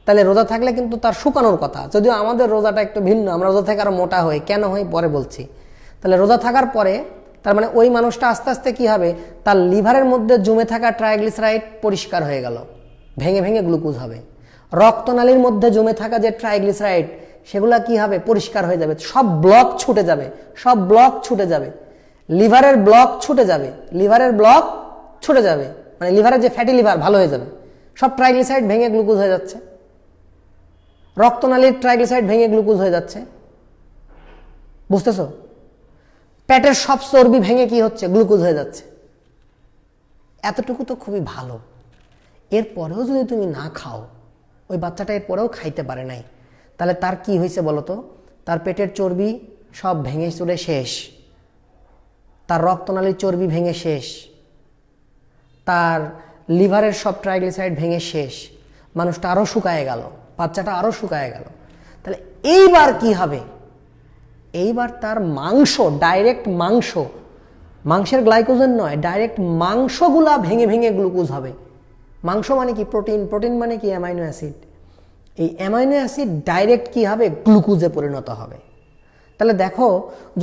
তাহলে রোজা থাকলে কিন্তু তার শুকানোর কথা, যদিও আমাদের রোজাটা একটু ভিন্ন, আমরা রোজা থেকে আরো মোটা হই, কেন হই পরে বলছি। তাহলে রোজা থাকার পরে তার মানে ওই মানুষটা আস্তে আস্তে কি হবে, তার লিভারের মধ্যে জমে থাকা ট্রাইগ্লিসারাইড পরিষ্কার হয়ে গেল, ভেঙে ভেঙে গ্লুকোজ হবে। রক্তনালীর মধ্যে জমে থাকা যে ট্রাইগ্লিসারাইড, সেগুলা কি হবে? পরিষ্কার হয়ে যাবে, সব ব্লক ছুটে যাবে, লিভারের ব্লক ছুটে যাবে, মানে লিভারের যে ফ্যাটি লিভার ভালো হয়ে যাবে, সব ট্রাইগ্লিসারাইড ভেঙে গ্লুকোজ হয়ে যাচ্ছে, রক্তনালীর ট্রাইগ্লিসারাইড ভেঙে গ্লুকোজ হয়ে যাচ্ছে। বুঝতেছো? পেটের সব চর্বি ভেঙে কি হচ্ছে? গ্লুকোজ হয়ে যাচ্ছে। এতটুকু তো খুবই ভালো। এরপরেও যদি তুমি না খাও, ওই বাচ্চাটা এরপরেও খাইতে পারে নাই, তাহলে তার কি হয়েছে বলো তো? তার পেটের চর্বি সব ভেঙে চলে শেষ, তার রক্তনালীর চর্বি ভেঙে শেষ, তার লিভারের সব ট্রাইগ্লিসারাইড ভেঙে শেষ, মানুষটা আরো শুকায় গেল, বাচ্চাটা আরো শুকায় গেল। তাহলে এইবার কি হবে? এইবার তার ডাইরেক্ট মাংসের গ্লাইকোজেন নয়, ডাইরেক্ট মাংসগুলা ভেঙে ভেঙে গ্লুকোজ হবে। মাংস মানে কি? প্রোটিন মানে কি? Amino acid. এই অ্যামাইনো অ্যাসিড ডাইরেক্ট কি হবে? গ্লুকোজে পরিণত হবে। তাহলে দেখো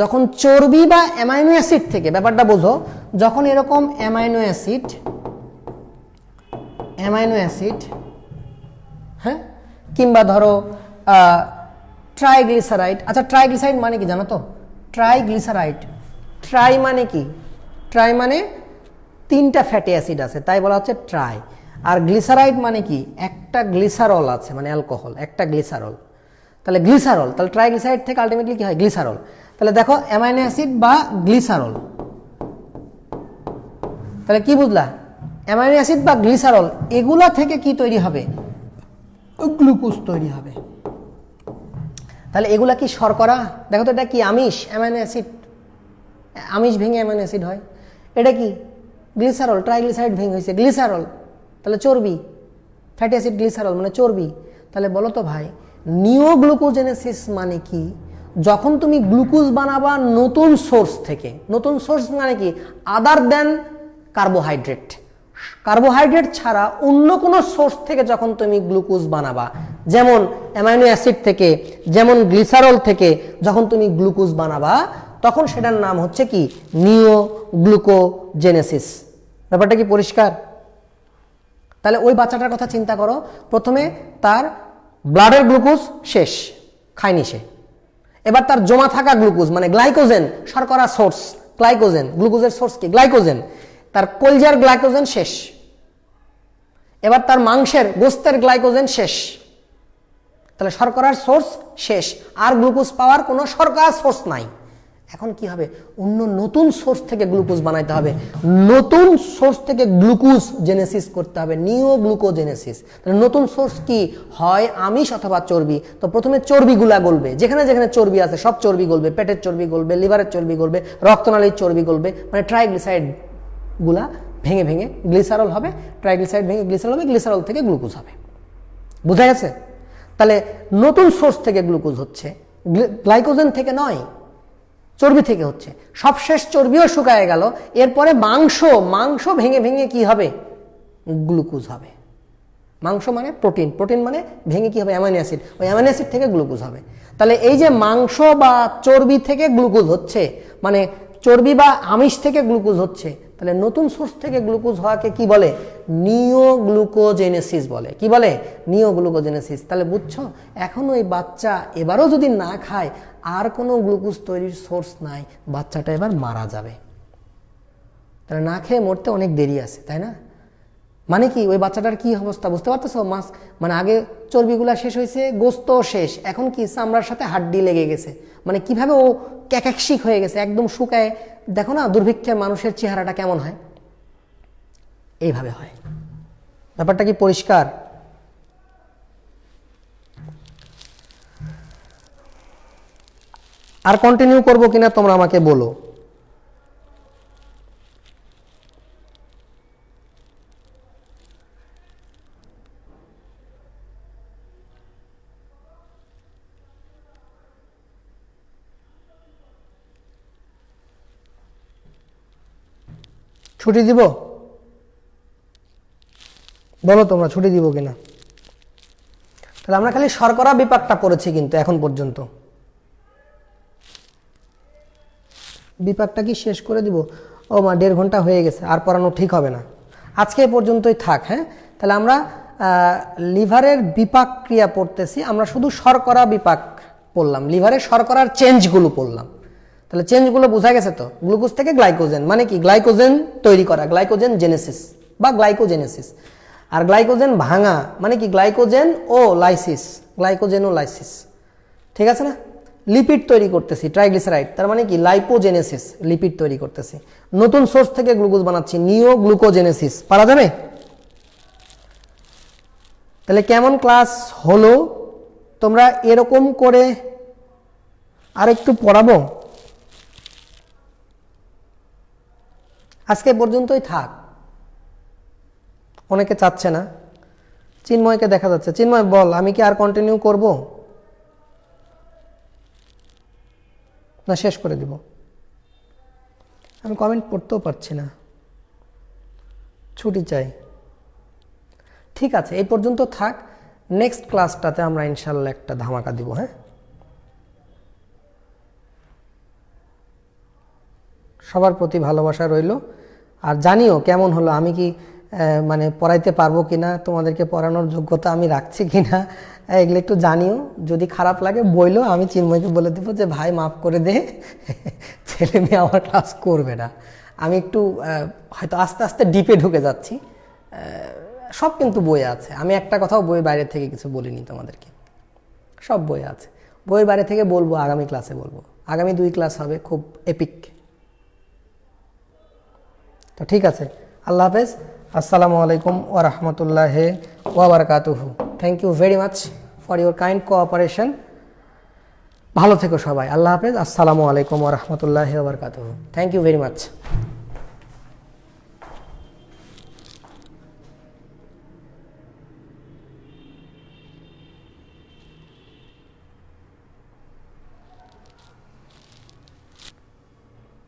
যখন চর্বি বা অ্যামাইনো অ্যাসিড থেকে, ব্যাপারটা বোঝো, যখন এরকম অ্যামাইনো অ্যাসিড হ্যাঁ, কিংবা ধরো ট্রাইগ্লিসারাইড। আচ্ছা ট্রাইগ্লিসারাইড মানে কি জানো তো? ট্রাইগ্লিসারাইড, ট্রাই মানে কি? ট্রাই মানে 3টা ফ্যাটি অ্যাসিড আছে, তাই বলা হচ্ছে ট্রাই। আর গ্লিসারাইড মানে কি? একটা গ্লিসারল আছে, মানে অ্যালকোহল, একটা গ্লিসারল। তাহলে গ্লিসারল, তাহলে ট্রাইগ্লিসারাইড থেকে আলটিমেটলি কি হয়? গ্লিসারল। তাহলে দেখো অ্যামাইনো অ্যাসিড বা গ্লিসারল, তাহলে কি বুঝলা? অ্যামাইনো অ্যাসিড বা গ্লিসারল এগুলা থেকে কি তৈরি হবে? গ্লুকোজ তৈরি হবে। তাহলে এগুলা কি শর্করা? দেখো তো এটা কি? আমিষ, অ্যামাইনো অ্যাসিড, আমিষ ভেঙে অ্যামাইনো অ্যাসিড হয়। এটা কি? গ্লিসারল, ট্রাইগ্লিসারাইড ভেঙে হয়েছে গ্লিসারল, তাহলে চর্বি, ফ্যাটি অ্যাসিড গ্লিসারল মানে চর্বি। তাহলে বলো তো ভাই, নিওগ্লুকোজেনেসিস মানে কি? যখন তুমি গ্লুকোজ বানাবা নতুন সোর্স থেকে। নতুন সোর্স মানে কি? আদার দেন কার্বোহাইড্রেট, কার্বোহাইড্রেট ছাড়া অন্য কোনো সোর্স থেকে যখন তুমি গ্লুকোজ বানাবা, যেমন অ্যামাইনো অ্যাসিড থেকে, যেমন গ্লিসারল থেকে যখন তুমি গ্লুকোজ বানাবা, তখন সেটার নাম হচ্ছে কি? নিওগ্লুকোজেনেসিস। ব্যাপারটা কি পরিষ্কার? তাহলে ওই বাচ্চাটার কথা চিন্তা করো, প্রথমে তার ব্লাডের গ্লুকোজ শেষ, খায়নি সে। এবার তার জমা থাকা গ্লুকোজ মানে গ্লাইকোজেন, শর্করা সোর্স গ্লাইকোজেন, গ্লুকোজের সোর্স কি? গ্লাইকোজেন। তার কলজার গ্লাইকোজেন শেষ, এবার তার মাংসের গোস্তের গ্লাইকোজেন শেষ। তাহলে শর্করার সোর্স শেষ, আর গ্লুকোজ পাওয়ার কোনো শর্করার সোর্স নাই। এখন কি হবে? অন্য নতুন সোর্স থেকে গ্লুকোজ বানাইতে হবে, নতুন সোর্স থেকে গ্লুকোজ জেনেসিস করতে হবে, নিওগ্লুকোজেনেসিস। তাহলে নতুন সোর্স কি হয়? আমিষ অথবা চর্বি। তো প্রথমে চর্বিগুলা গলবে, যেখানে যেখানে চর্বি আছে সব চর্বি গলবে, পেটের চর্বি গলবে, লিভারের চর্বি গলবে, রক্তনালীর চর্বি গলবে, মানে ট্রাইগ্লিসারাইড গুলা ভেঙে ভেঙে গ্লিসারল হবে, ট্রাইগ্লিসারাইড ভেঙে গ্লিসারল হবে, গ্লিসারল থেকে গ্লুকোজ হবে। বোঝা গেছে? তাহলে নতুন সোর্স থেকে গ্লুকোজ হচ্ছে, গ্লাইকোজেন থেকে নয়, চর্বি থেকে হচ্ছে। সবশেষ চর্বিও শুকায় গেল, এরপরে মাংস ভেঙে ভেঙে কি হবে? গ্লুকোজ হবে। মাংস মানে প্রোটিন, প্রোটিন মানে ভেঙে কি হবে? অ্যামাইনো অ্যাসিড, ওই অ্যামাইনো অ্যাসিড থেকে গ্লুকোজ হবে। তাহলে এই যে মাংস বা চর্বি থেকে গ্লুকোজ হচ্ছে, মানে চর্বি বা আমিষ থেকে গ্লুকোজ হচ্ছে, তাহলে নতুন সোর্স থেকে গ্লুকোজ হওয়াকে কি বলে? নিওগ্লুকোজেনেসিস বলে। কি বলে? নিওগ্লুকোজেনেসিস। তাহলে বুঝছো, এখন ওই বাচ্চা এবারও যদি না খায়, আর কোনো গ্লুকোজ তৈরির সোর্স নাই, বাচ্চাটা এবার মারা যাবে। তাহলে না খেয়ে মরতে অনেক দেরি আছে, তাই না? মানে কি ওই বাচ্চাটার কি অবস্থা বুঝতে পারতেছো? মাছ মানে আগে চর্বিগুলা শেষ হয়েছে, গোস্ত শেষ, এখন কি চামড়ার সাথে হাড্ডি লেগে গেছে। মানে কিভাবে ও ক্যাকাকশিক হয়ে গেছে, একদম শুকায়। দেখো না দুর্ভিক্ষে মানুষের চেহারাটা কেমন হয়? এইভাবে হয়। ব্যাপারটা কি পরিষ্কার? আর কন্টিনিউ করবো কিনা তোমরা আমাকে বলো। ছুটি দিব? বলো তোমরা ছুটি দিব কিনা। তাহলে আমরা খালি শর্করা বিপাকটা পড়েছি কিন্তু এখন পর্যন্ত। বিপাকটা কি শেষ করে দিব? ও মা 1.5 ঘন্টা হয়ে গেছে, আর পড়ানো ঠিক হবে না, আজকে এ পর্যন্তই থাক। হ্যাঁ, তাহলে আমরা লিভারের বিপাক ক্রিয়া পড়তেছি, আমরা শুধু শর্করা বিপাক পড়লাম, লিভারের শর্করার চেঞ্জগুলো পড়লাম। তাহলে চেঞ্জগুলো বোঝা গেছে তো? গ্লুকোজ থেকে গ্লাইকোজেন মানে কি? গ্লাইকোজেন তৈরি করা, গ্লাইকোজেন জেনেসিস বা গ্লাইকোজেনেসিস। আর গ্লাইকোজেন ভাঙা মানে কি? গ্লাইকোজেন ও লাইসিস, গ্লাইকোজেন ও লাইসিস। ঠিক আছে না? লিপিড তৈরি করতেছি, ট্রাইগ্লিসারাইড, তার মানে কি? লাইপোজেনেসিস, লিপিড তৈরি করতেছি। নতুন সোর্স থেকে গ্লুকোজ বানাচ্ছি, নিওগ্লুকোজেনেসিস। পারা যাবে? তাহলে কেমন ক্লাস হলো? তোমরা এরকম করে আরেকটু পড়াবো? আজকে পর্যন্তই থাক, অনেকে চাচ্ছে না। চিন্ময়কে দেখা যাচ্ছে। চিন্ময় বল, আমি কি আর কন্টিনিউ করব না শেষ করে দিব? আমি কমেন্ট পড়তেও পারছি না, ছুটি চাই। ঠিক আছে, এই পর্যন্ত থাক, নেক্সট ক্লাসটাতে আমরা ইনশাল্লাহ একটা ধামাকা দিব। হ্যাঁ। সবার প্রতি ভালোবাসা রইল। আর জানিও কেমন হলো, আমি কি মানে পড়াইতে পারবো কিনা, তোমাদেরকে পড়ানোর যোগ্যতা আমি রাখছি কিনা, এগুলো একটু জানিও। যদি খারাপ লাগে বইলো, আমি চিন্ময়কে বলে দেবো যে ভাই মাফ করে দে, ছেলে মেয়ে আমার ক্লাস করবে না। আমি একটু হয়তো আস্তে আস্তে ডিপে ঢুকে যাচ্ছি। সব কিন্তু বই আছে, আমি একটা কথাও বইয়ের বাইরে থেকে কিছু বলিনি তোমাদেরকে, সব বই আছে। বইয়ের বাইরে থেকে বলবো আগামী ক্লাসে বলবো, আগামী 2 ক্লাস হবে খুব এপিক। তো ঠিক আছে, আল্লাহ হাফেজ, আসসালামু আলাইকুম ওয়া রাহমাতুল্লাহি ওয়া বারাকাতুহু। Thank you very much for your kind cooperation. ভালো থেকো সবাই, আল্লাহ হাফেজ, আসসালামু আলাইকুম ওয়া রাহমাতুল্লাহি ওয়া বারাকাতুহু। Thank you very much.